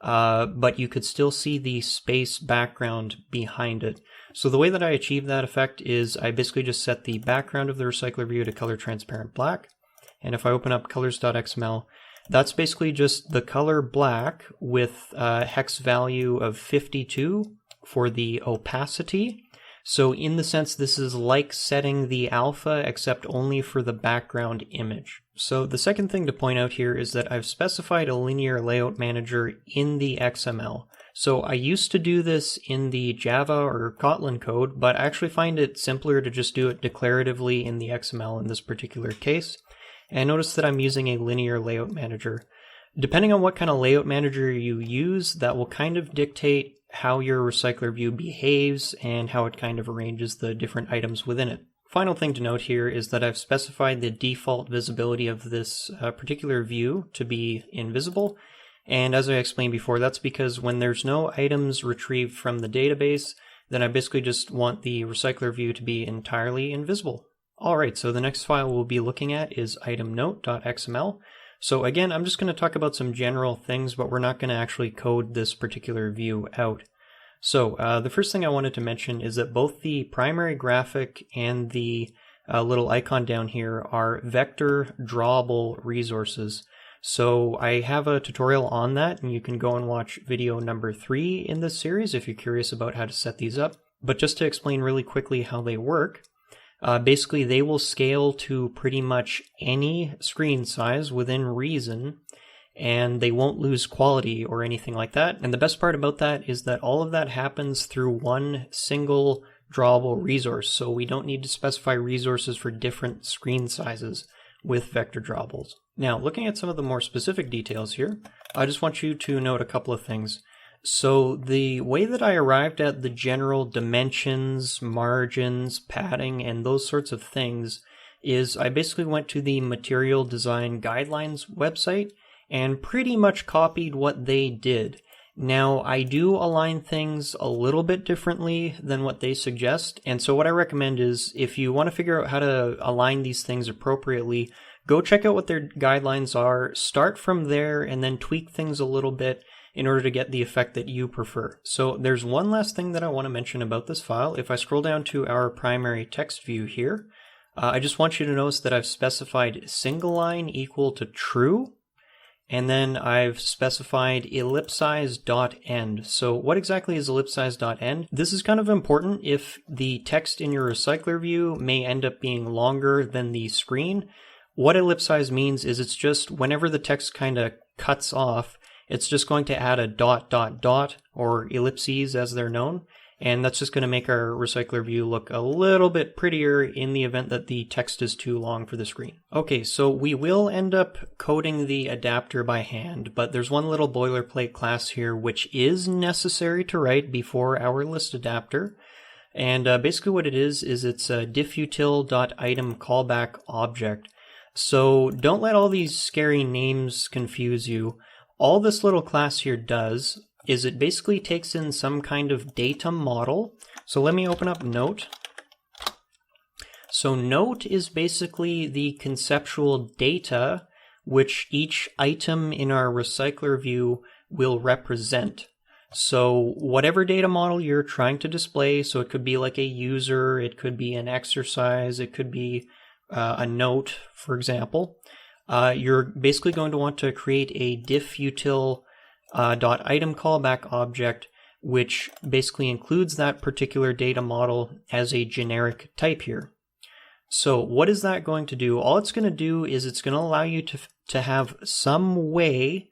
but you could still see the space background behind it. So the way that I achieve that effect is I basically just set the background of the RecyclerView to color transparent black. And if I open up colors.xml, that's basically just the color black with a hex value of 52 for the opacity. So in the sense, this is like setting the alpha except only for the background image. So the second thing to point out here is that I've specified a linear layout manager in the XML. So I used to do this in the Java or Kotlin code, but I actually find it simpler to just do it declaratively in the XML in this particular case. And notice that I'm using a linear layout manager. Depending on what kind of layout manager you use, that will kind of dictate how your Recycler view behaves and how it kind of arranges the different items within it. Final thing to note here is that I've specified the default visibility of this particular view to be invisible. And as I explained before, that's because when there's no items retrieved from the database, then I basically just want the Recycler view to be entirely invisible. Alright, so the next file we'll be looking at is itemNote.xml. So again, I'm just going to talk about some general things, but we're not going to actually code this particular view out. So the first thing I wanted to mention is that both the primary graphic and the little icon down here are Vector Drawable resources. So I have a tutorial on that, and you can go and watch video number 3 in this series if you're curious about how to set these up. But just to explain really quickly how they work, basically they will scale to pretty much any screen size within reason, and they won't lose quality or anything like that. And the best part about that is that all of that happens through one single drawable resource, so we don't need to specify resources for different screen sizes with Vector Drawables. Now, looking at some of the more specific details here, I just want you to note a couple of things. So the way that I arrived at the general dimensions, margins, padding, and those sorts of things is I basically went to the Material Design Guidelines website and pretty much copied what they did. Now, I do align things a little bit differently than what they suggest, and so what I recommend is if you want to figure out how to align these things appropriately, go check out what their guidelines are, start from there, and then tweak things a little bit in order to get the effect that you prefer. So there's one last thing that I want to mention about this file. If I scroll down to our primary text view here, I just want you to notice that I've specified single line equal to true, and then I've specified ellipsize.end. So what exactly is ellipsize.end? This is kind of important if the text in your Recycler view may end up being longer than the screen. What ellipsize means is it's just whenever the text kind of cuts off, it's just going to add a ... or ellipses as they're known, and that's just going to make our Recycler view look a little bit prettier in the event that the text is too long for the screen. Okay, so we will end up coding the adapter by hand, but there's one little boilerplate class here which is necessary to write before our ListAdapter. And basically what it is it's a diffutil.item callback object. So don't let all these scary names confuse you. All this little class here does is it basically takes in some kind of data model. So let me open up Note. So Note is basically the conceptual data which each item in our Recycler view will represent. So whatever data model you're trying to display, so it could be like a user, it could be an exercise, it could be a note, for example. You're basically going to want to create a diffutil .item callback object, which basically includes that particular data model as a generic type here. So what is that going to do? All it's going to do is it's going to allow you to have some way,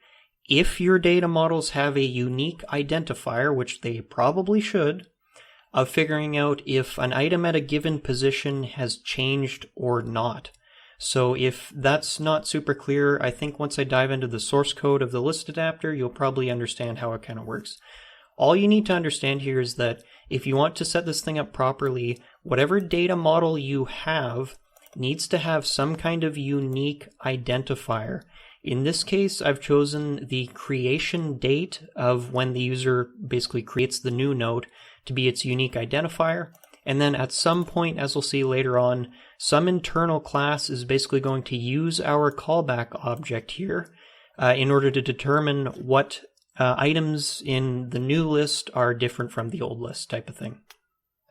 if your data models have a unique identifier, which they probably should, of figuring out if an item at a given position has changed or not. So if that's not super clear, I think once I dive into the source code of the ListAdapter, you'll probably understand how it kind of works. All you need to understand here is that if you want to set this thing up properly, whatever data model you have needs to have some kind of unique identifier. In this case, I've chosen the creation date of when the user basically creates the new node to be its unique identifier. And then at some point, as we'll see later on, some internal class is basically going to use our callback object here in order to determine what items in the new list are different from the old list type of thing.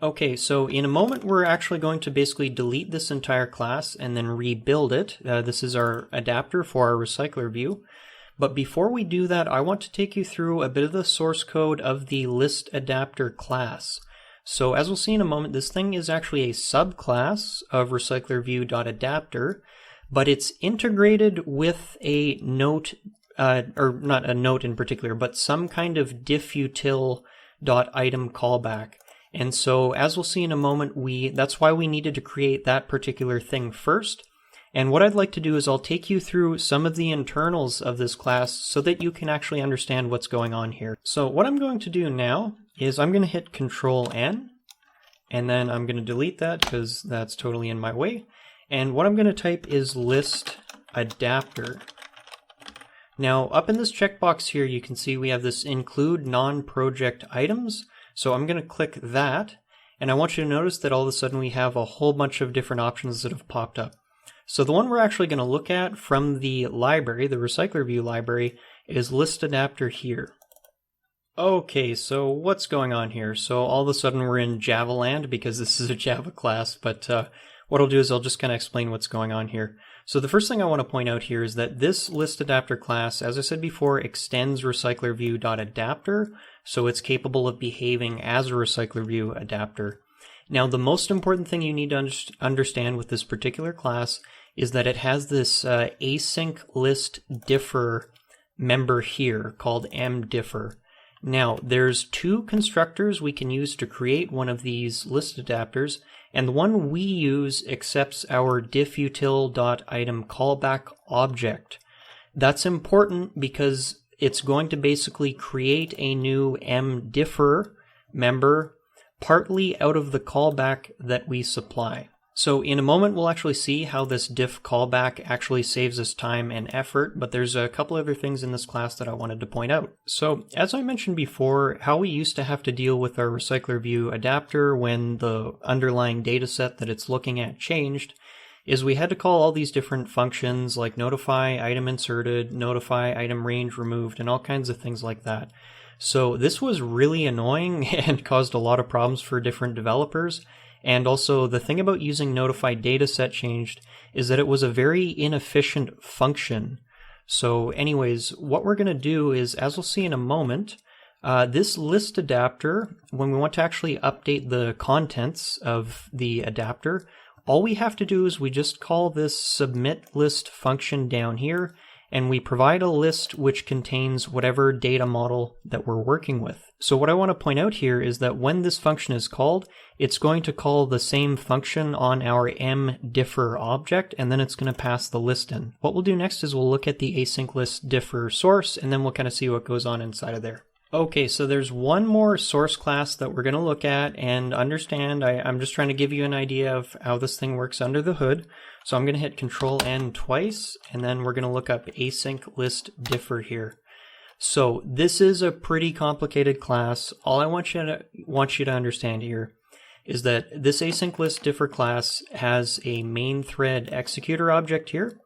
Okay, so in a moment we're actually going to basically delete this entire class and then rebuild it. This is our adapter for our Recycler view. But before we do that, I want to take you through a bit of the source code of the ListAdapter class. So as we'll see in a moment, this thing is actually a subclass of RecyclerView.Adapter, but it's integrated with a note, or not a note in particular, but some kind of diffutil.item callback. And so as we'll see in a moment, that's why we needed to create that particular thing first. And what I'd like to do is I'll take you through some of the internals of this class so that you can actually understand what's going on here. So what I'm going to do now is I'm going to hit Control-N, and then I'm going to delete that because that's totally in my way. And what I'm going to type is ListAdapter. Now up in this checkbox here, you can see we have this include non-project items. So I'm going to click that, and I want you to notice that all of a sudden we have a whole bunch of different options that have popped up. So the one we're actually going to look at from the library, the RecyclerView library, is ListAdapter here. Okay, so what's going on here? So all of a sudden we're in Java land because this is a Java class, but what I'll do is I'll just kind of explain what's going on here. So the first thing I want to point out here is that this ListAdapter class, as I said before, extends RecyclerView.Adapter, so it's capable of behaving as a RecyclerView adapter. Now, the most important thing you need to understand with this particular class is that it has this async list differ member here called mDiffer. Now, there's two constructors we can use to create one of these list adapters, and the one we use accepts our diffutil.item callback object. That's important because it's going to basically create a new mDiffer member partly out of the callback that we supply. So in a moment we'll actually see how this diff callback actually saves us time and effort, but there's a couple other things in this class that I wanted to point out. So as I mentioned before, how we used to have to deal with our RecyclerView adapter when the underlying dataset that it's looking at changed is we had to call all these different functions like notify item inserted, notify item range removed, and all kinds of things like that. So this was really annoying and caused a lot of problems for different developers. And also the thing about using notify dataset changed is that it was a very inefficient function. So anyways, what we're going to do is, as we'll see in a moment, this list adapter, when we want to actually update the contents of the adapter, all we have to do is we just call this submit list function down here, and we provide a list which contains whatever data model that we're working with. So what I want to point out here is that when this function is called, it's going to call the same function on our mDiffer object, and then it's going to pass the list in. What we'll do next is we'll look at the async list differ source, and then we'll kind of see what goes on inside of there. Okay, so there's one more source class that we're going to look at and understand. I'm just trying to give you an idea of how this thing works under the hood. So I'm going to hit Control-N twice, and then we're going to look up async list differ here. So this is a pretty complicated class. All I want you to understand here is that this async list differ class has a main thread executor object here.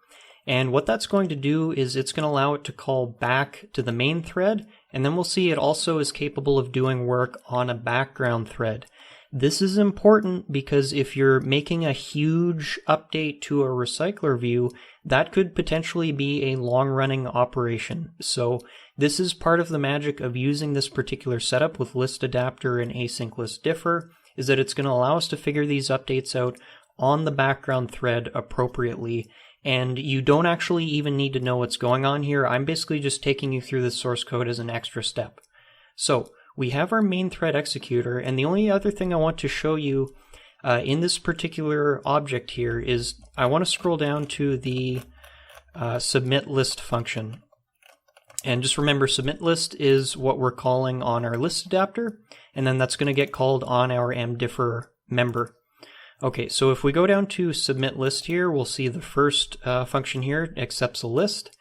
And what that's going to do is it's going to allow it to call back to the main thread, and then we'll see it also is capable of doing work on a background thread. This is important because if you're making a huge update to a recycler view, that could potentially be a long-running operation. So this is part of the magic of using this particular setup with list adapter and async list differ, is that it's going to allow us to figure these updates out on the background thread appropriately. And you don't actually even need to know what's going on here. I'm basically just taking you through the source code as an extra step. So we have our main thread executor, and the only other thing I want to show you in this particular object here is I want to scroll down to the submit list function. And just remember, submit list is what we're calling on our list adapter, and then that's going to get called on our mDiffer member. Okay, so if we go down to submit list here, we'll see the first function here accepts a list,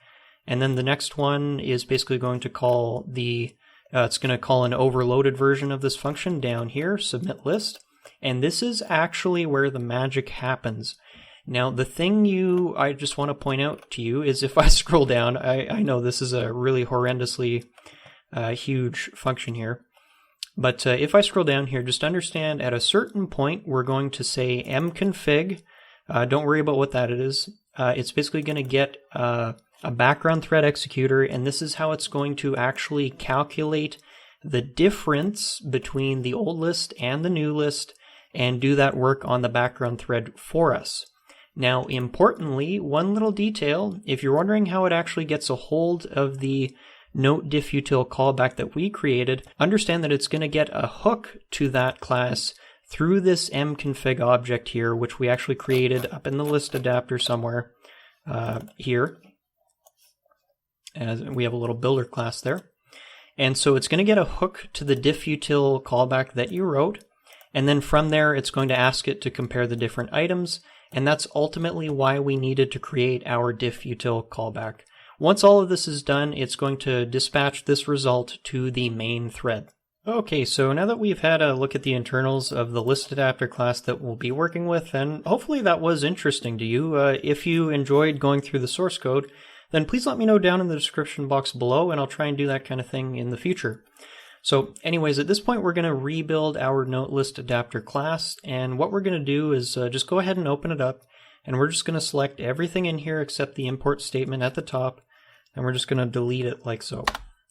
and then the next one is basically going to call it's going to call an overloaded version of this function down here, submit list, and this is actually where the magic happens. Now, the thing I just want to point out to you is if I scroll down, I know this is a really horrendously huge function here, but if I scroll down here, just understand at a certain point, we're going to say mconfig. Don't worry about what that is. It's basically going to get a background thread executor, and this is how it's going to actually calculate the difference between the old list and the new list and do that work on the background thread for us. Now, importantly, one little detail, if you're wondering how it actually gets a hold of the note diffutil callback that we created, understand that it's going to get a hook to that class through this mconfig object here, which we actually created up in the list adapter somewhere here. As we have a little builder class there. And so it's going to get a hook to the diffutil callback that you wrote, and then from there it's going to ask it to compare the different items, and that's ultimately why we needed to create our diffutil callback. Once all of this is done, it's going to dispatch this result to the main thread. Okay, so now that we've had a look at the internals of the ListAdapter class that we'll be working with, and hopefully that was interesting to you. If you enjoyed going through the source code, then please let me know down in the description box below, and I'll try and do that kind of thing in the future. So anyways, at this point we're going to rebuild our note list adapter class, and what we're going to do is just go ahead and open it up, and we're just going to select everything in here except the import statement at the top, and we're just going to delete it like so.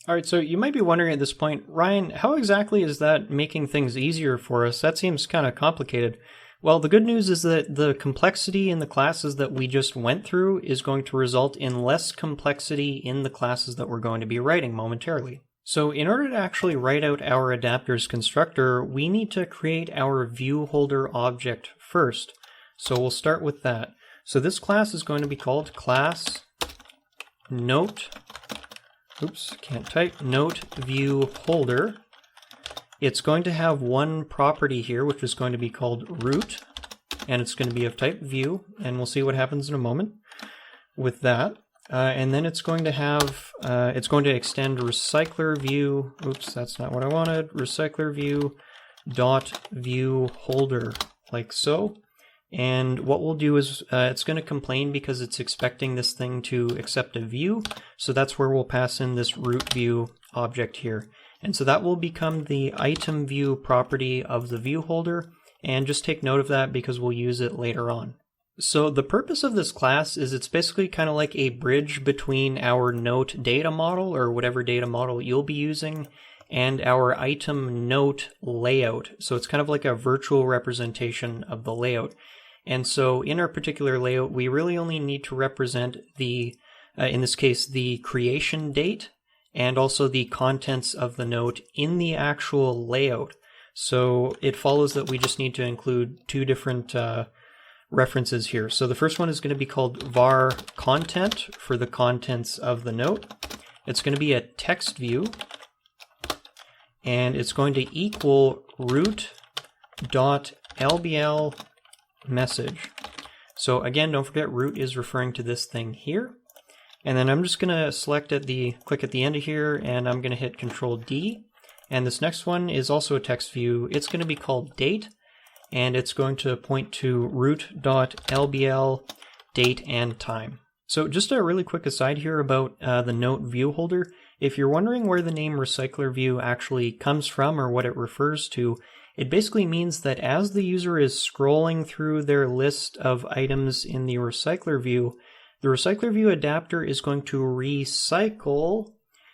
Alright, so you might be wondering at this point, Ryan, how exactly is that making things easier for us? That seems kind of complicated. Well, the good news is that the complexity in the classes that we just went through is going to result in less complexity in the classes that we're going to be writing momentarily. So in order to actually write out our adapter's constructor, we need to create our ViewHolder object first. So we'll start with that. So this class is going to be called class note, note ViewHolder. It's going to have one property here, which is going to be called root, and it's going to be of type view, and we'll see what happens in a moment with that. And then it's going to have, it's going to extend RecyclerView, that's not what I wanted, RecyclerView.ViewHolder, like so. And what we'll do is, it's going to complain because it's expecting this thing to accept a view, so that's where we'll pass in this root view object here. And so that will become the item view property of the ViewHolder, and just take note of that because we'll use it later on. So the purpose of this class is it's basically kind of like a bridge between our note data model, or whatever data model you'll be using, and our item note layout. So it's kind of like a virtual representation of the layout. And so in our particular layout, we really only need to represent the, in this case, the creation date, and also the contents of the note in the actual layout. So it follows that we just need to include two different references here. So the first one is going to be called var content for the contents of the note. It's going to be a text view, and it's going to equal root.lbl message. So again, don't forget root is referring to this thing here. And then I'm just going to select at the, click at the end of here, and I'm going to hit Control D. And this next one is also a text view. It's going to be called date, and it's going to point to root.lbl date and time. So just a really quick aside here about the note ViewHolder. If you're wondering where the name RecyclerView actually comes from or what it refers to, it basically means that as the user is scrolling through their list of items in the RecyclerView, the RecyclerView adapter is going to recycle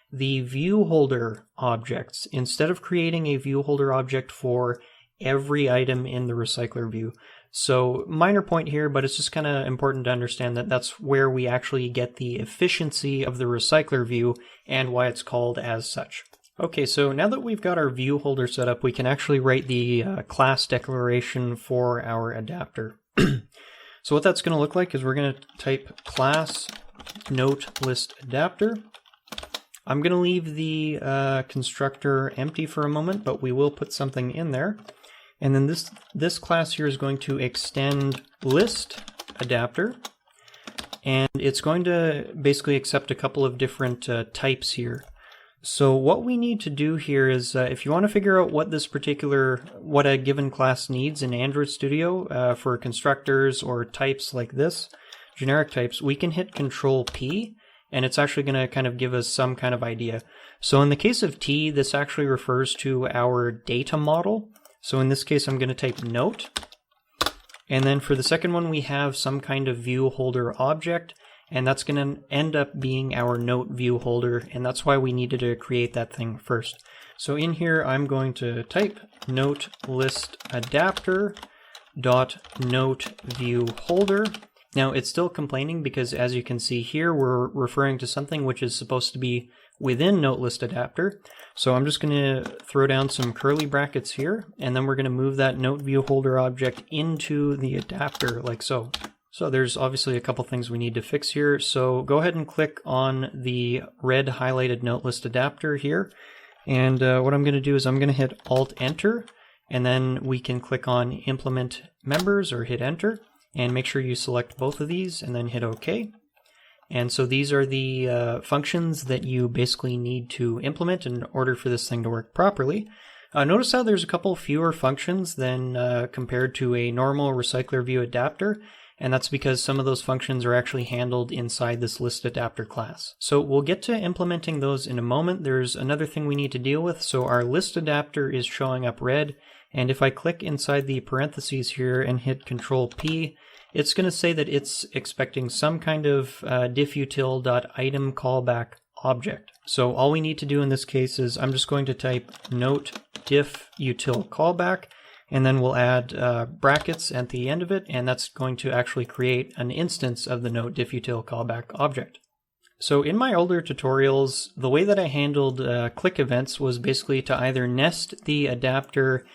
the ViewHolder objects instead of creating a ViewHolder object for every item in the RecyclerView. So minor point here, but it's just kind of important to understand that that's where we actually get the efficiency of the RecyclerView and why it's called as such. Okay, so now that we've got our ViewHolder set up, we can actually write the class declaration for our adapter. So what that's going to look like is we're going to type class note list adapter. I'm going to leave the constructor empty for a moment, but we will put something in there. And then this class here is going to extend list adapter, and it's going to basically accept a couple of different types here. So what we need to do here is, if you want to figure out what what a given class needs in Android Studio for constructors or types like this, generic types, we can hit Control P, and it's actually going to kind of give us some kind of idea. So in the case of T, this actually refers to our data model. So in this case, I'm going to type note. And then for the second one, we have some kind of ViewHolder object, and that's going to end up being our note ViewHolder, and that's why we needed to create that thing first. So in here, I'm going to type note list adapter dot note ViewHolder, Now it's still complaining because, as you can see here, we're referring to something which is supposed to be within NoteListAdapter. So I'm just going to throw down some curly brackets here, and then we're going to move that NoteViewHolder object into the adapter like so. So there's obviously a couple things we need to fix here. So go ahead and click on the red highlighted NoteListAdapter here. And what I'm going to do is I'm going to hit Alt-Enter, and then we can click on Implement Members or hit Enter. And make sure you select both of these and then hit OK. And so these are the functions that you basically need to implement in order for this thing to work properly. Notice how there's a couple fewer functions than compared to a normal RecyclerView.Adapter, and that's because some of those functions are actually handled inside this ListAdapter class. So we'll get to implementing those in a moment. There's another thing we need to deal with. So our ListAdapter is showing up red, and if I click inside the parentheses here and hit Control P, it's going to say that it's expecting some kind of diffutil.item callback object. So all we need to do in this case is I'm just going to type note diffutil callback, and then we'll add brackets at the end of it, and that's going to actually create an instance of the note diffutil callback object. So in my older tutorials, the way that I handled click events was basically to either nest the adapter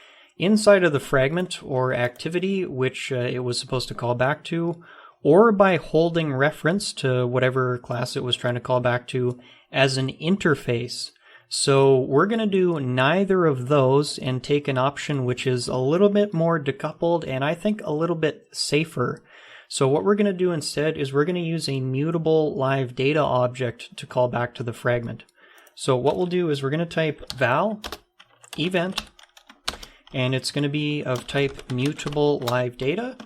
inside of the fragment or activity which it was supposed to call back to, or by holding reference to whatever class it was trying to call back to as an interface. So we're going to do neither of those and take an option which is a little bit more decoupled and I think a little bit safer. So what we're going to do instead is we're going to use a mutable LiveData object to call back to the fragment. So what we'll do is we're going to type val event, and it's going to be of type mutable LiveData,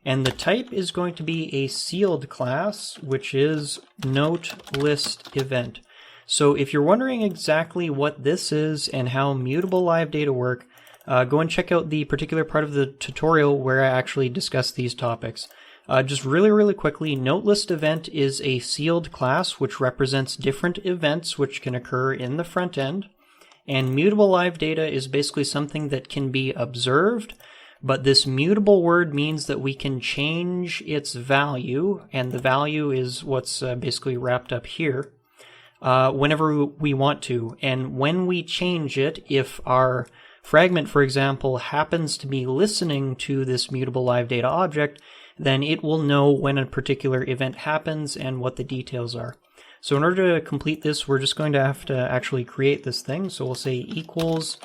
and the type is going to be a sealed class, which is NoteListEvent. So if you're wondering exactly what this is and how mutable LiveData work, go and check out the particular part of the tutorial where I actually discuss these topics. Just really quickly, NoteListEvent is a sealed class which represents different events which can occur in the front end. And mutable LiveData is basically something that can be observed, but this mutable word means that we can change its value, and the value is what's basically wrapped up here, whenever we want to. And when we change it, if our fragment, for example, happens to be listening to this mutable LiveData object, then it will know when a particular event happens and what the details are. So in order to complete this, we're just going to have to actually create this thing. So we'll say equals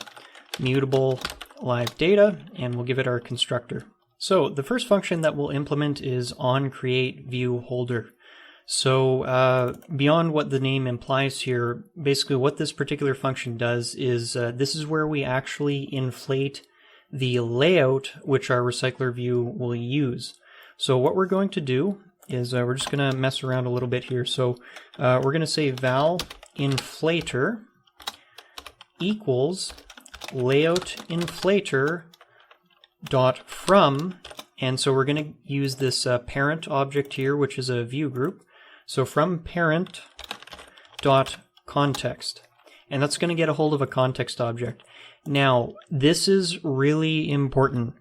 mutable LiveData, and we'll give it our constructor. So the first function that we'll implement is onCreateViewHolder. So beyond what the name implies here, basically what this particular function does is this is where we actually inflate the layout which our RecyclerView will use. So what we're going to do is we're just going to mess around a little bit here. So we're going to say val inflator equals layout inflator dot from, and so we're going to use this parent object here, which is a view group. So from parent dot context, and that's going to get a hold of a context object. Now this is really important.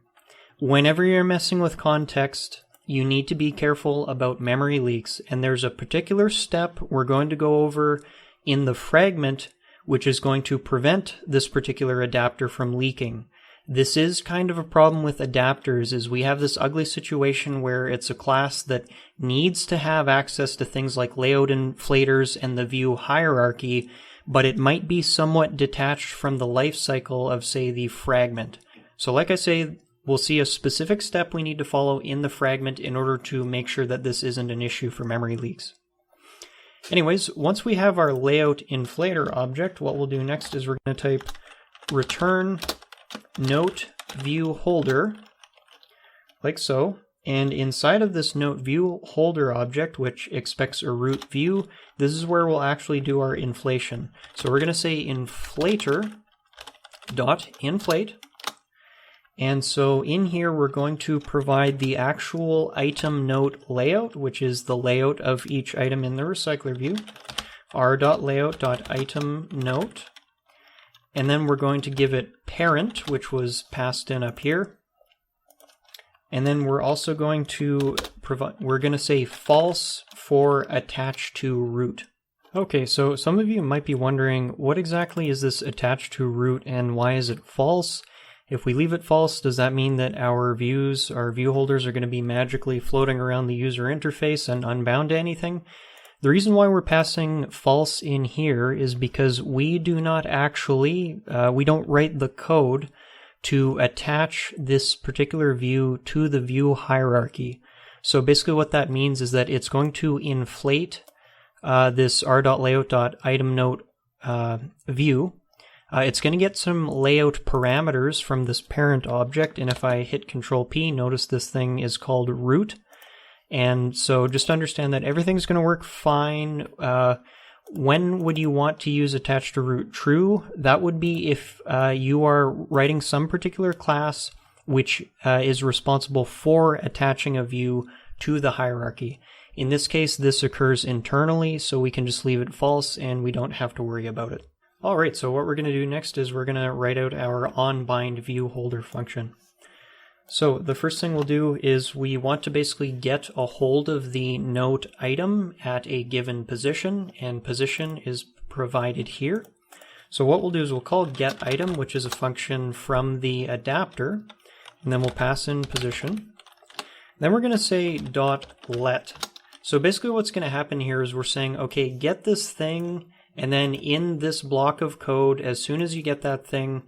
Whenever you're messing with context, you need to be careful about memory leaks, and there's a particular step we're going to go over in the fragment which is going to prevent this particular adapter from leaking. This is kind of a problem with adapters, is we have this ugly situation where it's a class that needs to have access to things like layout inflators and the view hierarchy, but it might be somewhat detached from the life cycle of, say, the fragment. So like I say, we'll see a specific step we need to follow in the fragment in order to make sure that this isn't an issue for memory leaks. Anyways, once we have our layout inflator object, what we'll do next is we're going to type return note view holder, like so. And inside of this note view holder object, which expects a root view, this is where we'll actually do our inflation. So we're going to say inflator dot inflate. And so in here, we're going to provide the actual item note layout, which is the layout of each item in the recycler view, r.layout.item note. And then we're going to give it parent, which was passed in up here, And then we're also going to say false for attached to root. Okay, so some of you might be wondering, what exactly is this attached to root and why is it false? If we leave it false, does that mean that our views, our view holders, are going to be magically floating around the user interface and unbound to anything? The reason why we're passing false in here is because we do not actually, we don't write the code to attach this particular view to the view hierarchy. So basically what that means is that it's going to inflate this r.layout.itemNote view. It's going to get some layout parameters from this parent object, and if I hit Control P, notice this thing is called root. And so just understand that everything's going to work fine. When would you want to use attached to root? True, that would be if you are writing some particular class which is responsible for attaching a view to the hierarchy. In this case, this occurs internally, so we can just leave it false and we don't have to worry about it. Alright, so what we're going to do next is we're going to write out our onBindViewHolder function. So the first thing we'll do is we want to basically get a hold of the note item at a given position, and position is provided here. So what we'll do is we'll call getItem, which is a function from the adapter, and then we'll pass in position. Then we're going to say .let. So basically what's going to happen here is we're saying, okay, get this thing, and then in this block of code, as soon as you get that thing,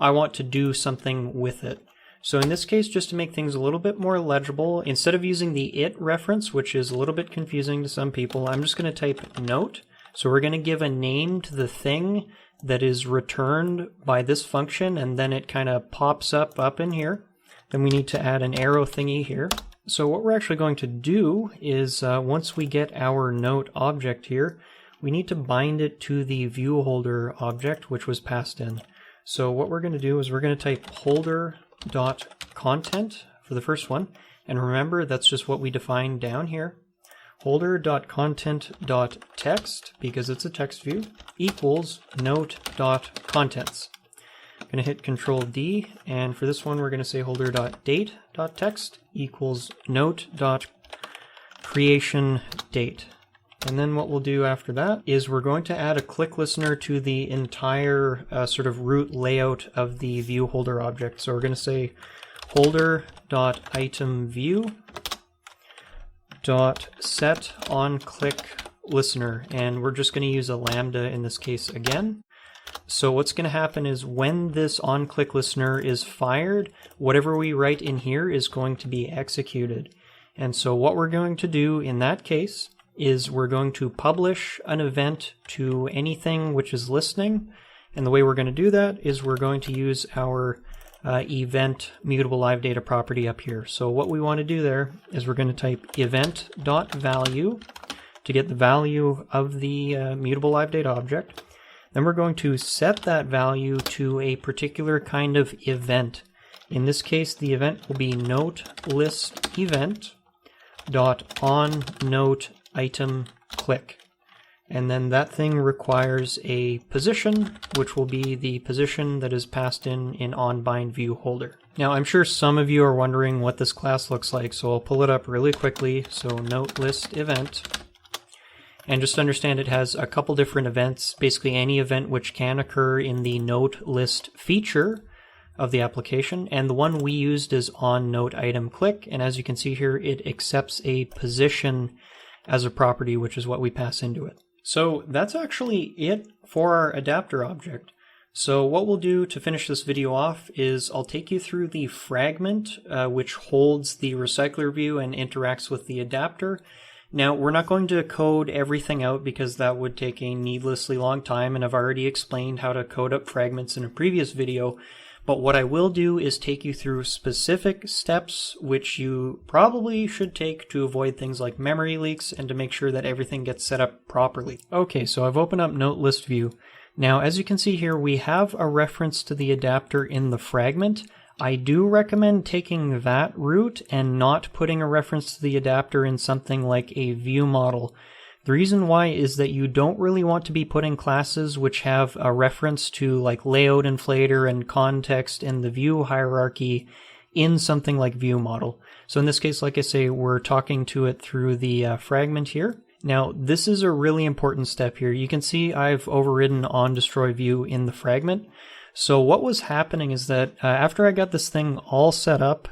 I want to do something with it. So in this case, just to make things a little bit more legible, instead of using the it reference, which is a little bit confusing to some people, I'm just going to type note. So we're going to give a name to the thing that is returned by this function, and then it kind of pops up in here. Then we need to add an arrow thingy here. So what we're actually going to do is once we get our note object here, we need to bind it to the view holder object, which was passed in. So what we're going to do is we're going to type holder.content for the first one. And remember, that's just what we defined down here. Holder.content.text, because it's a text view, equals note.contents. I'm going to hit Control D, and for this one we're going to say holder.date.text equals note.creationDate. And then what we'll do after that is we're going to add a ClickListener to the entire sort of root layout of the view holder object. So we're going to say holder.itemView.setOnClickListener, and we're just going to use a lambda in this case again. So what's going to happen is when this onClickListener is fired, whatever we write in here is going to be executed. And so what we're going to do in that case is we're going to publish an event to anything which is listening. And the way we're going to do that is we're going to use our event mutable live data property up here. So what we want to do there is we're going to type event.value to get the value of the mutable live data object. Then we're going to set that value to a particular kind of event. In this case, the event will be noteListEvent.onNoteItemClick. And then that thing requires a position, which will be the position that is passed in onBindViewHolder. Now, I'm sure some of you are wondering what this class looks like, so I'll pull it up really quickly. So noteListEvent. And just understand it has a couple different events, basically any event which can occur in the note list feature of the application. And the one we used is onNoteItemClick. And as you can see here, it accepts a position as a property, which is what we pass into it. So that's actually it for our adapter object. So what we'll do to finish this video off is I'll take you through the fragment, which holds the RecyclerView and interacts with the adapter. Now, we're not going to code everything out because that would take a needlessly long time, and I've already explained how to code up fragments in a previous video. But what I will do is take you through specific steps which you probably should take to avoid things like memory leaks and to make sure that everything gets set up properly. Okay, so I've opened up NoteListView. Now, as you can see here, we have a reference to the adapter in the fragment. I do recommend taking that route and not putting a reference to the adapter in something like a ViewModel. The reason why is that you don't really want to be putting classes which have a reference to like layout inflator and context and the view hierarchy in something like ViewModel. So in this case, like I say, we're talking to it through the fragment here. Now, this is a really important step here. You can see I've overridden onDestroyView in the fragment. So what was happening is that after I got this thing all set up,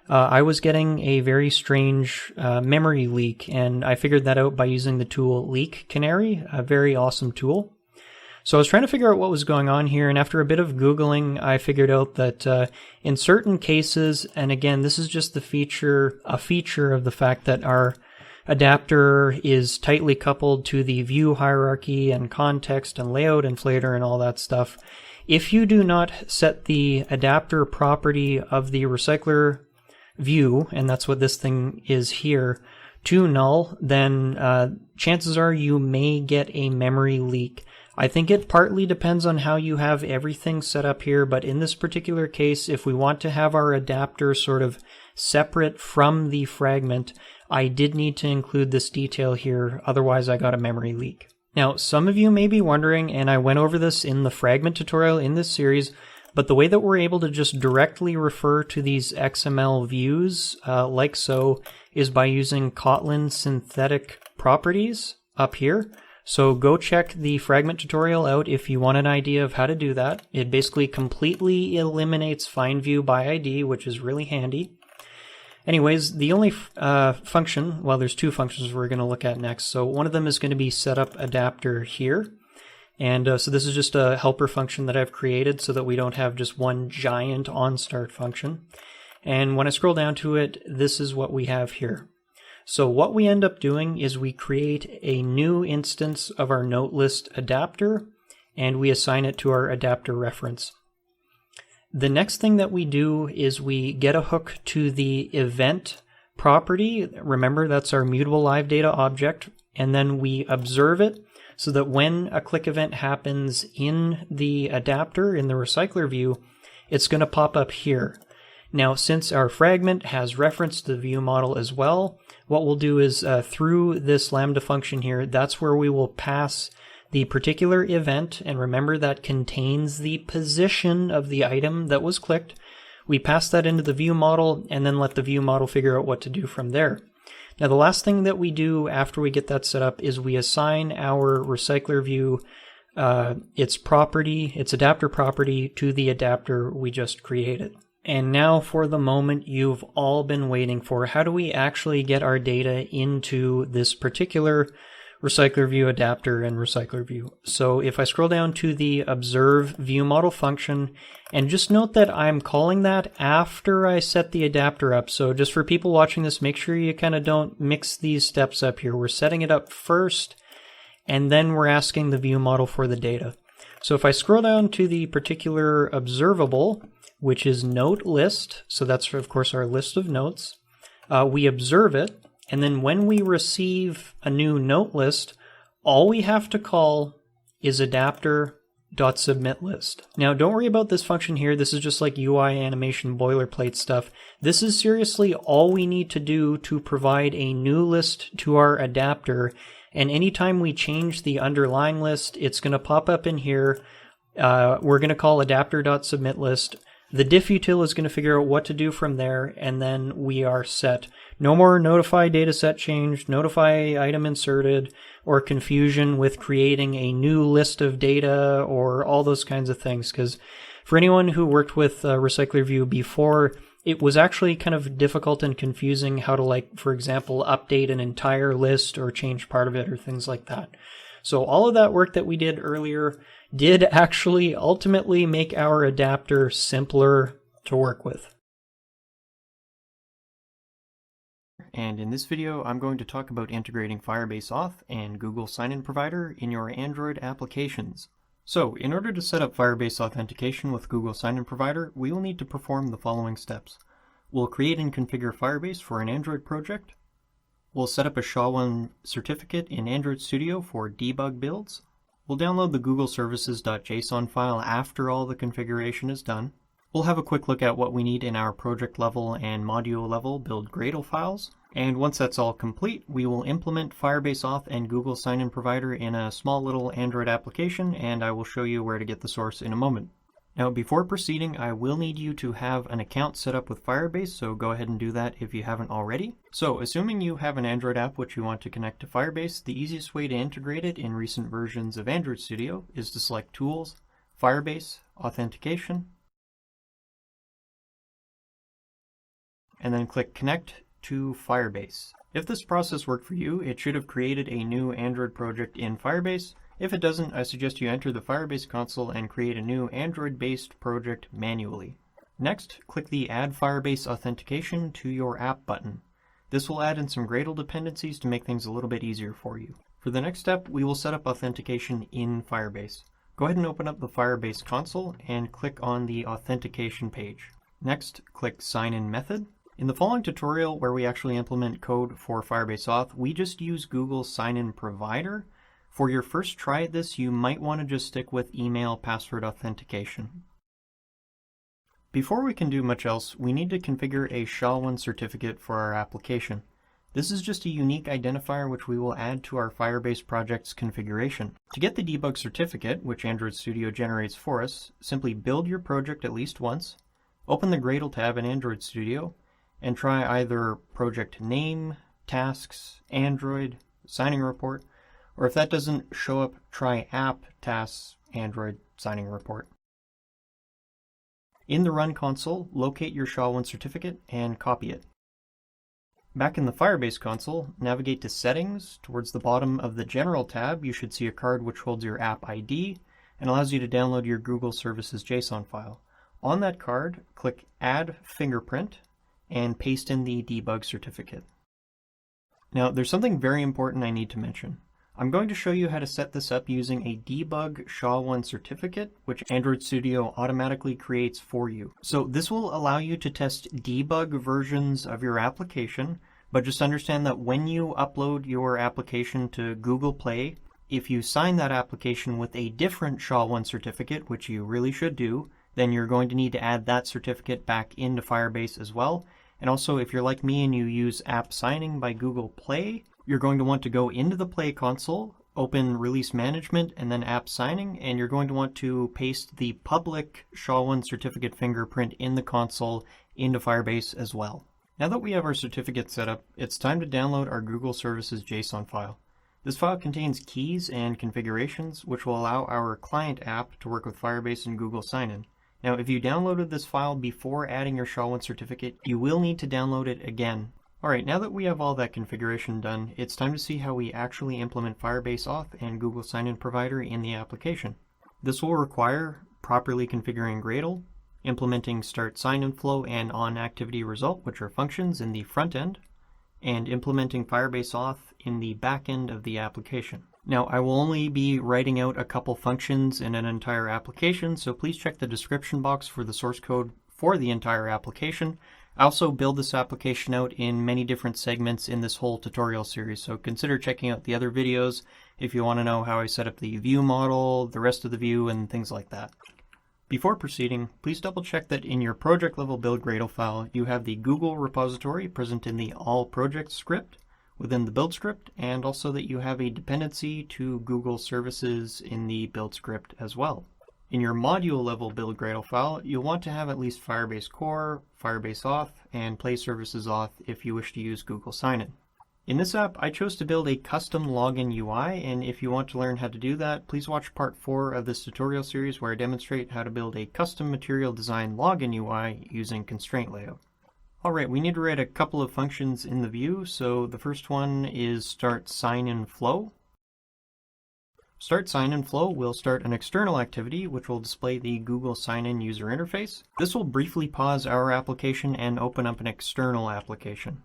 I was getting a very strange memory leak, and I figured that out by using the tool Leak Canary, a very awesome tool. So I was trying to figure out what was going on here, and after a bit of Googling, I figured out that in certain cases, and again, this is just a feature of the fact that our adapter is tightly coupled to the view hierarchy and context and layout inflator and all that stuff. If you do not set the adapter property of the RecyclerView, and that's what this thing is here, to null, then chances are you may get a memory leak. I think it partly depends on how you have everything set up here, but in this particular case, if we want to have our adapter sort of separate from the fragment, I did need to include this detail here, otherwise I got a memory leak. Now, some of you may be wondering, and I went over this in the fragment tutorial in this series, but the way that we're able to just directly refer to these XML views, like so, is by using Kotlin Synthetic Properties up here. So go check the fragment tutorial out if you want an idea of how to do that. It basically completely eliminates find view by ID, which is really handy. Anyways, the only function, well, there's two functions we're going to look at next. So one of them is going to be setup adapter here. And so this is just a helper function that I've created so that we don't have just one giant onStart function. And when I scroll down to it, this is what we have here. So what we end up doing is we create a new instance of our note list adapter, and we assign it to our adapter reference. The next thing that we do is we get a hook to the event property. Remember, that's our mutable LiveData object, and then we observe it so that when a click event happens in the adapter, in the recycler view, it's going to pop up here. Now, since our fragment has reference to the view model as well, what we'll do is through this Lambda function here, that's where we will pass the particular event, and remember that contains the position of the item that was clicked. We pass that into the view model and then let the view model figure out what to do from there. Now, the last thing that we do after we get that set up is we assign our recycler view its adapter property to the adapter we just created. And now for the moment you've all been waiting for. How do we actually get our data into this particular RecyclerView adapter and RecyclerView? So if I scroll down to the observe view model function, and just note that I'm calling that after I set the adapter up. So just for people watching this, make sure you kind of don't mix these steps up here. We're setting it up first, and then we're asking the view model for the data. So if I scroll down to the particular observable, which is note list, so that's of course our list of notes, we observe it, and then when we receive a new note list, all we have to call is adapter.submitList. Now don't worry about this function here, this is just like UI animation boilerplate stuff. This is seriously all we need to do to provide a new list to our adapter, and anytime we change the underlying list, it's going to pop up in here. We're going to call adapter.submitList. The diff util is going to figure out what to do from there, and then we are set. No more notify dataset change, notify item inserted, or confusion with creating a new list of data or all those kinds of things. Because for anyone who worked with RecyclerView before, it was actually kind of difficult and confusing how to, like, for example, update an entire list or change part of it or things like that. So all of that work that we did earlier did actually ultimately make our adapter simpler to work with. And in this video, I'm going to talk about integrating Firebase Auth and Google Sign-In Provider in your Android applications. So, in order to set up Firebase authentication with Google Sign-In Provider, we will need to perform the following steps. We'll create and configure Firebase for an Android project. We'll set up a SHA-1 certificate in Android Studio for debug builds. We'll download the Google Services.json file after all the configuration is done. We'll have a quick look at what we need in our project level and module level build Gradle files. And once that's all complete, we will implement Firebase Auth and Google Sign-In Provider in a small little Android application, and I will show you where to get the source in a moment. Now, before proceeding, I will need you to have an account set up with Firebase, so go ahead and do that if you haven't already. So, assuming you have an Android app which you want to connect to Firebase, the easiest way to integrate it in recent versions of Android Studio is to select Tools, Firebase, Authentication, and then click Connect to Firebase. If this process worked for you, it should have created a new Android project in Firebase. If it doesn't, I suggest you enter the Firebase console and create a new Android-based project manually. Next, click the Add Firebase Authentication to your app button. This will add in some Gradle dependencies to make things a little bit easier for you. For the next step, we will set up authentication in Firebase. Go ahead and open up the Firebase console and click on the authentication page. Next, click Sign In Method. In the following tutorial, where we actually implement code for Firebase Auth, we just use Google's Sign-In Provider. For your first try at this, you might want to just stick with email password authentication. Before we can do much else, we need to configure a SHA-1 certificate for our application. This is just a unique identifier which we will add to our Firebase project's configuration. To get the debug certificate, which Android Studio generates for us, simply build your project at least once, open the Gradle tab in Android Studio, and try either project name, tasks, Android, signing report, or if that doesn't show up, try app, tasks, Android, signing report. In the Run console, locate your SHA-1 certificate and copy it. Back in the Firebase console, navigate to Settings. Towards the bottom of the General tab, you should see a card which holds your app ID and allows you to download your Google Services JSON file. On that card, click Add Fingerprint and paste in the debug certificate. Now, there's something very important I need to mention. I'm going to show you how to set this up using a debug SHA-1 certificate, which Android Studio automatically creates for you. So this will allow you to test debug versions of your application, but just understand that when you upload your application to Google Play, if you sign that application with a different SHA-1 certificate, which you really should do, then you're going to need to add that certificate back into Firebase as well. And also, if you're like me and you use App Signing by Google Play, you're going to want to go into the Play console, open Release Management, and then App Signing, and you're going to want to paste the public SHA-1 certificate fingerprint in the console into Firebase as well. Now that we have our certificate set up, it's time to download our Google Services JSON file. This file contains keys and configurations, which will allow our client app to work with Firebase and Google Sign-In. Now, if you downloaded this file before adding your SHA-1 certificate, you will need to download it again. Alright, now that we have all that configuration done, it's time to see how we actually implement Firebase Auth and Google Sign-In Provider in the application. This will require properly configuring Gradle, implementing Start Sign-In Flow and OnActivityResult, which are functions in the front end, and implementing Firebase Auth in the back end of the application. Now, I will only be writing out a couple functions in an entire application, so please check the description box for the source code for the entire application. I also build this application out in many different segments in this whole tutorial series, so consider checking out the other videos if you want to know how I set up the view model, the rest of the view, and things like that. Before proceeding, please double check that in your project level build Gradle file, you have the Google repository present in the all projects script within the build script, and also that you have a dependency to Google services in the build script as well. In your module level build Gradle file, you'll want to have at least Firebase Core, Firebase Auth, and Play Services Auth if you wish to use Google Sign-In. In this app, I chose to build a custom login UI, and if you want to learn how to do that, please watch part 4 of this tutorial series where I demonstrate how to build a custom material design login UI using ConstraintLayout. Alright, we need to write a couple of functions in the view, so the first one is start sign-in flow. Start sign-in flow will start an external activity which will display the Google Sign-In user interface. This will briefly pause our application and open up an external application.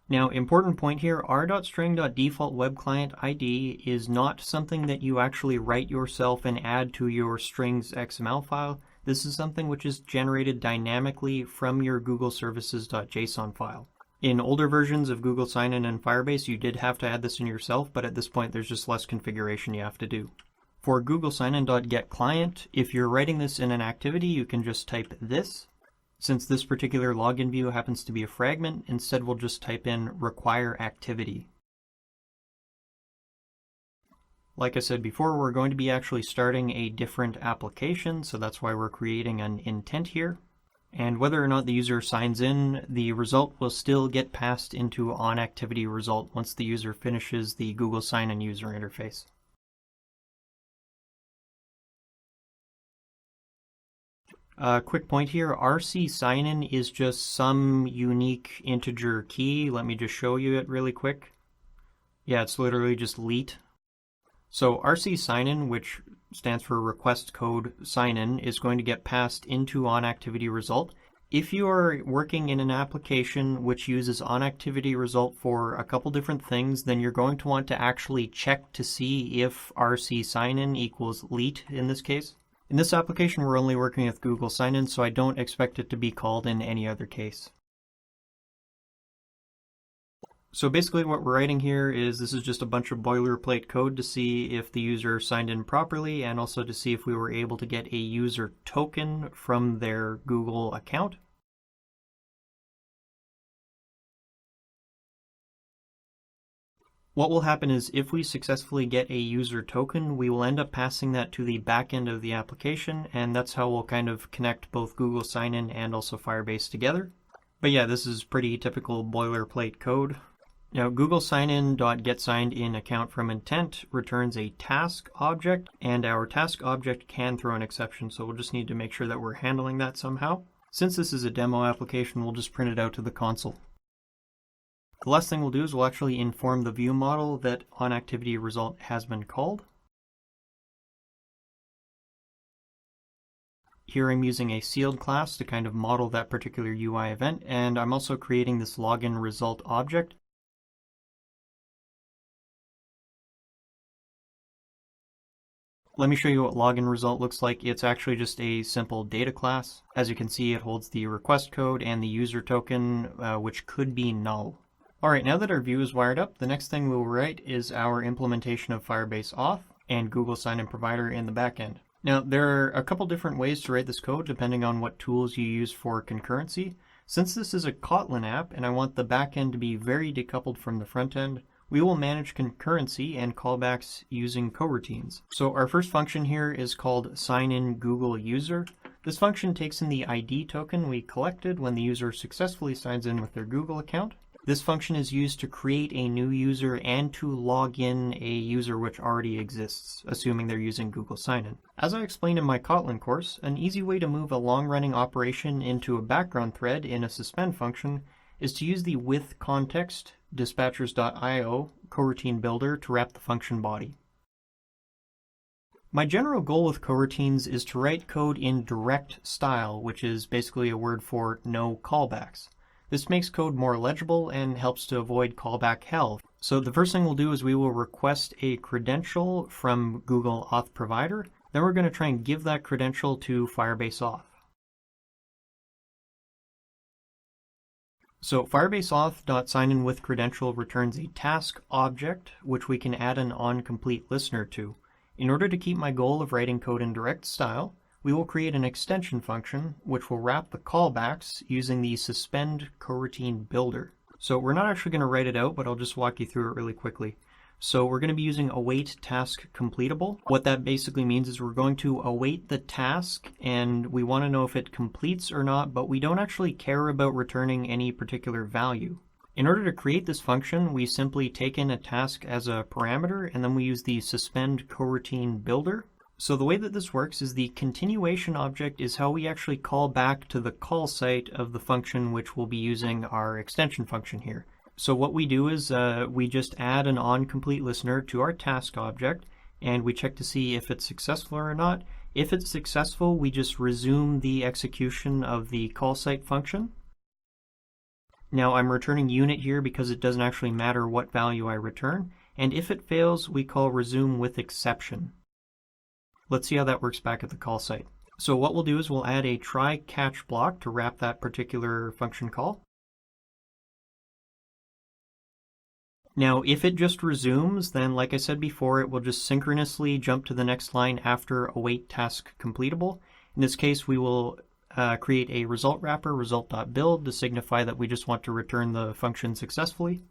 Now, important point here, r.string.defaultWebClientID is not something that you actually write yourself and add to your strings XML file. This is something which is generated dynamically from your Google Services.json file. In older versions of Google Sign-In and Firebase, you did have to add this in yourself, but at this point there's just less configuration you have to do. For Google Sign-In.getClient, if you're writing this in an activity, you can just type this. Since this particular login view happens to be a fragment, instead we'll just type in require activity. like I said before, we're going to be actually starting a different application, so that's why we're creating an intent here. And whether or not the user signs in, the result will still get passed into onActivityResult once the user finishes the Google Sign-In user interface. Quick point here, RC sign-in is just some unique integer key. Let me just show you it really quick. Yeah, it's literally just leet. So RC sign-in, which stands for request code sign-in, is going to get passed into onActivityResult. If you are working in an application which uses onActivityResult for a couple different things, then you're going to want to actually check to see if RC sign-in equals leet in this case. In this application, we're only working with Google Sign-In, so I don't expect it to be called in any other case. So basically what we're writing here is this is just a bunch of boilerplate code to see if the user signed in properly, and also to see if we were able to get a user token from their Google account. What will happen is if we successfully get a user token, we will end up passing that to the back end of the application, and that's how we'll kind of connect both Google Sign-In and also Firebase together. But yeah, this is pretty typical boilerplate code. Now, Google Sign-In.getSignedIn account from intent returns a task object, and our task object can throw an exception, so we'll just need to make sure that we're handling that somehow. Since this is a demo application, we'll just print it out to the console. The last thing we'll do is we'll actually inform the view model that onActivityResult has been called. Here I'm using a sealed class to kind of model that particular UI event, and I'm also creating this login result object. Let me show you what login result looks like. It's actually just a simple data class. As you can see, it holds the request code and the user token, which could be null. Alright, now that our view is wired up, the next thing we'll write is our implementation of Firebase Auth and Google Sign-In Provider in the backend. Now, there are a couple different ways to write this code depending on what tools you use for concurrency. Since this is a Kotlin app and I want the backend to be very decoupled from the front end, we will manage concurrency and callbacks using coroutines. So our first function here is called sign-in-Google-user. This function takes in the ID token we collected when the user successfully signs in with their Google account. This function is used to create a new user and to log in a user which already exists, assuming they're using Google Sign-In. As I explained in my Kotlin course, an easy way to move a long-running operation into a background thread in a suspend function is to use the with context dispatchers.io coroutine builder to wrap the function body. My general goal with coroutines is to write code in direct style, which is basically a word for no callbacks. This makes code more legible and helps to avoid callback hell. So the first thing we'll do is we will request a credential from Google Auth Provider. Then we're going to try and give that credential to Firebase Auth. So Firebase Auth.SignInWithCredential returns a task object, which we can add an onClickListener to. In order to keep my goal of writing code in direct style, we will create an extension function which will wrap the callbacks using the suspend coroutine builder. So we're not actually going to write it out, but I'll just walk you through it really quickly. So we're going to be using await task completable. What that basically means is we're going to await the task and we want to know if it completes or not, but we don't actually care about returning any particular value. In order to create this function, we simply take in a task as a parameter and then we use the suspend coroutine builder. So the way that this works is the continuation object is how we actually call back to the call site of the function which we'll be using our extension function here. So what we do is we just add an onClickListener to our task object and we check to see if it's successful or not. If it's successful, we just resume the execution of the call site function. Now I'm returning unit here because it doesn't actually matter what value I return. And if it fails, we call resume with exception. Let's see how that works back at the call site. So what we'll do is we'll add a try catch block to wrap that particular function call. Now, if it just resumes, then like I said before, it will just synchronously jump to the next line after await task completable. In this case, we will create a result wrapper, result.build, to signify that we just want to return the function successfully.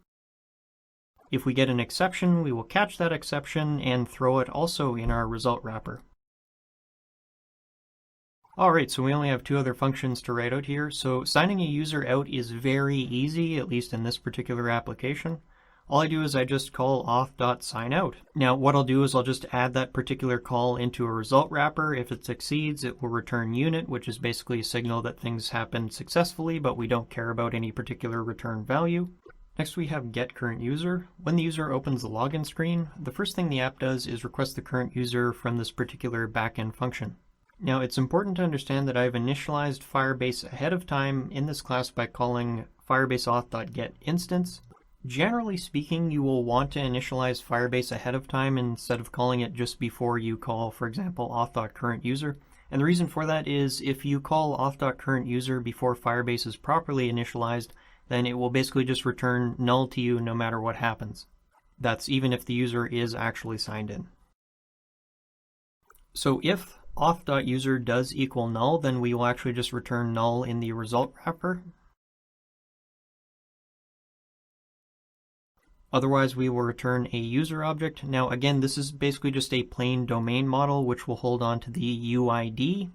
If we get an exception, we will catch that exception and throw it also in our result wrapper. Alright, so we only have two other functions to write out here. So signing a user out is very easy, at least in this particular application. All I do is I just call auth.signout. Now what I'll do is I'll just add that particular call into a result wrapper. If it succeeds, it will return unit, which is basically a signal that things happened successfully, but we don't care about any particular return value. Next we have getCurrentUser. When the user opens the login screen, the first thing the app does is request the current user from this particular backend function. Now it's important to understand that I've initialized Firebase ahead of time in this class by calling Firebase auth.getInstance. Generally speaking, you will want to initialize Firebase ahead of time instead of calling it just before you call, for example, auth.currentUser. And the reason for that is if you call auth.currentUser before Firebase is properly initialized, then it will basically just return null to you no matter what happens. That's even if the user is actually signed in. So if auth.user does equal null, then we will actually just return null in the result wrapper. Otherwise, we will return a user object. Now again, this is basically just a plain domain model which will hold on to the UID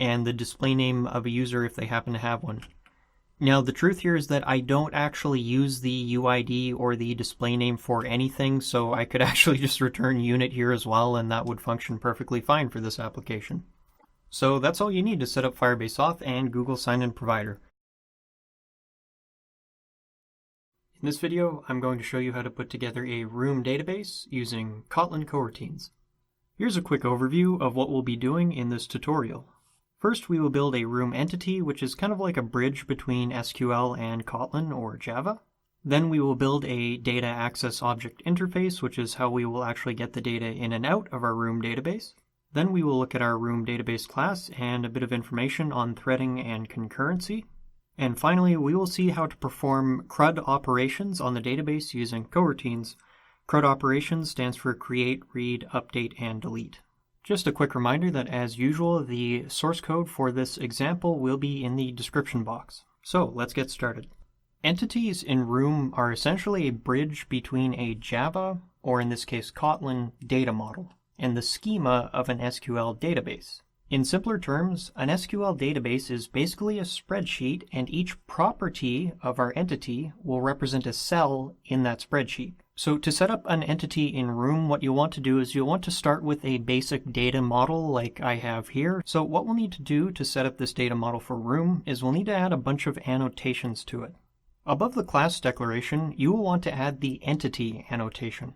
and the display name of a user if they happen to have one. Now the truth here is that I don't actually use the UID or the display name for anything, so I could actually just return unit here as well, and that would function perfectly fine for this application. So that's all you need to set up Firebase Auth and Google Sign-In Provider. In this video, I'm going to show you how to put together a room database using Kotlin Coroutines. Here's a quick overview of what we'll be doing in this tutorial. First, we will build a room entity, which is kind of like a bridge between SQL and Kotlin or Java. Then we will build a data access object interface, which is how we will actually get the data in and out of our room database. Then we will look at our room database class and a bit of information on threading and concurrency. And finally, we will see how to perform CRUD operations on the database using coroutines. CRUD operations stands for create, read, update, and delete. Just a quick reminder that, as usual, the source code for this example will be in the description box. So let's get started. Entities in Room are essentially a bridge between a Java, or in this case Kotlin, data model, and the schema of an SQL database. In simpler terms, an SQL database is basically a spreadsheet, and each property of our entity will represent a cell in that spreadsheet. So to set up an entity in Room, what you'll want to do is you'll want to start with a basic data model like I have here. So what we'll need to do to set up this data model for Room is we'll need to add a bunch of annotations to it. Above the class declaration, you will want to add the entity annotation.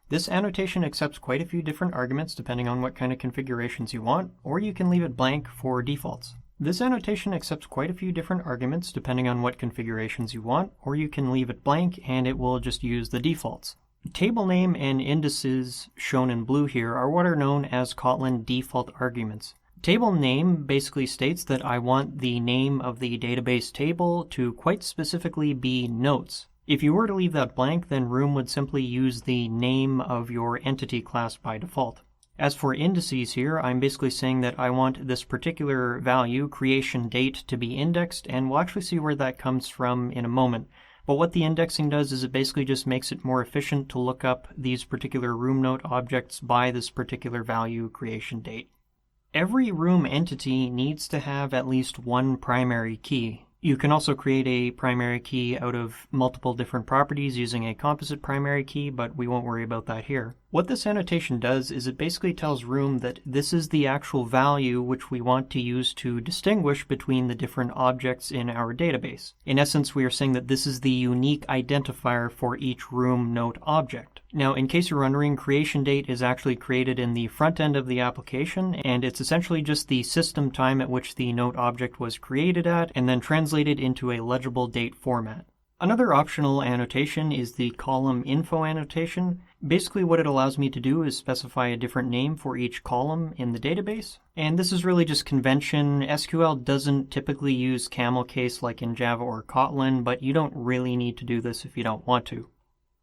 This annotation accepts quite a few different arguments depending on what kind of configurations you want, or you can leave it blank for defaults. This annotation accepts quite a few different arguments depending on what configurations you want, or you can leave it blank and it will just use the defaults. Table name and indices, shown in blue here, are what are known as Kotlin default arguments. Table name basically states that I want the name of the database table to quite specifically be notes. If you were to leave that blank, then Room would simply use the name of your entity class by default. As for indices here, I'm basically saying that I want this particular value, creation date, to be indexed, and we'll actually see where that comes from in a moment. But what the indexing does is it basically just makes it more efficient to look up these particular Room note objects by this particular value, creation date. Every Room entity needs to have at least one primary key. You can also create a primary key out of multiple different properties using a composite primary key, but we won't worry about that here. What this annotation does is it basically tells Room that this is the actual value which we want to use to distinguish between the different objects in our database. In essence, we are saying that this is the unique identifier for each Room note object. Now, in case you're wondering, creation date is actually created in the front end of the application, and it's essentially just the system time at which the note object was created at, and then translated into a legible date format. Another optional annotation is the column info annotation. Basically what it allows me to do is specify a different name for each column in the database. And this is really just convention. SQL doesn't typically use camel case like in Java or Kotlin, but you don't really need to do this if you don't want to.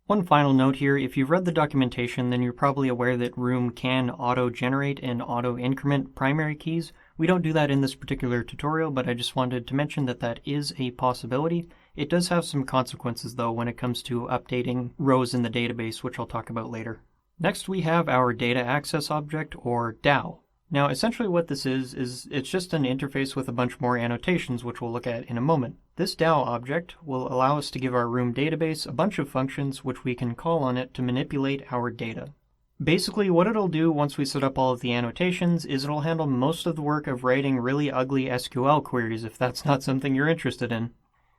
One final note here, if you've read the documentation, then you're probably aware that Room can auto-generate and auto-increment primary keys. We don't do that in this particular tutorial, but I just wanted to mention that that is a possibility. It does have some consequences though when it comes to updating rows in the database, which I'll talk about later. Next we have our data access object, or DAO. Now essentially what this is it's just an interface with a bunch more annotations, which we'll look at in a moment. This DAO object will allow us to give our room database a bunch of functions which we can call on it to manipulate our data. Basically what it'll do once we set up all of the annotations is it'll handle most of the work of writing really ugly SQL queries if that's not something you're interested in.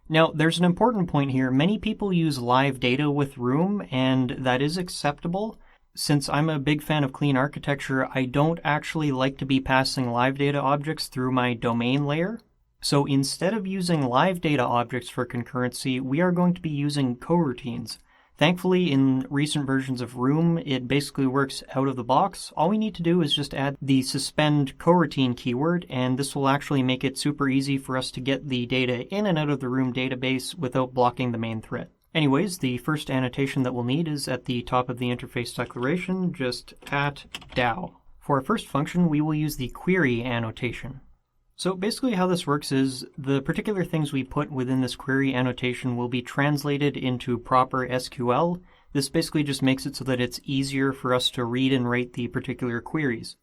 Now there's an important point here. Many people use LiveData with room, and that is acceptable. Since I'm a big fan of clean architecture, I don't actually like to be passing LiveData objects through my domain layer. So instead of using LiveData objects for concurrency, we are going to be using coroutines. Thankfully, in recent versions of Room, it basically works out of the box. All we need to do is just add the suspend coroutine keyword, and this will actually make it super easy for us to get the data in and out of the Room database without blocking the main thread. Anyways, the first annotation that we'll need is at the top of the interface declaration, just @DAO. For our first function, we will use the query annotation. So basically how this works is the particular things we put within this query annotation will be translated into proper SQL. This basically just makes it so that it's easier for us to read and write the particular queries.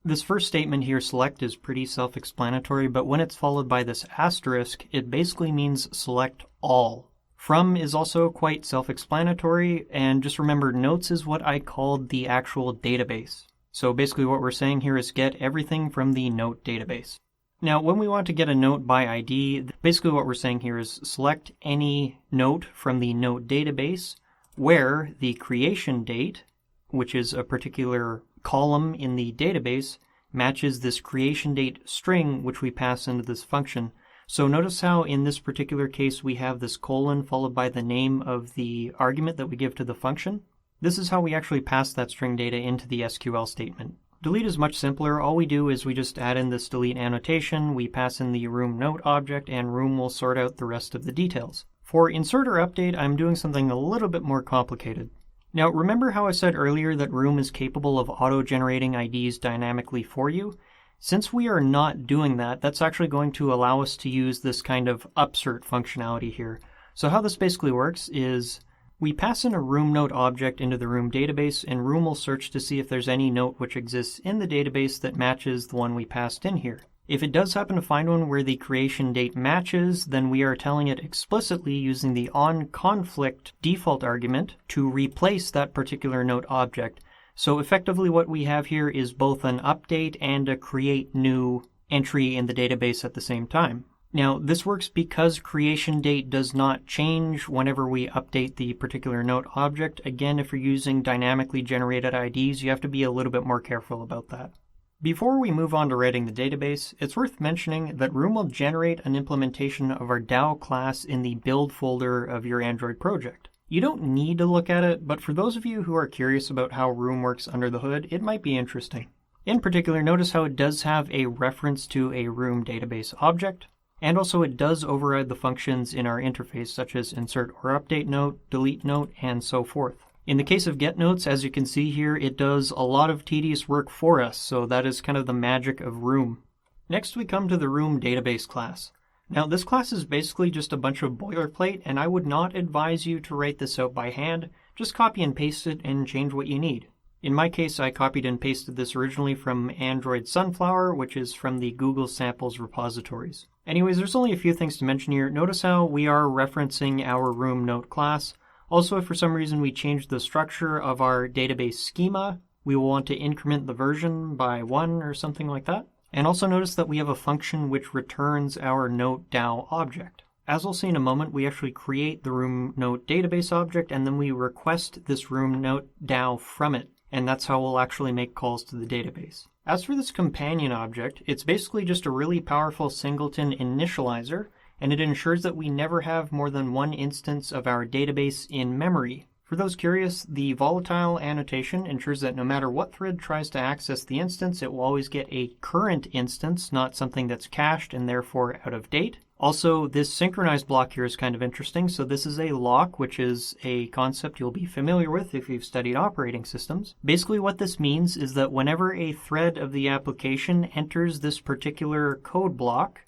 This first statement here, select, is pretty self-explanatory, but when it's followed by this asterisk, it basically means select all. From is also quite self-explanatory, and just remember, notes is what I called the actual database. So basically what we're saying here is get everything from the note database. Now, when we want to get a note by ID, basically what we're saying here is select any note from the note database where the creation date, which is a particular column in the database, matches this creation date string, which we pass into this function. So notice how in this particular case we have this colon followed by the name of the argument that we give to the function. This is how we actually pass that string data into the SQL statement. Delete is much simpler. All we do is we just add in this delete annotation, we pass in the room note object, and room will sort out the rest of the details. For insert or update, I'm doing something a little bit more complicated. Now remember how I said earlier that room is capable of auto-generating IDs dynamically for you? Since we are not doing that, that's actually going to allow us to use this kind of upsert functionality here. So how this basically works is we pass in a room note object into the room database, and room will search to see if there's any note which exists in the database that matches the one we passed in here. If it does happen to find one where the creation date matches, then we are telling it explicitly using the onConflict default argument to replace that particular note object. So effectively what we have here is both an update and a create new entry in the database at the same time. Now, this works because creation date does not change whenever we update the particular note object. Again, if you're using dynamically generated IDs, you have to be a little bit more careful about that. Before we move on to writing the database, it's worth mentioning that Room will generate an implementation of our DAO class in the build folder of your Android project. You don't need to look at it, but for those of you who are curious about how Room works under the hood, it might be interesting. In particular, notice how it does have a reference to a Room database object. And also it does override the functions in our interface, such as insert or update note, delete note, and so forth. In the case of get notes, as you can see here, it does a lot of tedious work for us, so that is kind of the magic of Room. Next we come to the Room database class. Now this class is basically just a bunch of boilerplate, and I would not advise you to write this out by hand. Just copy and paste it and change what you need. In my case, I copied and pasted this originally from Android Sunflower, which is from the Google Samples repositories. Anyways, there's only a few things to mention here. Notice how we are referencing our room note class. Also, if for some reason we change the structure of our database schema, we will want to increment the version by 1 or something like that. And also notice that we have a function which returns our note DAO object. As we'll see in a moment, we actually create the room note database object, and then we request this room note DAO from it. And that's how we'll actually make calls to the database. As for this companion object, it's basically just a really powerful singleton initializer, and it ensures that we never have more than one instance of our database in memory. For those curious, the volatile annotation ensures that no matter what thread tries to access the instance, it will always get a current instance, not something that's cached and therefore out of date. Also, this synchronized block here is kind of interesting. So this is a lock, which is a concept you'll be familiar with if you've studied operating systems. Basically what this means is that whenever a thread of the application enters this particular code block,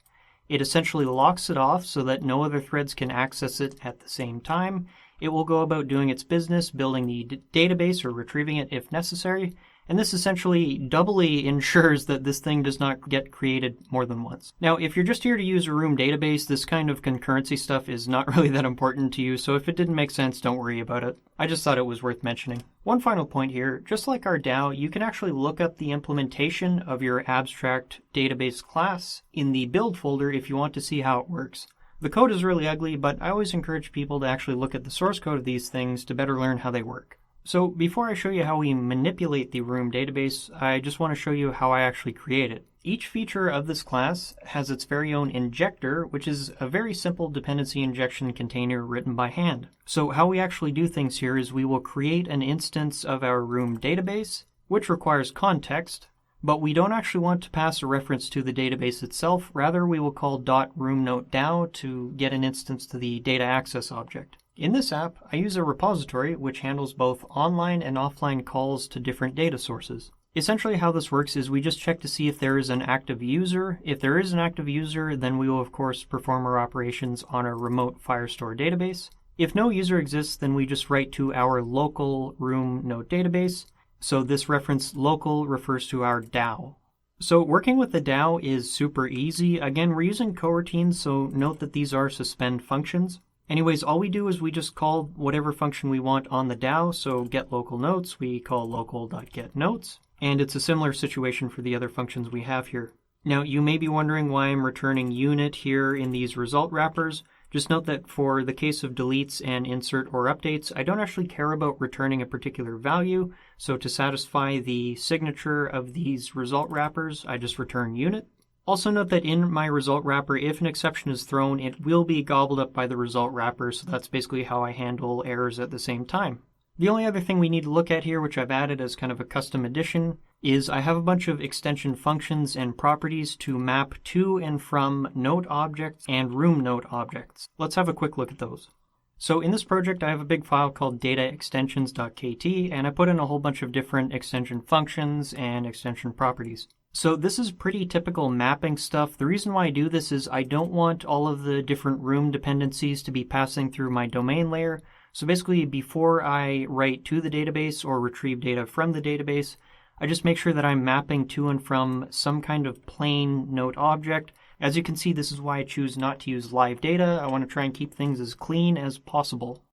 It essentially locks it off so that no other threads can access it at the same time. It will go about doing its business, building the database or retrieving it if necessary, and this essentially doubly ensures that this thing does not get created more than once. Now, if you're just here to use a room database, this kind of concurrency stuff is not really that important to you, so if it didn't make sense, don't worry about it. I just thought it was worth mentioning. One final point here, just like our DAO, you can actually look up the implementation of your abstract database class in the build folder if you want to see how it works. The code is really ugly, but I always encourage people to actually look at the source code of these things to better learn how they work. So before I show you how we manipulate the room database, I just want to show you how I actually create it. Each feature of this class has its very own injector, which is a very simple dependency injection container written by hand. So how we actually do things here is we will create an instance of our room database, which requires context, but we don't actually want to pass a reference to the database itself. Rather, we will call .roomNoteDAO to get an instance to the data access object. In this app, I use a repository which handles both online and offline calls to different data sources. Essentially how this works is we just check to see if there is an active user. If there is an active user, then we will of course perform our operations on a remote Firestore database. If no user exists, then we just write to our local room node database. So this reference local refers to our DAO. So working with the DAO is super easy. Again, we're using coroutines, so note that these are suspend functions. Anyways, all we do is we just call whatever function we want on the DAO. So get local notes, we call local.getNotes. And it's a similar situation for the other functions we have here. Now, you may be wondering why I'm returning unit here in these result wrappers. Just note that for the case of deletes and insert or updates, I don't actually care about returning a particular value. So to satisfy the signature of these result wrappers, I just return unit. Also note that in my result wrapper, if an exception is thrown, it will be gobbled up by the result wrapper, so that's basically how I handle errors at the same time. The only other thing we need to look at here, which I've added as kind of a custom addition, is I have a bunch of extension functions and properties to map to and from node objects and room node objects. Let's have a quick look at those. So in this project, I have a big file called dataextensions.kt, and I put in a whole bunch of different extension functions and extension properties. So this is pretty typical mapping stuff. The reason why I do this is I don't want all of the different room dependencies to be passing through my domain layer. So basically, before I write to the database or retrieve data from the database, I just make sure that I'm mapping to and from some kind of plain node object. As you can see, this is why I choose not to use LiveData. I want to try and keep things as clean as possible.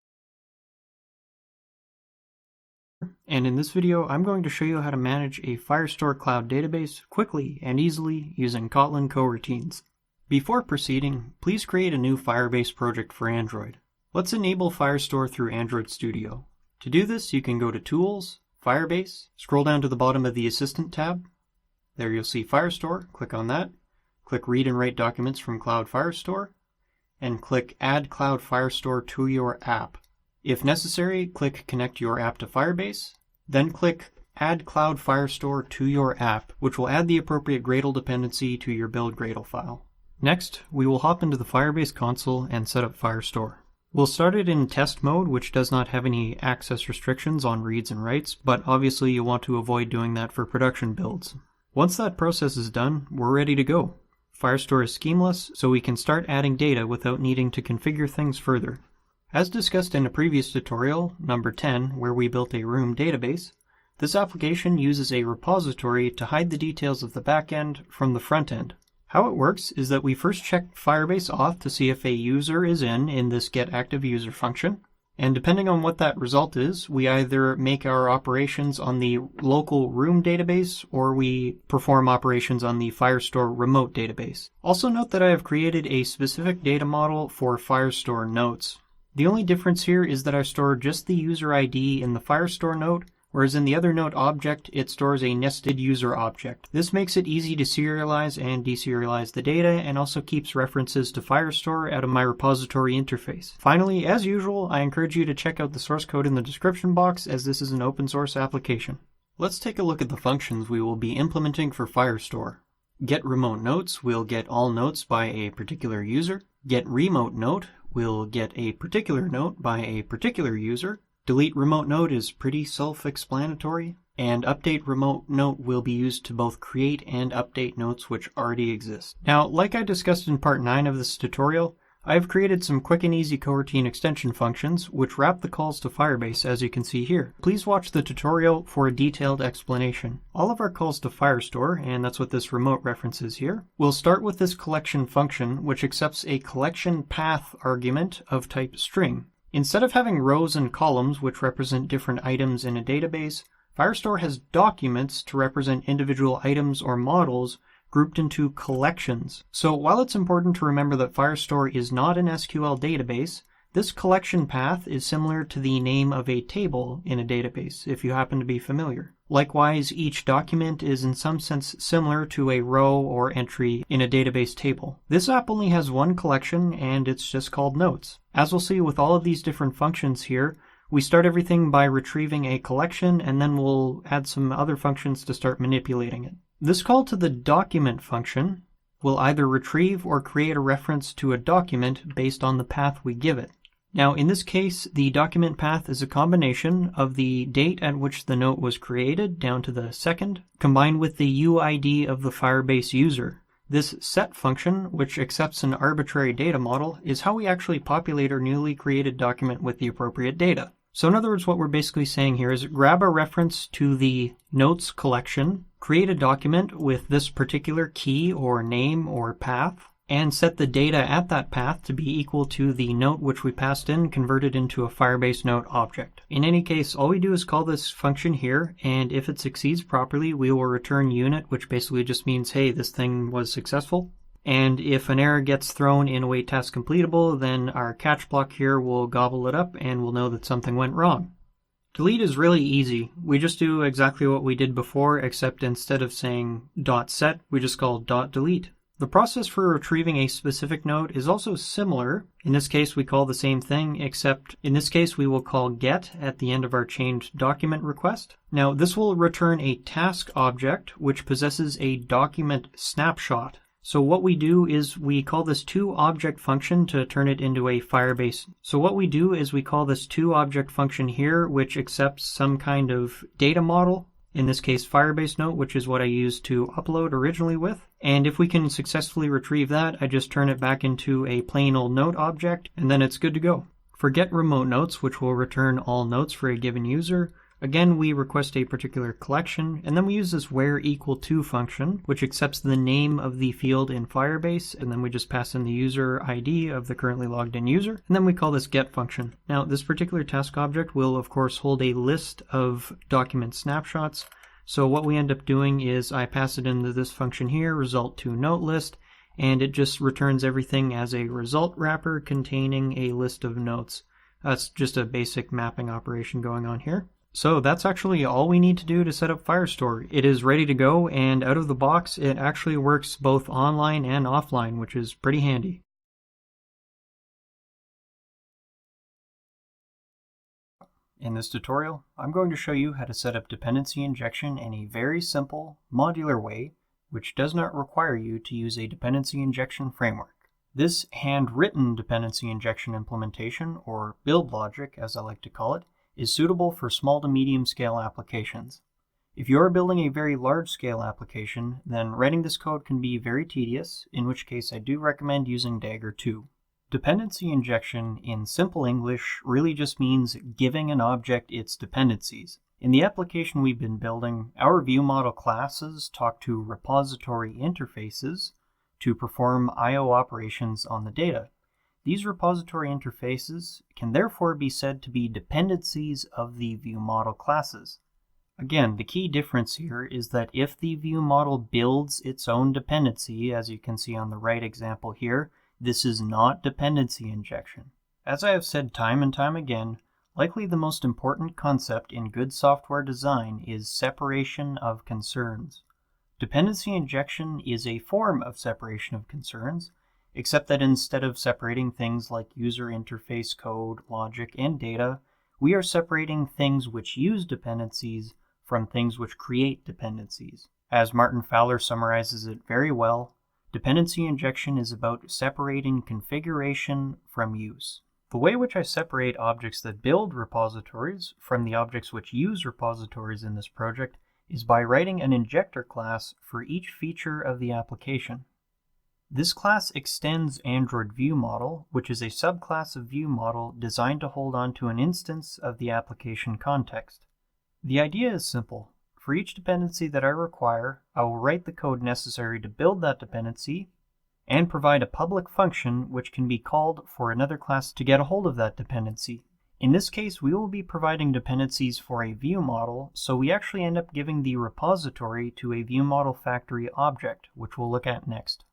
And in this video, I'm going to show you how to manage a Firestore Cloud database quickly and easily using Kotlin Coroutines. Before proceeding, please create a new Firebase project for Android. Let's enable Firestore through Android Studio. To do this, you can go to Tools, Firebase, scroll down to the bottom of the Assistant tab. There you'll see Firestore, click on that. Click Read and Write Documents from Cloud Firestore, and click Add Cloud Firestore to your app. If necessary, click Connect your app to Firebase, then click Add Cloud Firestore to your app, which will add the appropriate Gradle dependency to your build Gradle file. Next, we will hop into the Firebase console and set up Firestore. We'll start it in test mode, which does not have any access restrictions on reads and writes, but obviously you want to avoid doing that for production builds. Once that process is done, we're ready to go. Firestore is schemaless, so we can start adding data without needing to configure things further. As discussed in a previous tutorial, number 10, where we built a room database, this application uses a repository to hide the details of the backend from the front end. How it works is that we first check Firebase auth to see if a user is in this getActiveUser function, and depending on what that result is, we either make our operations on the local room database or we perform operations on the Firestore remote database. Also note that I have created a specific data model for Firestore notes. The only difference here is that I store just the user ID in the Firestore note, whereas in the other note object, it stores a nested user object. This makes it easy to serialize and deserialize the data and also keeps references to Firestore out of my repository interface. Finally, as usual, I encourage you to check out the source code in the description box as this is an open source application. Let's take a look at the functions we will be implementing for Firestore. Get remote notes will get all notes by a particular user. Get remote note will get a particular note by a particular user. Delete remote note is pretty self-explanatory. And update remote note will be used to both create and update notes which already exist. Now, like I discussed in part 9 of this tutorial, I've created some quick and easy coroutine extension functions which wrap the calls to Firebase as you can see here. Please watch the tutorial for a detailed explanation. All of our calls to Firestore, and that's what this remote references here, will start with this collection function which accepts a collection path argument of type string. Instead of having rows and columns which represent different items in a database, Firestore has documents to represent individual items or models grouped into collections. So while it's important to remember that Firestore is not an SQL database, this collection path is similar to the name of a table in a database, if you happen to be familiar. Likewise, each document is in some sense similar to a row or entry in a database table. This app only has one collection, and it's just called notes. As we'll see with all of these different functions here, we start everything by retrieving a collection, and then we'll add some other functions to start manipulating it. This call to the document function will either retrieve or create a reference to a document based on the path we give it. Now, in this case, the document path is a combination of the date at which the note was created, down to the second, combined with the UID of the Firebase user. This set function, which accepts an arbitrary data model, is how we actually populate our newly created document with the appropriate data. So in other words, what we're basically saying here is grab a reference to the notes collection, create a document with this particular key or name or path, and set the data at that path to be equal to the note which we passed in, converted into a Firebase note object. In any case, all we do is call this function here, and if it succeeds properly, we will return unit, which basically just means, hey, this thing was successful. And if an error gets thrown in await task completable, then our catch block here will gobble it up and we'll know that something went wrong. Delete is really easy. We just do exactly what we did before, except instead of saying .set, we just call .delete. The process for retrieving a specific note is also similar. In this case, we call the same thing, except in this case, we will call get at the end of our changed document request. Now, this will return a task object, which possesses a document snapshot. So what we do is we call this toObject function to turn it into a Firebase. So what we do is we call this toObject function here, which accepts some kind of data model. In this case, Firebase note, which is what I used to upload originally with. And if we can successfully retrieve that, I just turn it back into a plain old note object, and then it's good to go. For get remote notes, which will return all notes for a given user, again, we request a particular collection, and then we use this where equal to function, which accepts the name of the field in Firebase, and then we just pass in the user ID of the currently logged in user, and then we call this get function. Now, this particular task object will, of course, hold a list of document snapshots, so what we end up doing is I pass it into this function here, result to note list, and it just returns everything as a result wrapper containing a list of notes. That's just a basic mapping operation going on here. So that's actually all we need to do to set up Firestore. It is ready to go, and out of the box, it actually works both online and offline, which is pretty handy. In this tutorial, I'm going to show you how to set up dependency injection in a very simple, modular way, which does not require you to use a dependency injection framework. This handwritten dependency injection implementation, or build logic as I like to call it, is suitable for small to medium scale applications. If you are building a very large scale application, then writing this code can be very tedious, in which case I do recommend using Dagger 2. Dependency injection in simple English really just means giving an object its dependencies. In the application we've been building, our ViewModel classes talk to repository interfaces to perform I/O operations on the data. These repository interfaces can therefore be said to be dependencies of the ViewModel classes. Again, the key difference here is that if the ViewModel builds its own dependency, as you can see on the right example here, this is not dependency injection. As I have said time and time again, likely the most important concept in good software design is separation of concerns. Dependency injection is a form of separation of concerns, except that instead of separating things like user interface code, logic, and data, we are separating things which use dependencies from things which create dependencies. As Martin Fowler summarizes it very well, dependency injection is about separating configuration from use. The way which I separate objects that build repositories from the objects which use repositories in this project is by writing an injector class for each feature of the application. This class extends Android ViewModel, which is a subclass of ViewModel designed to hold on to an instance of the application context. The idea is simple. For each dependency that I require, I will write the code necessary to build that dependency and provide a public function which can be called for another class to get a hold of that dependency. In this case, we will be providing dependencies for a ViewModel, so we actually end up giving the repository to a ViewModelFactory object, which we'll look at next.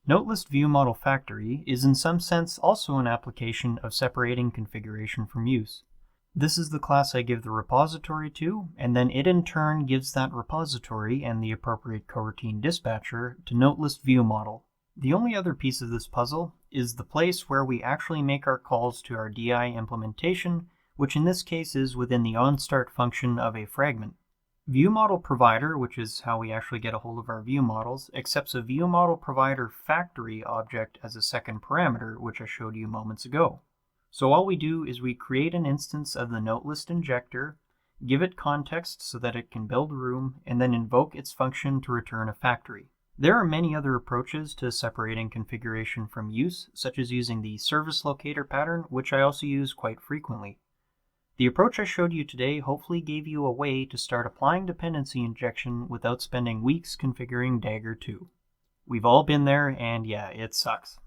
NoteListViewModelFactory is in some sense also an application of separating configuration from use. This is the class I give the repository to, and then it in turn gives that repository and the appropriate coroutine dispatcher to NoteListViewModel. The only other piece of this puzzle is the place where we actually make our calls to our DI implementation, which in this case is within the onStart function of a fragment. ViewModelProvider, which is how we actually get a hold of our ViewModels, accepts a ViewModelProvider.Factory object as a second parameter, which I showed you moments ago. So all we do is we create an instance of the NoteList injector, give it context so that it can build room, and then invoke its function to return a factory. There are many other approaches to separating configuration from use, such as using the service locator pattern, which I also use quite frequently. The approach I showed you today hopefully gave you a way to start applying dependency injection without spending weeks configuring Dagger 2. We've all been there, and yeah, it sucks.